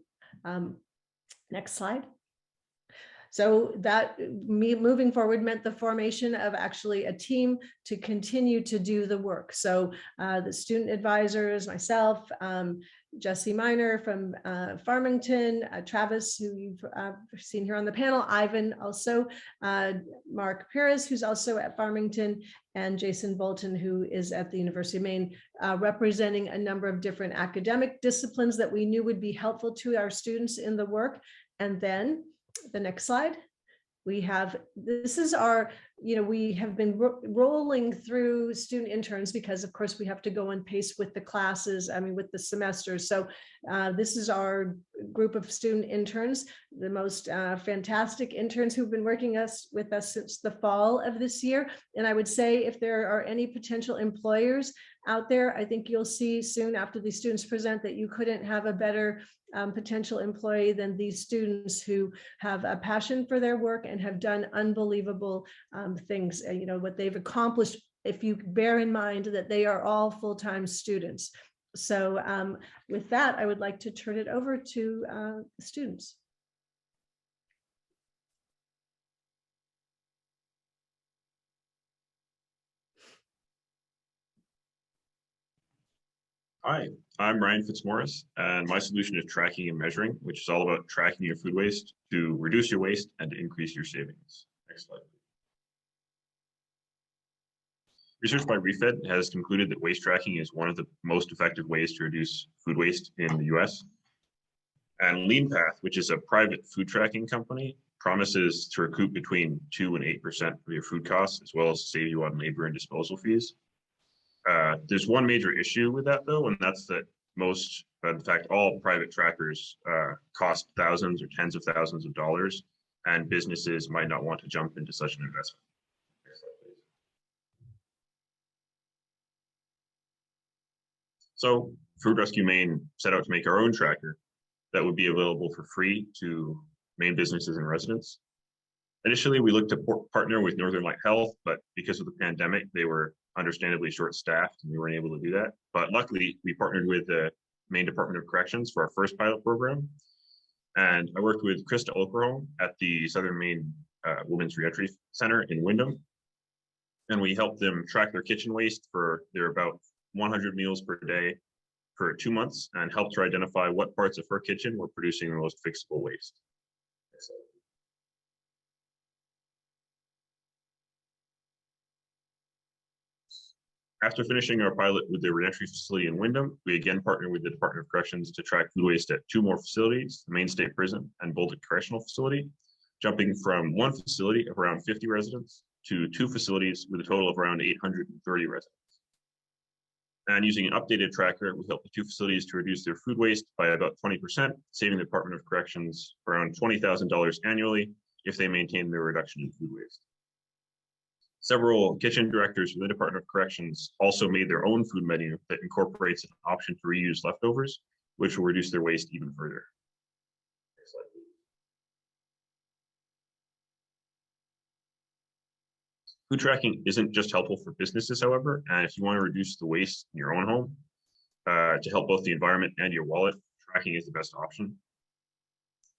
next slide. So that moving forward meant the formation of actually a team to continue to do the work. So the student advisors, myself, Jesse Miner from Farmington, Travis, who you've seen here on the panel, Ivan also, Mark Perez, who's also at Farmington, and Jason Bolton, who is at the University of Maine, representing a number of different academic disciplines that we knew would be helpful to our students in the work. And then the next slide. We have been rolling through student interns because, of course, we have to go on pace with the classes, with the semesters. So this is our group of student interns, the most fantastic interns who've been working with us since the fall of this year. And I would say, if there are any potential employers out there, I think you'll see soon after these students present that you couldn't have a better potential employee than these students who have a passion for their work and have done unbelievable things. What they've accomplished if you bear in mind that they are all full-time students. So with that, I would like to turn it over to the students. Hi, I'm Ryan Fitzmaurice, and my solution is tracking and measuring, which is all about tracking your food waste to reduce your waste and to increase your savings. Next slide. Research by ReFed has concluded that waste tracking is one of the most effective ways to reduce food waste in the US. And LeanPath, which is a private food tracking company, promises to recoup between 2 and 8% of your food costs, as well as save you on labor and disposal fees. There's one major issue with that though, and that's that most, in fact, all private trackers cost thousands or tens of thousands of dollars, and businesses might not want to jump into such an investment. So Food Rescue Maine set out to make our own tracker that would be available for free to Maine businesses and residents. Initially, we looked to partner with Northern Light Health, but because of the pandemic, they were understandably short-staffed and we weren't able to do that. But luckily, we partnered with the Maine Department of Corrections for our first pilot program. And I worked with Krista Okerholm at the Southern Maine Women's Reentry Center in Windham. And we helped them track their kitchen waste for their about 100 meals per day for 2 months and helped her identify what parts of her kitchen were producing the most fixable waste. After finishing our pilot with the reentry facility in Windham, we again partnered with the Department of Corrections to track food waste at 2 more facilities, the Maine State Prison and Bolton Correctional Facility, jumping from 1 facility of around 50 residents to 2 facilities with a total of around 830 residents. And using an updated tracker, we helped the 2 facilities to reduce their food waste by about 20%, saving the Department of Corrections around $20,000 annually if they maintain their reduction in food waste. Several kitchen directors from the Department of Corrections also made their own food menu that incorporates an option to reuse leftovers, which will reduce their waste even further. Next slide, please. Food tracking isn't just helpful for businesses, however, and if you want to reduce the waste in your own home to help both the environment and your wallet, tracking is the best option.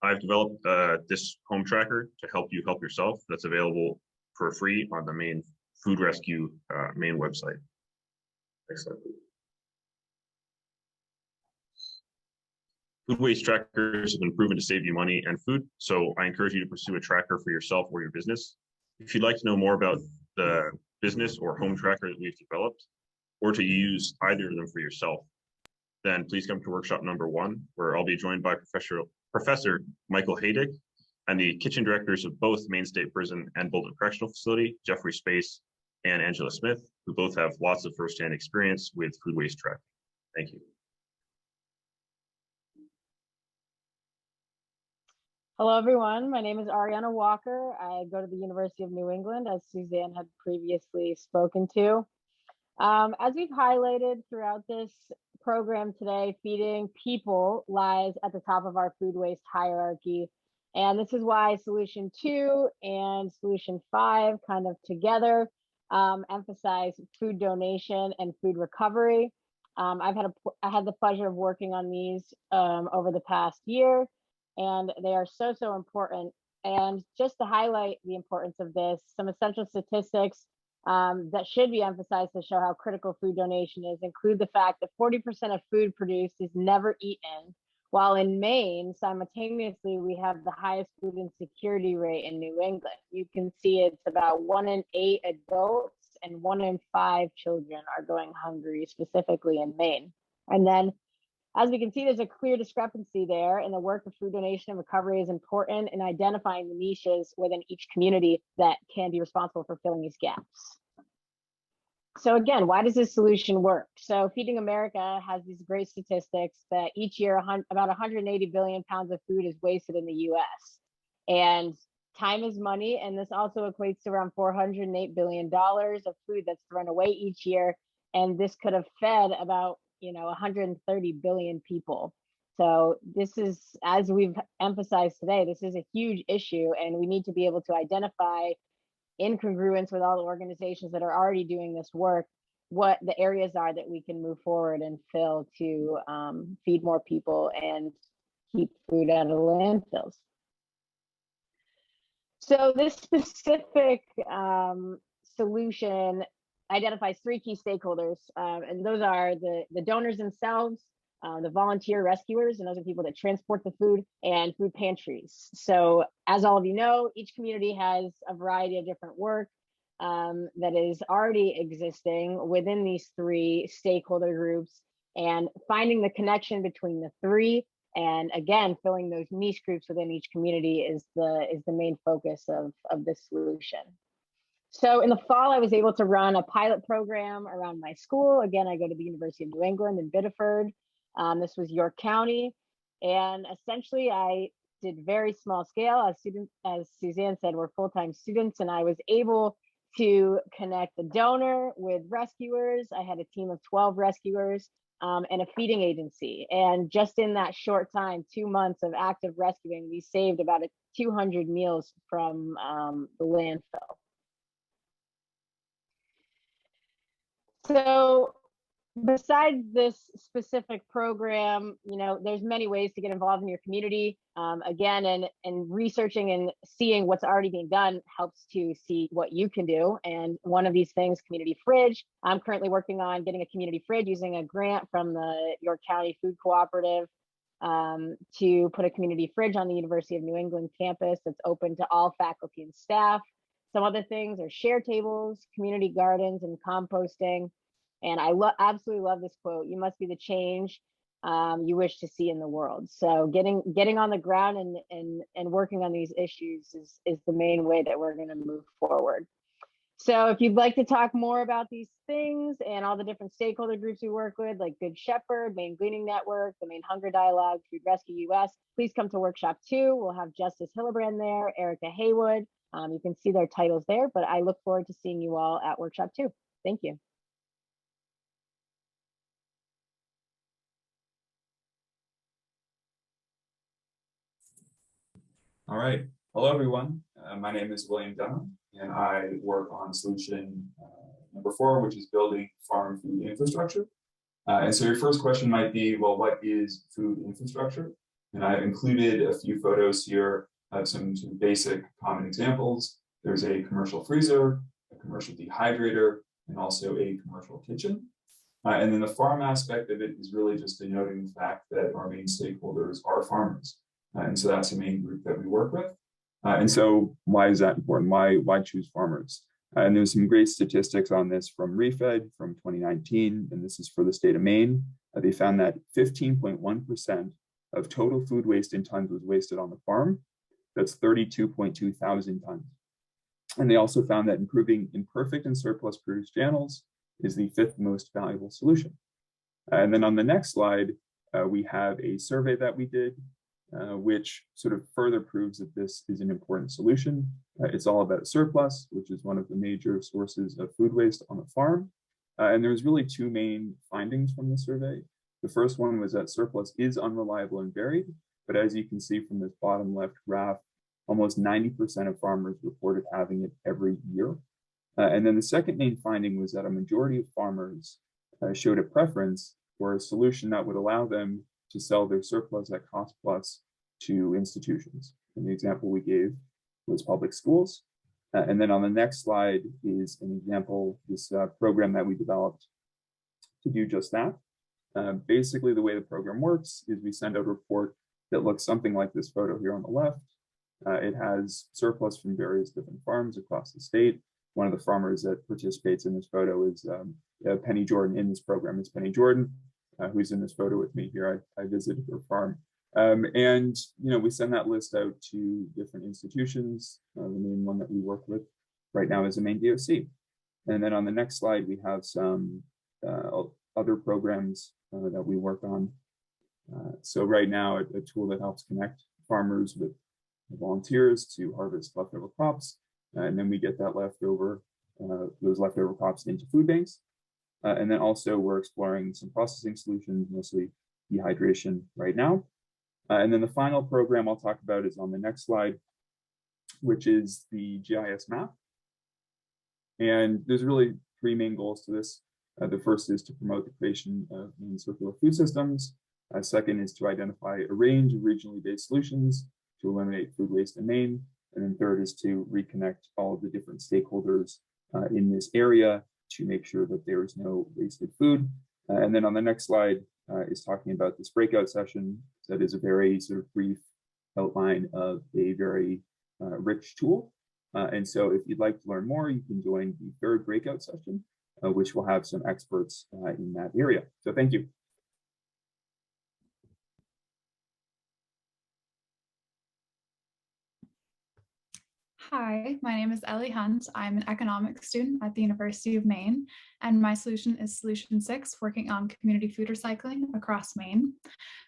I've developed this home tracker to help you help yourself. That's available for free on the Maine Food Rescue Maine website. Next slide, please. Food waste trackers have been proven to save you money and food, so I encourage you to pursue a tracker for yourself or your business. If you'd like to know more about the business or home tracker that we've developed, or to use either of them for yourself, then please come to workshop number 1, where I'll be joined by Professor Michael Haydick and the kitchen directors of both Maine State Prison and Bolton Correctional Facility, Jeffrey Space and Angela Smith, who both have lots of firsthand experience with food waste tracking. Thank you. Hello, everyone. My name is Ariana Walker. I go to the University of New England, as Suzanne had previously spoken to. As we've highlighted throughout this program today, feeding people lies at the top of our food waste hierarchy. And this is why Solution 2 and Solution 5 kind of together emphasize food donation and food recovery. I had the pleasure of working on these over the past year, and they are so important. And just to highlight the importance of this, some essential statistics that should be emphasized to show how critical food donation is include the fact that 40% of food produced is never eaten, while in Maine, simultaneously, we have the highest food insecurity rate in New England. You can see it's about 1 in 8 adults and 1 in 5 children are going hungry, specifically in Maine. And then, as we can see, there's a clear discrepancy there, and the work of food donation and recovery is important in identifying the niches within each community that can be responsible for filling these gaps. So again, why does this solution work? So Feeding America has these great statistics that each year about 180 billion pounds of food is wasted in the US. And time is money, and this also equates to around $408 billion of food that's thrown away each year. And this could have fed about 130 billion people. So this is, as we've emphasized today, this is a huge issue, and we need to be able to identify in congruence with all the organizations that are already doing this work, what the areas are that we can move forward and fill to feed more people and keep food out of landfills. So this specific solution identifies 3 key stakeholders, and those are the donors themselves, the volunteer rescuers, and those are people that transport the food, and food pantries. So as all of you know, each community has a variety of different work that is already existing within these 3 stakeholder groups, and finding the connection between the 3, and again, filling those niche groups within each community is the main focus of this solution. So in the fall, I was able to run a pilot program around my school. Again, I go to the University of New England in Biddeford. This was York County. And essentially I did very small scale. As Suzanne said, we're full-time students, and I was able to connect the donor with rescuers. I had a team of 12 rescuers and a feeding agency. And just in that short time, 2 months of active rescuing, we saved about 200 meals from the landfill. So besides this specific program, you know, there's many ways to get involved in your community. Again, and researching and seeing what's already being done helps to see what you can do. And one of these things, community fridge. I'm currently working on getting a community fridge using a grant from the York County Food Cooperative to put a community fridge on the University of New England campus that's open to all faculty and staff. Some other things are share tables, community gardens, and composting. And I absolutely love this quote: "You must be the change you wish to see in the world." So getting on the ground and working on these issues is the main way that we're going to move forward. So if you'd like to talk more about these things and all the different stakeholder groups we work with, like Good Shepherd, Maine Gleaning Network, the Maine Hunger Dialogue, Food Rescue US, please come to Workshop 2. We'll have Justice Hillebrand there, Erica Haywood. You can see their titles there, but I look forward to seeing you all at Workshop 2. Thank you. All right. Hello, everyone. My name is William Dunham, and I work on solution number 4, which is building farm food infrastructure. And so your first question might be, well, what is food infrastructure? And I've included a few photos here of some basic common examples. There's a commercial freezer, a commercial dehydrator, and also a commercial kitchen. And then the farm aspect of it is really just denoting the fact that our main stakeholders are farmers. And so that's the main group that we work with. And so why is that important? Why choose farmers? And there's some great statistics on this from ReFed from 2019, and this is for the state of Maine. They found that 15.1% of total food waste in tons was wasted on the farm. That's 32.2 thousand tons. And they also found that improving imperfect and surplus produced channels is the 5th most valuable solution. And then on the next slide, we have a survey that we did, which sort of further proves that this is an important solution. It's all about surplus, which is one of the major sources of food waste on the farm. And there's really 2 main findings from the survey. The first one was that surplus is unreliable and varied, but as you can see from this bottom left graph, almost 90% of farmers reported having it every year. And then the second main finding was that a majority of farmers showed a preference for a solution that would allow them to sell their surplus at cost plus to institutions. And the example we gave was public schools. And then on the next slide is an example, this program that we developed to do just that. Basically, the way the program works is we send out a report that looks something like this photo here on the left. It has surplus from various different farms across the state. One of the farmers that participates in this photo is Penny Jordan in this program. It's Penny Jordan, who's in this photo with me here. I visited her farm. And we send that list out to different institutions. The main one that we work with right now is the Maine DOC. And then on the next slide, we have some other programs that we work on. So right now, a tool that helps connect farmers with volunteers to harvest leftover crops. And then we get that those leftover crops into food banks. And then also we're exploring some processing solutions, mostly dehydration right now. And then the final program I'll talk about is on the next slide, which is the GIS map. And there's really three main goals to this. The first is to promote the creation of Maine circular food systems. Second is to identify a range of regionally based solutions to eliminate food waste in Maine. And then third is to reconnect all of the different stakeholders in this area to make sure that there is no wasted food. And then on the next slide is talking about this breakout session. That is a very sort of brief outline of a very rich tool. And so if you'd like to learn more, you can join the third breakout session, which will have some experts in that area. So thank you. Hi, my name is Ellie Hunt. I'm an economics student at the University of Maine, and my solution is Solution 6, working on community food recycling across Maine.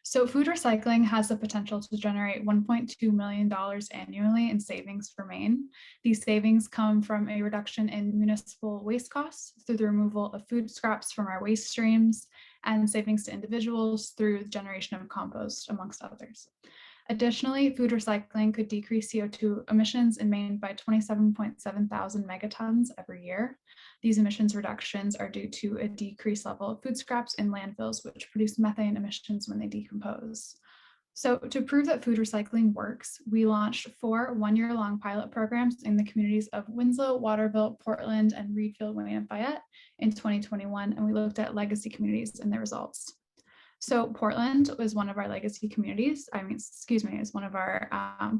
So food recycling has the potential to generate $1.2 million annually in savings for Maine. These savings come from a reduction in municipal waste costs through the removal of food scraps from our waste streams, and savings to individuals through the generation of compost, amongst others. Additionally, food recycling could decrease CO2 emissions in Maine by 27.7 thousand megatons every year. These emissions reductions are due to a decreased level of food scraps in landfills, which produce methane emissions when they decompose. So to prove that food recycling works, we launched 4 one-year-long pilot programs in the communities of Winslow, Waterville, Portland, and Reedfield, Wayne, and Fayette in 2021, and we looked at legacy communities and their results. So Portland was one of our legacy communities, is one of our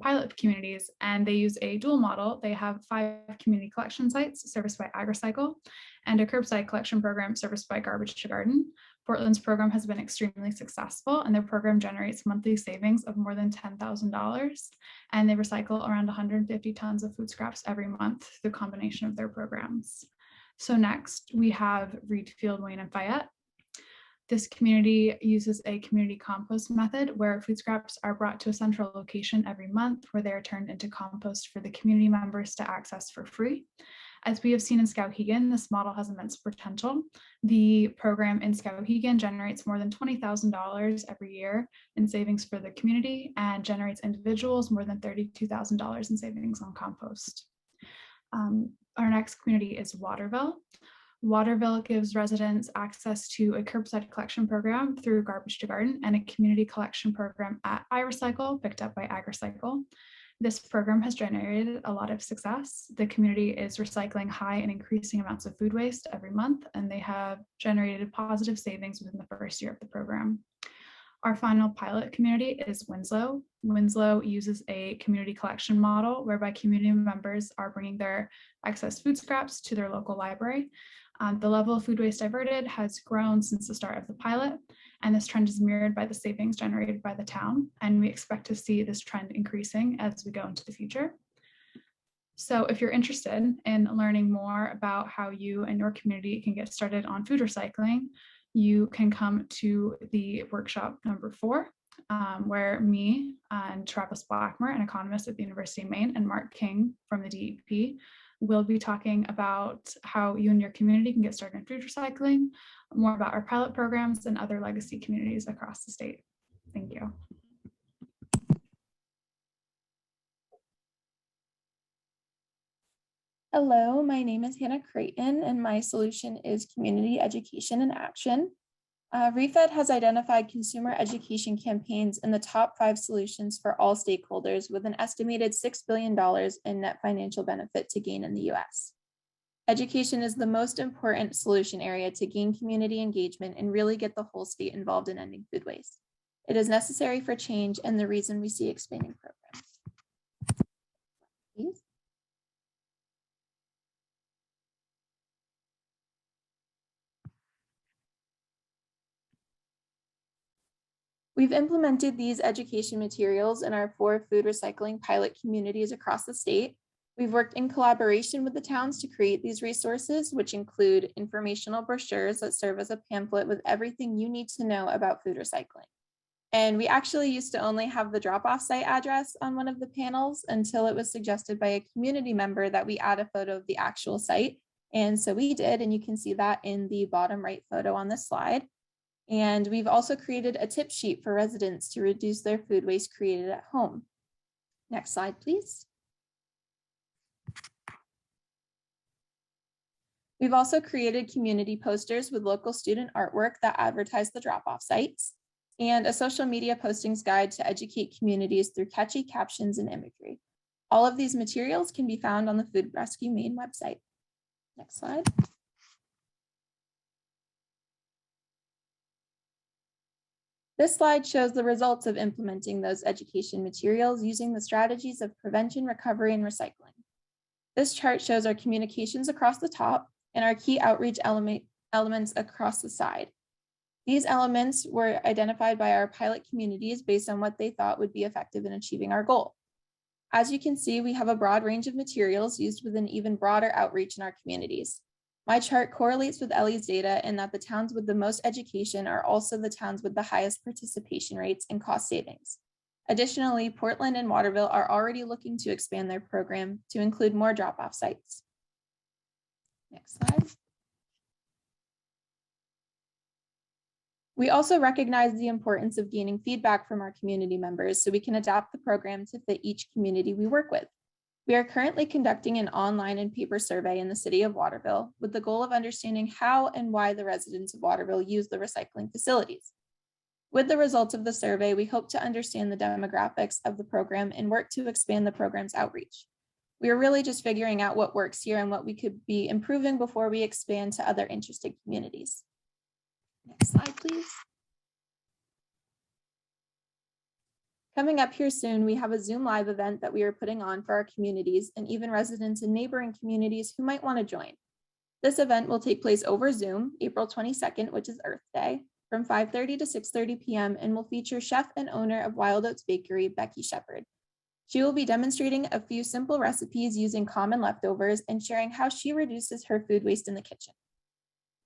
pilot communities, and they use a dual model. They have 5 community collection sites serviced by AgriCycle and a curbside collection program serviced by Garbage to Garden. Portland's program has been extremely successful, and their program generates monthly savings of more than $10,000, and they recycle around 150 tons of food scraps every month through the combination of their programs. So next, we have Reedfield, Wayne, and Fayette. This community uses a community compost method where food scraps are brought to a central location every month where they are turned into compost for the community members to access for free. As we have seen in Skowhegan, this model has immense potential. The program in Skowhegan generates more than $20,000 every year in savings for the community and generates individuals more than $32,000 in savings on compost. Our next community is Waterville. Waterville gives residents access to a curbside collection program through Garbage to Garden and a community collection program at iRecycle, picked up by AgriCycle. This program has generated a lot of success. The community is recycling high and increasing amounts of food waste every month, and they have generated positive savings within the first year of the program. Our final pilot community is Winslow. Winslow uses a community collection model whereby community members are bringing their excess food scraps to their local library. The level of food waste diverted has grown since the start of the pilot, and this trend is mirrored by the savings generated by the town, and we expect to see this trend increasing as we go into the future. So if you're interested in learning more about how you and your community can get started on food recycling, you can come to the workshop number 4, where me and Travis Blackmer, an economist at the University of Maine, and Mark King from the DEP will be talking about how you and your community can get started in food recycling, more about our pilot programs and other legacy communities across the state. Thank you. Hello, my name is Hannah Creighton, and my solution is community education and action. ReFed has identified consumer education campaigns in the top 5 solutions for all stakeholders with an estimated $6 billion in net financial benefit to gain in the US. Education is the most important solution area to gain community engagement and really get the whole state involved in ending food waste. It is necessary for change and the reason we see expanding programs. Please. We've implemented these education materials in our 4 food recycling pilot communities across the state. We've worked in collaboration with the towns to create these resources, which include informational brochures that serve as a pamphlet with everything you need to know about food recycling. And we actually used to only have the drop-off site address on one of the panels until it was suggested by a community member that we add a photo of the actual site. And so we did, and you can see that in the bottom right photo on this slide. And we've also created a tip sheet for residents to reduce their food waste created at home. Next slide, please. We've also created community posters with local student artwork that advertise the drop-off sites, and a social media postings guide to educate communities through catchy captions and imagery. All of these materials can be found on the Food Rescue Maine website. Next slide. This slide shows the results of implementing those education materials using the strategies of prevention, recovery, and recycling. This chart shows our communications across the top and our key outreach elements across the side. These elements were identified by our pilot communities based on what they thought would be effective in achieving our goal. As you can see, we have a broad range of materials used with an even broader outreach in our communities. My chart correlates with Ellie's data in that the towns with the most education are also the towns with the highest participation rates and cost savings. Additionally, Portland and Waterville are already looking to expand their program to include more drop-off sites. Next slide. We also recognize the importance of gaining feedback from our community members so we can adapt the program to fit each community we work with. We are currently conducting an online and paper survey in the city of Waterville with the goal of understanding how and why the residents of Waterville use the recycling facilities. With the results of the survey, we hope to understand the demographics of the program and work to expand the program's outreach. We are really just figuring out what works here and what we could be improving before we expand to other interested communities. Next slide, please. Coming up here soon, we have a Zoom Live event that we are putting on for our communities and even residents in neighboring communities who might want to join. This event will take place over Zoom, April 22nd, which is Earth Day, from 5:30 to 6:30 p.m. and will feature chef and owner of Wild Oats Bakery, Becky Shepard. She will be demonstrating a few simple recipes using common leftovers and sharing how she reduces her food waste in the kitchen.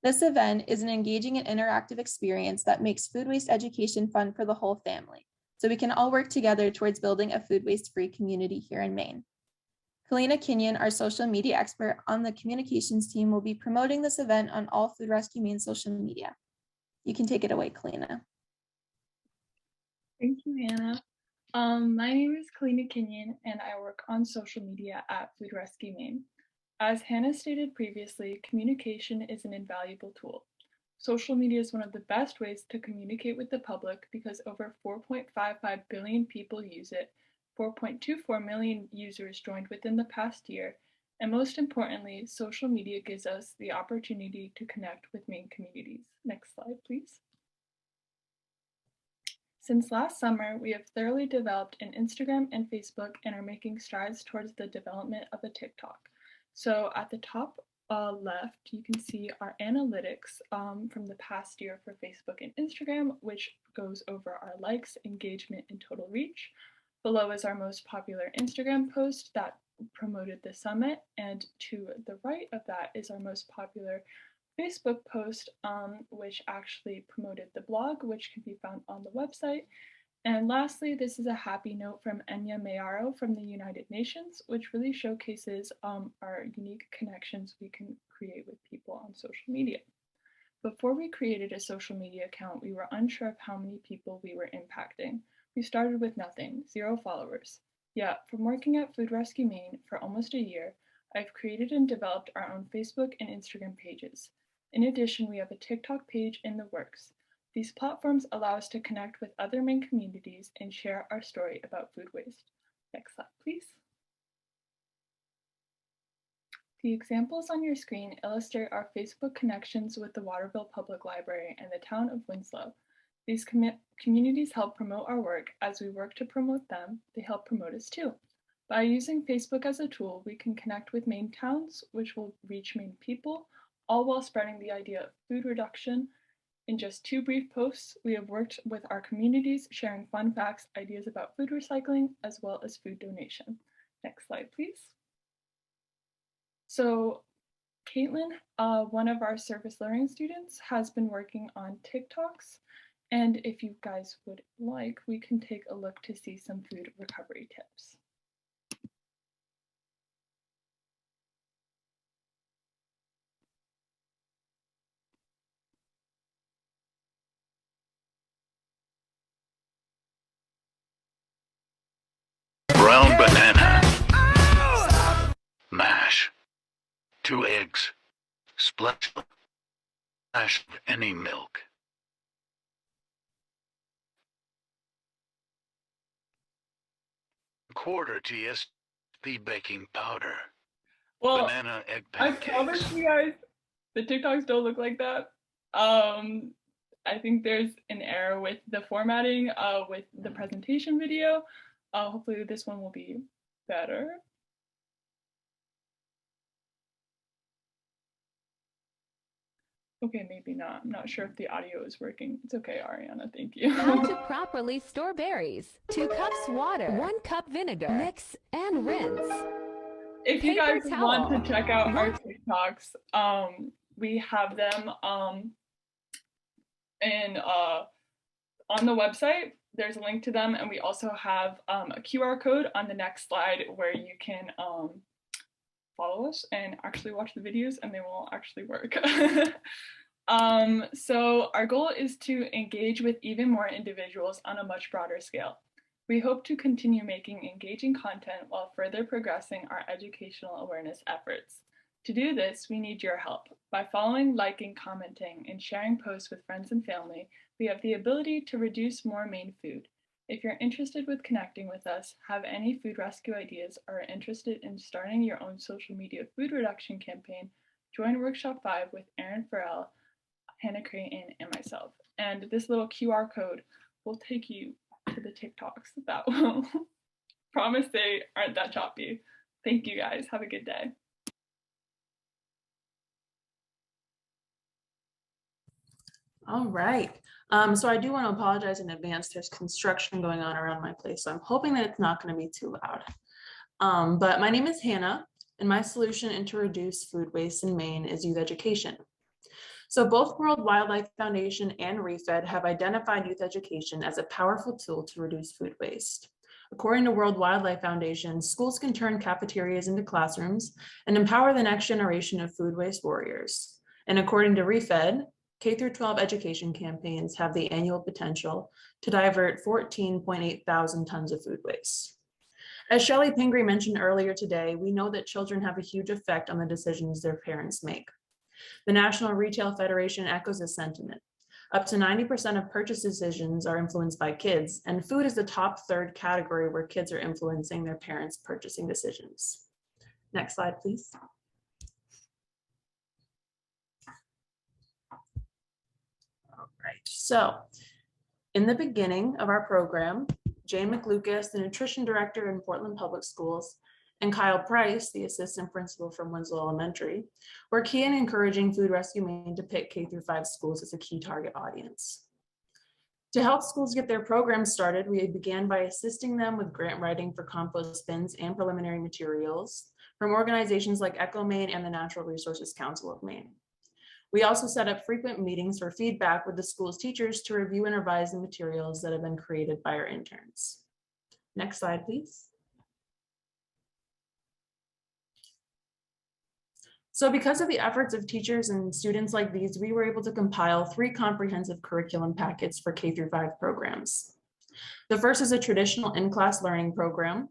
This event is an engaging and interactive experience that makes food waste education fun for the whole family, so we can all work together towards building a food waste-free community here in Maine. Kalina Kenyon, our social media expert on the communications team, will be promoting this event on all Food Rescue Maine social media. You can take it away, Kalina. Thank you, Hannah. My name is Kalina Kenyon, and I work on social media at Food Rescue Maine. As Hannah stated previously, communication is an invaluable tool. Social media is one of the best ways to communicate with the public because over 4.55 billion people use it, 4.24 million users joined within the past year, and most importantly, social media gives us the opportunity to connect with Maine communities. Next slide, please. Since last summer, we have thoroughly developed an Instagram and Facebook and are making strides towards the development of a TikTok. So at the top left, you can see our analytics from the past year for Facebook and Instagram, which goes over our likes, engagement, and total reach. Below is our most popular Instagram post that promoted the summit, and to the right of that is our most popular Facebook post, which actually promoted the blog, which can be found on the website. And lastly, this is a happy note from Enya Mayaro from the United Nations, which really showcases our unique connections we can create with people on social media. Before we created a social media account, we were unsure of how many people we were impacting. We started with nothing, 0 followers. Yet, from working at Food Rescue Maine for almost a year, I've created and developed our own Facebook and Instagram pages. In addition, we have a TikTok page in the works. These platforms allow us to connect with other Maine communities and share our story about food waste. Next slide, please. The examples on your screen illustrate our Facebook connections with the Waterville Public Library and the town of Winslow. These communities help promote our work. As we work to promote them, they help promote us too. By using Facebook as a tool, we can connect with Maine towns, which will reach Maine people, all while spreading the idea of food reduction. In just 2 brief posts, we have worked with our communities, sharing fun facts, ideas about food recycling, as well as food donation. Next slide, please. So Caitlin, one of our service learning students, has been working on TikToks. And if you guys would like, we can take a look to see some food recovery tips. Brown banana. Mash. 2 eggs. splash of any milk. Quarter TSP baking powder. Well, Banana egg I pancakes. promise you guys, the TikToks don't look like that. I think there's an error with the formatting with the presentation video. Hopefully this one will be better. Okay, maybe not. I'm not sure if the audio is working. It's okay, Ariana, thank you. How to properly store berries. 2 cups water, 1 cup vinegar. Mix and rinse. If you Paper guys want towel. to check out our TikToks, we have them on the website. There's a link to them, and we also have a QR code on the next slide where you can follow us and actually watch the videos, and they will actually work. So our goal is to engage with even more individuals on a much broader scale. We hope to continue making engaging content while further progressing our educational awareness efforts. To do this, we need your help. By following, liking, commenting, and sharing posts with friends and family, we have the ability to reduce more Maine food. If you're interested with connecting with us, have any food rescue ideas, or are interested in starting your own social media food reduction campaign, join Workshop 5 with Erin Farrell, Hannah Creighton, and myself. And this little QR code will take you to the TikToks that will promise they aren't that choppy. Thank you guys. Have a good day. All right. So I do want to apologize in advance. There's construction going on around my place, so I'm hoping that it's not going to be too loud. But my name is Hannah, and my solution to reduce food waste in Maine is youth education. So both World Wildlife Foundation and ReFed have identified youth education as a powerful tool to reduce food waste. According to World Wildlife Foundation, schools can turn cafeterias into classrooms and empower the next generation of food waste warriors. And according to ReFed, K-12 education campaigns have the annual potential to divert 14.8 thousand tons of food waste. As Shelley Pingree mentioned earlier today, we know that children have a huge effect on the decisions their parents make. The National Retail Federation echoes this sentiment. Up to 90% of purchase decisions are influenced by kids, and food is the top third category where kids are influencing their parents' purchasing decisions. Next slide, please. All right, so in the beginning of our program, Jane McLucas, the nutrition director in Portland Public Schools, and Kyle Price, the assistant principal from Winslow Elementary, were key in encouraging Food Rescue Maine to pick K-5 schools as a key target audience. To help schools get their programs started, we began by assisting them with grant writing for compost bins and preliminary materials from organizations like Echo Maine and the Natural Resources Council of Maine. We also set up frequent meetings for feedback with the school's teachers to review and revise the materials that have been created by our interns. Next slide, please. So because of the efforts of teachers and students like these, we were able to compile 3 comprehensive curriculum packets for K-5 programs. The first is a traditional in-class learning program.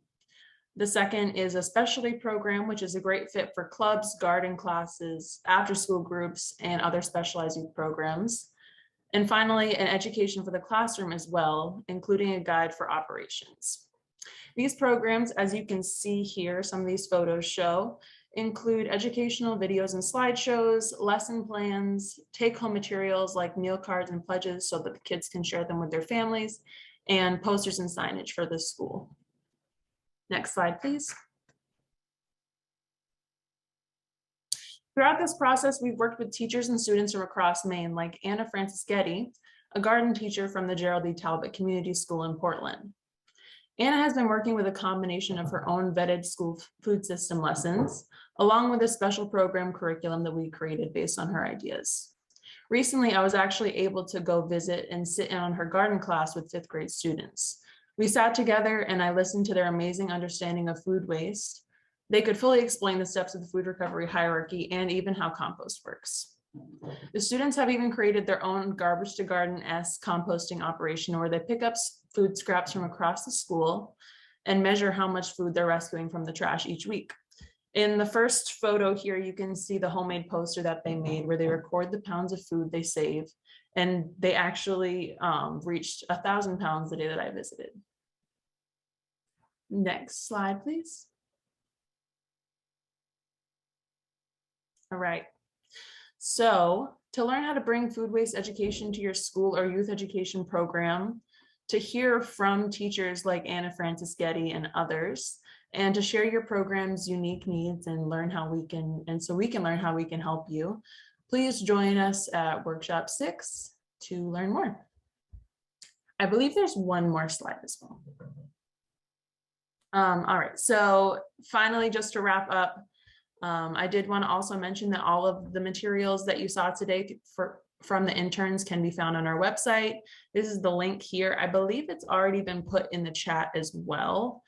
The second is a specialty program, which is a great fit for clubs, garden classes, after-school groups, and other specialized youth programs. And finally, an education for the classroom as well, including a guide for operations. These programs, as you can see here, some of these photos show, include educational videos and slideshows, lesson plans, take-home materials like meal cards and pledges so that the kids can share them with their families, and posters and signage for the school. Next slide, please. Throughout this process, we've worked with teachers and students from across Maine, like Anna Francischetti, a garden teacher from the Gerald E. Talbot Community School in Portland. Anna has been working with a combination of her own vetted school food system lessons, along with a special program curriculum that we created based on her ideas. Recently, I was actually able to go visit and sit in on her garden class with 5th grade students. We sat together and I listened to their amazing understanding of food waste. They could fully explain the steps of the food recovery hierarchy and even how compost works. The students have even created their own garbage to garden-esque composting operation where they pick up food scraps from across the school and measure how much food they're rescuing from the trash each week. In the first photo here, you can see the homemade poster that they made where they record the pounds of food they save. And they actually reached 1,000 pounds the day that I visited. Next slide, please. All right. So to learn how to bring food waste education to your school or youth education program, to hear from teachers like Anna Francis Getty and others, and to share your program's unique needs and learn how we can, and so we can learn how we can help you, please join us at workshop 6 to learn more. I believe there's one more slide as well. All right, so finally, just to wrap up, I did want to also mention that all of the materials that you saw today from the interns can be found on our website. This is the link here. I believe it's already been put in the chat as well.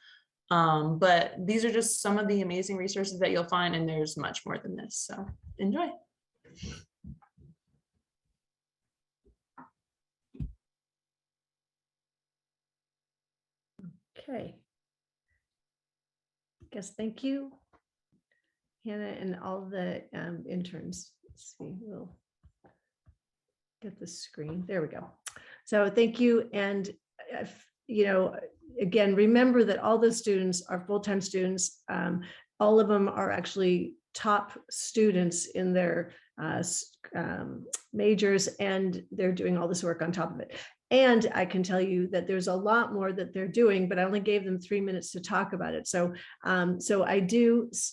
But these are just some of the amazing resources that you'll find, and there's much more than this. So enjoy. Okay. Guess thank you, Hannah, and all the interns. Let's see, we'll get the screen. There we go. So thank you. And, you know, again, remember that all the students are full-time students. All of them are actually top students in their majors, and they're doing all this work on top of it. And I can tell you that there's a lot more that they're doing, but I only gave them 3 minutes to talk about it. So, so I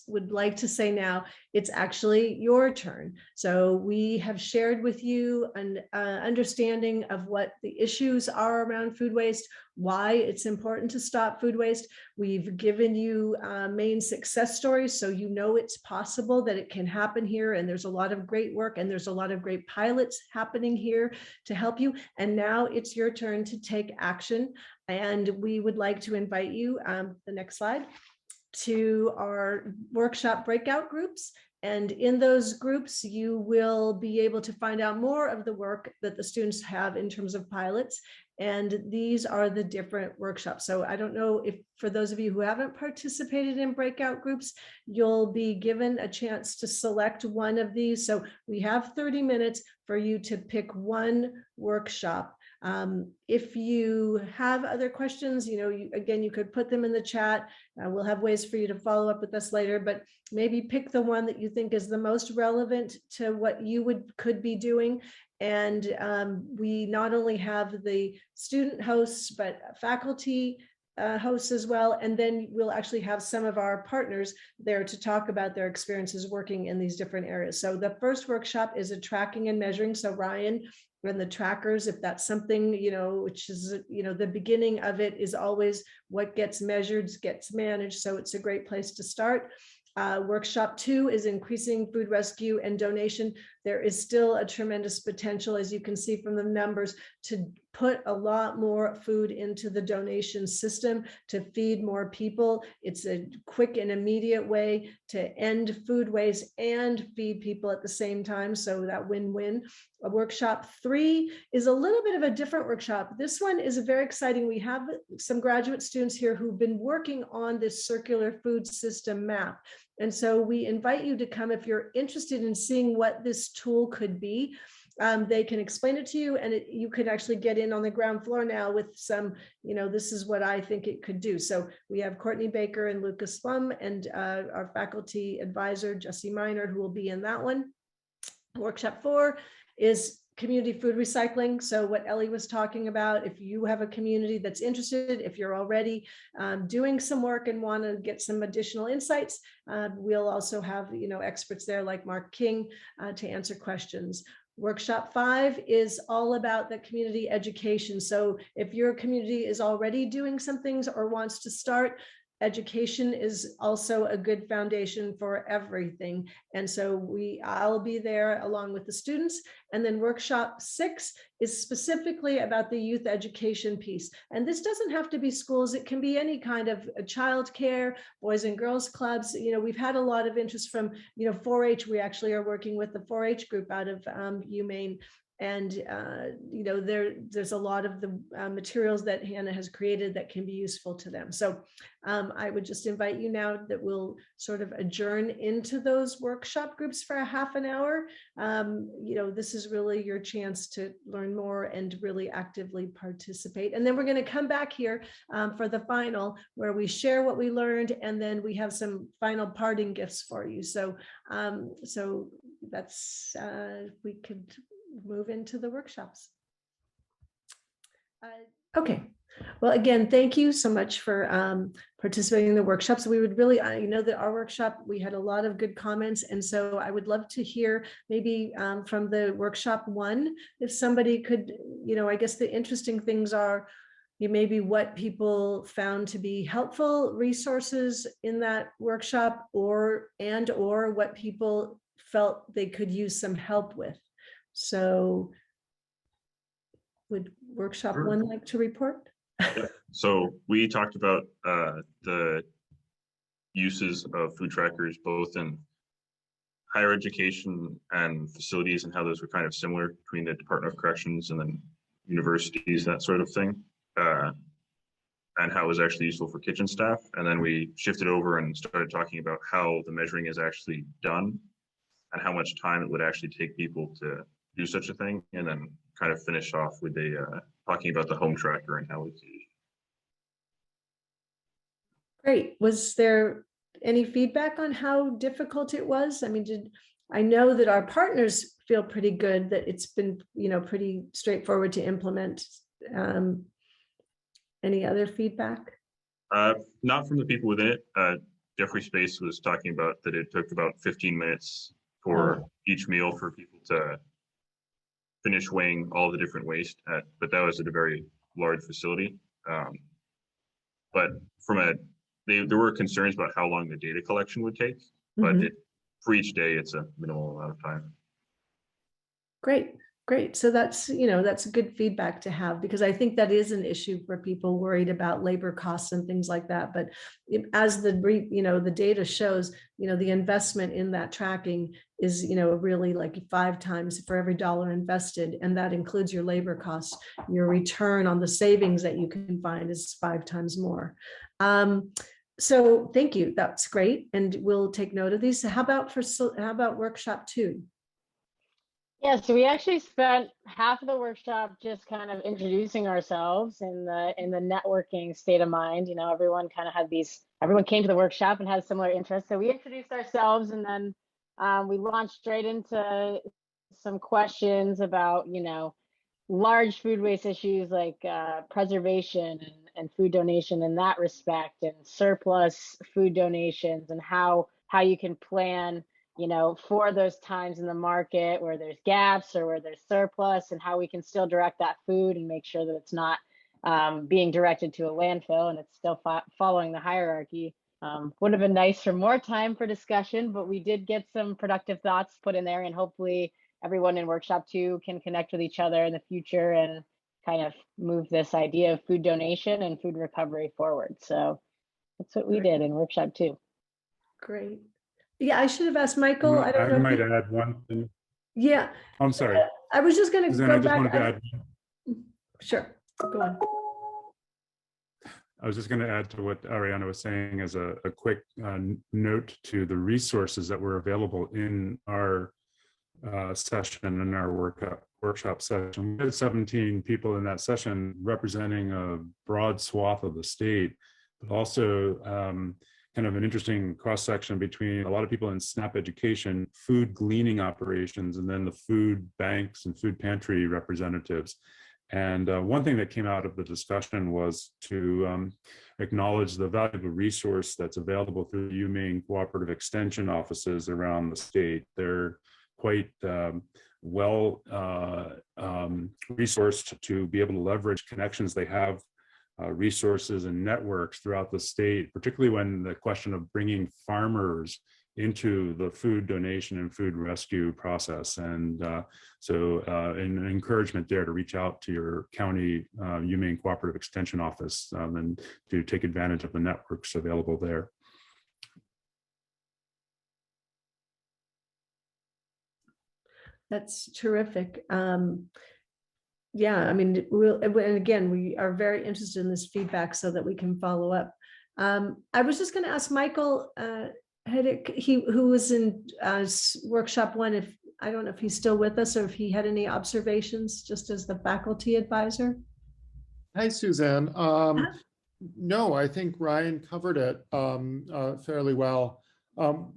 would like to say now it's actually your turn. So we have shared with you an understanding of what the issues are around food waste, why it's important to stop food waste. We've given you Maine success stories, so you know it's possible that it can happen here. And there's a lot of great work, and there's a lot of great pilots happening here to help you. And now it's your turn to take action. And we would like to invite you, the next slide, to our workshop breakout groups. And in those groups, you will be able to find out more of the work that the students have in terms of pilots. And these are the different workshops. So I don't know if for those of you who haven't participated in breakout groups, you'll be given a chance to select one of these. So we have 30 minutes for you to pick one workshop. If you have other questions, you know, again, you could put them in the chat. We'll have ways for you to follow up with us later, but maybe pick the one that you think is the most relevant to what you could be doing. And we not only have the student hosts, but faculty hosts as well. And then we'll actually have some of our partners there to talk about their experiences working in these different areas. So the first workshop is a tracking and measuring. So Ryan and the trackers, if that's something, you know, which is, you know, the beginning of it is always what gets measured gets managed. So it's a great place to start. Workshop 2 is increasing food rescue and donation. There is still a tremendous potential, as you can see from the numbers, to put a lot more food into the donation system to feed more people. It's a quick and immediate way to end food waste and feed people at the same time. So that win-win. Workshop 3 is a little bit of a different workshop. This one is very exciting. We have some graduate students here who've been working on this circular food system map. And so we invite you to come if you're interested in seeing what this tool could be. They can explain it to you, and you could actually get in on the ground floor now with some, you know, this is what I think it could do. So we have Courtney Baker and Lucas Slum and our faculty advisor, Jesse Miner, who will be in that one. Workshop 4 is community food recycling. So what Ellie was talking about, if you have a community that's interested, if you're already doing some work and want to get some additional insights, we'll also have, you know, experts there like Mark King to answer questions. Workshop 5 is all about the community education. So if your community is already doing some things or wants to start, education is also a good foundation for everything. And so I'll be there along with the students. And then workshop 6 is specifically about the youth education piece. And this doesn't have to be schools. It can be any kind of childcare, boys and girls clubs. You know, we've had a lot of interest from, you know, 4-H. We actually are working with the 4-H group out of UMaine. And, there's a lot of the materials that Hannah has created that can be useful to them. So I would just invite you now that we'll sort of adjourn into those workshop groups for a half an hour. This is really your chance to learn more and really actively participate. And then we're going to come back here for the final, where we share what we learned, and then we have some final parting gifts for you. So that's we could move into the workshops. Okay. Well, again, thank you so much for participating in the workshops. We would really, I know that our workshop, we had a lot of good comments. And so I would love to hear maybe from the workshop one, if somebody could, I guess the interesting things are maybe what people found to be helpful resources in that workshop, or what people felt they could use some help with. So would workshop one like to report? Yeah. So we talked about the uses of food trackers, both in higher education and facilities, and how those were kind of similar between the Department of Corrections and then universities, that sort of thing, and how it was actually useful for kitchen staff. And then we shifted over and started talking about how the measuring is actually done and how much time it would actually take people to do such a thing, and then kind of finish off with talking about the home tracker and how it's used. Great. Was there any feedback on how difficult it was? I mean, I know that our partners feel pretty good that it's been, pretty straightforward to implement. Any other feedback? Not from the people within it. Jeffrey Space was talking about that it took about 15 minutes for each meal for people to finish weighing all the different waste, but that was at a very large facility. But there were concerns about how long the data collection would take, but for each day, it's a minimal amount of time. Great. So that's, that's good feedback to have, because I think that is an issue for people worried about labor costs and things like that. But as the data shows, the investment in that tracking is, really like 5 times for every dollar invested. And that includes your labor costs. Your return on the savings that you can find is 5 times more. So thank you. That's great. And we'll take note of these. So how about workshop 2? Yeah, so we actually spent half of the workshop just kind of introducing ourselves in the networking state of mind. Everyone kind of had everyone came to the workshop and had similar interests. So we introduced ourselves, and then we launched straight into some questions about, large food waste issues like preservation and food donation in that respect, and surplus food donations, and how you can plan for those times in the market where there's gaps or where there's surplus, and how we can still direct that food and make sure that it's not being directed to a landfill and it's still following the hierarchy. Would have been nice for more time for discussion, but we did get some productive thoughts put in there, and hopefully everyone in workshop 2 can connect with each other in the future and kind of move this idea of food donation and food recovery forward. So that's what we did in workshop 2. Great. Yeah, I should have asked Michael. I don't know. I might add one thing. Yeah. I'm sorry. I was just going to go I just back. wanted to add. Sure. Go on. I was just going to add to what Ariana was saying as a quick note to the resources that were available in our session, in our workshop session. We had 17 people in that session representing a broad swath of the state, but also kind of an interesting cross-section between a lot of people in SNAP education, food gleaning operations, and then the food banks and food pantry representatives. And one thing that came out of the discussion was to acknowledge the valuable resource that's available through the UMaine cooperative extension offices around the state. They're quite well resourced to be able to leverage connections they have, resources and networks throughout the state, particularly when the question of bringing farmers into the food donation and food rescue process. And so an encouragement there to reach out to your county UMaine Cooperative Extension Office and to take advantage of the networks available there. That's terrific. Yeah, I mean, and again, we are very interested in this feedback so that we can follow up. I was just going to ask Michael Heddick, who was in workshop 1, if I don't know if he's still with us or if he had any observations just as the faculty advisor. Hi, Suzanne. No, I think Ryan covered it fairly well.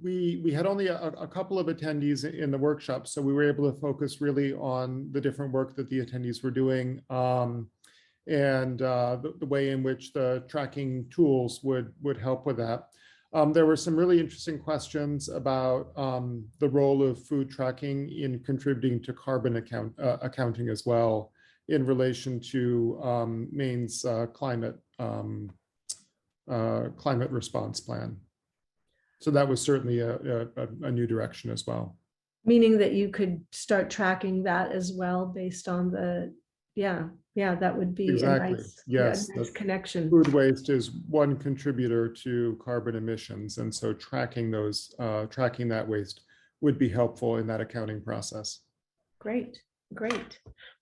We had only a couple of attendees in the workshop, so we were able to focus really on the different work that the attendees were doing and the way in which the tracking tools would help with that. There were some really interesting questions about the role of food tracking in contributing to carbon accounting as well in relation to Maine's climate response plan. So that was certainly a new direction as well. Meaning that you could start tracking that as well based on the, yeah, that would be exactly. a nice, yes, nice connection. Food waste is one contributor to carbon emissions, and so tracking that waste would be helpful in that accounting process. Great.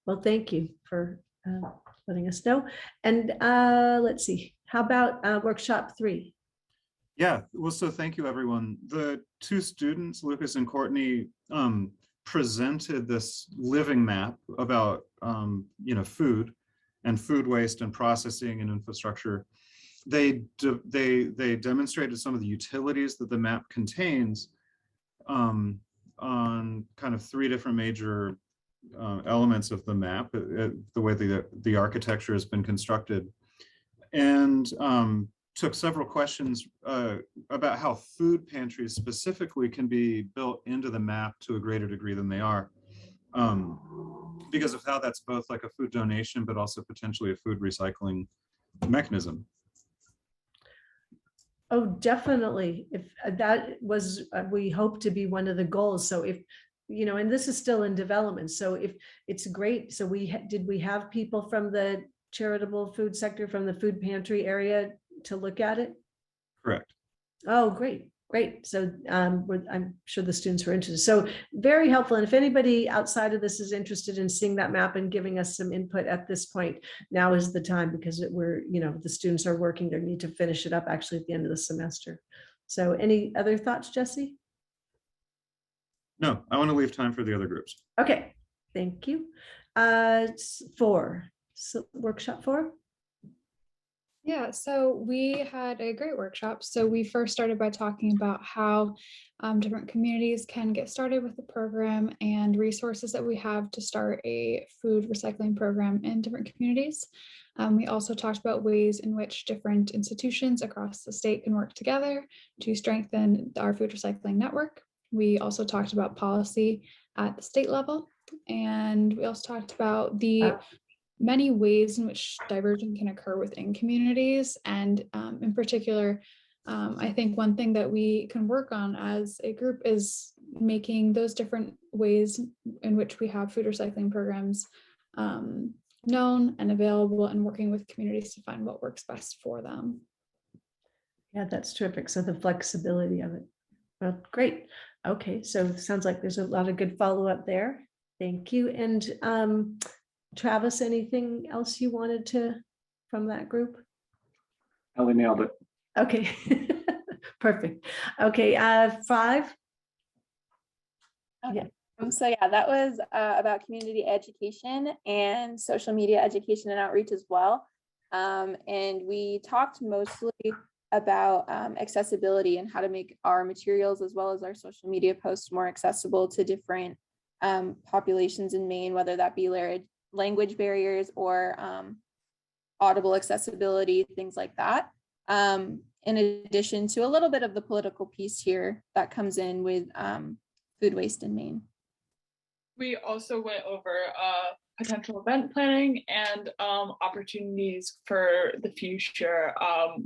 Well, thank you for letting us know. And let's see, how about workshop 3? Yeah, well, so thank you, everyone. The 2 students, Lucas and Courtney, presented this living map about, food and food waste and processing and infrastructure. They demonstrated some of the utilities that the map contains on kind of 3 different major elements of the map, the way the architecture has been constructed, and took several questions about how food pantries specifically can be built into the map to a greater degree than they are, because of how that's both like a food donation, but also potentially a food recycling mechanism. Oh, definitely. If that was, we hope to be one of the goals. So if, and this is still in development. So if it's great. So did we have people from the charitable food sector, from the food pantry area to look at it? Correct. Oh, great. So I'm sure the students were interested. So very helpful. And if anybody outside of this is interested in seeing that map and giving us some input at this point, now is the time, because the students are working, they need to finish it up actually at the end of the semester. So any other thoughts, Jesse? No, I want to leave time for the other groups. Okay, thank you. 4, so workshop 4. Yeah, so we had a great workshop. So we first started by talking about how different communities can get started with the program and resources that we have to start a food recycling program in different communities. We also talked about ways in which different institutions across the state can work together to strengthen our food recycling network. We also talked about policy at the state level, and we also talked about the many ways in which diversion can occur within communities. And in particular, I think one thing that we can work on as a group is making those different ways in which we have food recycling programs known and available, and working with communities to find what works best for them. Yeah, that's terrific. So the flexibility of it. Well, great. Okay, so it sounds like there's a lot of good follow-up there. Thank you. And Travis, anything else you wanted to from that group? Ellie nailed it. Okay, perfect. Okay, 5. Okay. So yeah, that was about community education and social media education and outreach as well. And we talked mostly about accessibility and how to make our materials as well as our social media posts more accessible to different populations in Maine, whether that be language barriers or audible accessibility, things like that. In addition to a little bit of the political piece here that comes in with food waste in Maine. We also went over potential event planning and opportunities for the future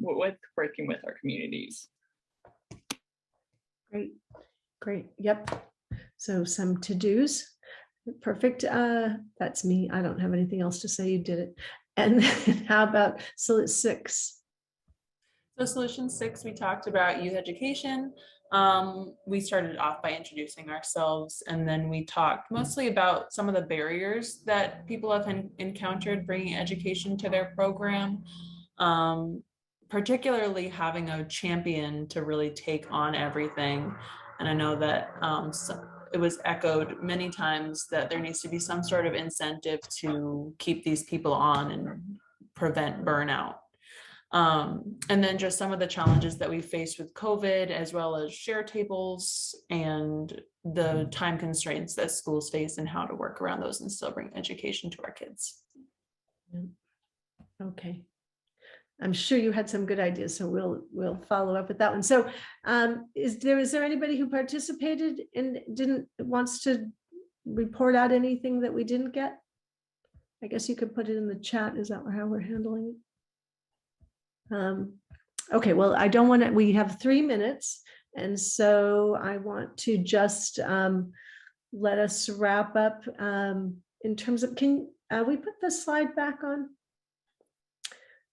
with working with our communities. Great. Yep. So some to-dos. Perfect. That's me. I don't have anything else to say. You did it. And then how about 6? So solution 6, we talked about youth education, We started off by introducing ourselves, and then we talked mostly about some of the barriers that people have encountered bringing education to their program, particularly having a champion to really take on everything. And I know that it was echoed many times that there needs to be some sort of incentive to keep these people on and prevent burnout. And then just some of the challenges that we faced with COVID, as well as share tables and the time constraints that schools face and how to work around those and still bring education to our kids. Okay. I'm sure you had some good ideas, so we'll follow up with that one. So is there anybody who participated and wants to report out anything that we didn't get? I guess you could put it in the chat. Is that how we're handling it? Okay, well, I don't want to, we have 3 minutes. And so I want to just let us wrap up in terms of, can we put the slide back on?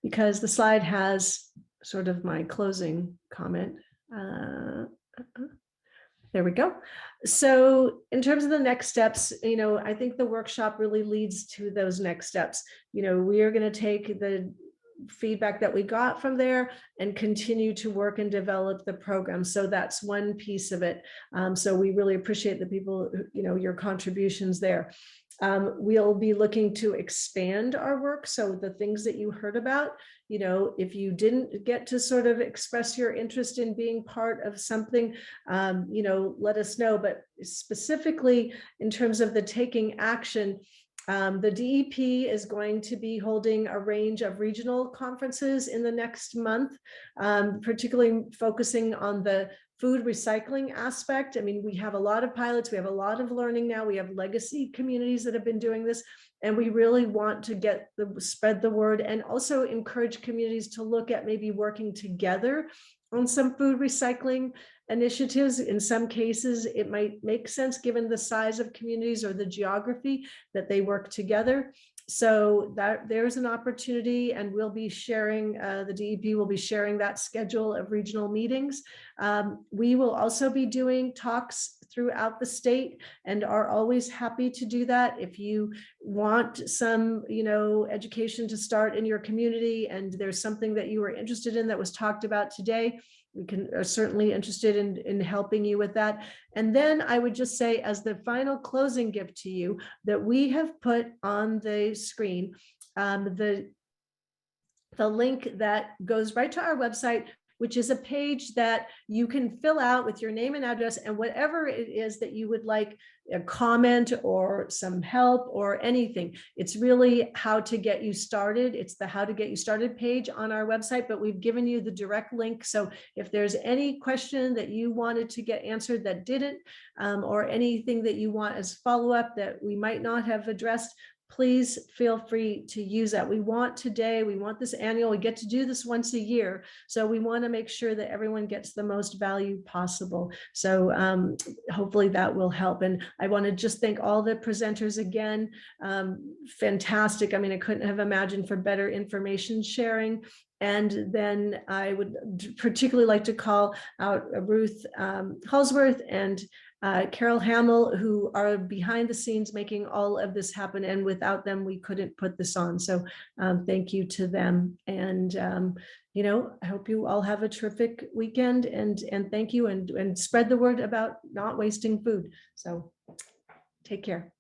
Because the slide has sort of my closing comment. There we go. So in terms of the next steps, I think the workshop really leads to those next steps. We are going to take the feedback that we got from there and continue to work and develop the program. So that's one piece of it. So we really appreciate the people, your contributions there. We'll be looking to expand our work. So the things that you heard about, if you didn't get to sort of express your interest in being part of something, let us know. But specifically in terms of the taking action, the DEP is going to be holding a range of regional conferences in the next month, particularly focusing on the food recycling aspect. I mean, we have a lot of pilots, we have a lot of learning now, we have legacy communities that have been doing this, and we really want to spread the word and also encourage communities to look at maybe working together on some food recycling initiatives. In some cases, it might make sense given the size of communities or the geography that they work together. So that there's an opportunity, and we'll be sharing, the DEP will be sharing that schedule of regional meetings. We will also be doing talks throughout the state and are always happy to do that. If you want some, education to start in your community and there's something that you are interested in that was talked about today, we are certainly interested in helping you with that. And then I would just say, as the final closing gift to you, that we have put on the screen the link that goes right to our website, which is a page that you can fill out with your name and address and whatever it is that you would like, a comment or some help or anything. It's really how to get you started. It's the how to get you started page on our website, but we've given you the direct link. So if there's any question that you wanted to get answered that didn't, or anything that you want as follow-up that we might not have addressed, please feel free to use that. We want this annual, we get to do this once a year. So we want to make sure that everyone gets the most value possible. So hopefully that will help. And I want to just thank all the presenters again. Fantastic. I mean, I couldn't have imagined for better information sharing. And then I would particularly like to call out Ruth Halsworth and Carol Hamill, who are behind the scenes making all of this happen. And without them, we couldn't put this on. So thank you to them. And, I hope you all have a terrific weekend and thank you and spread the word about not wasting food. So take care.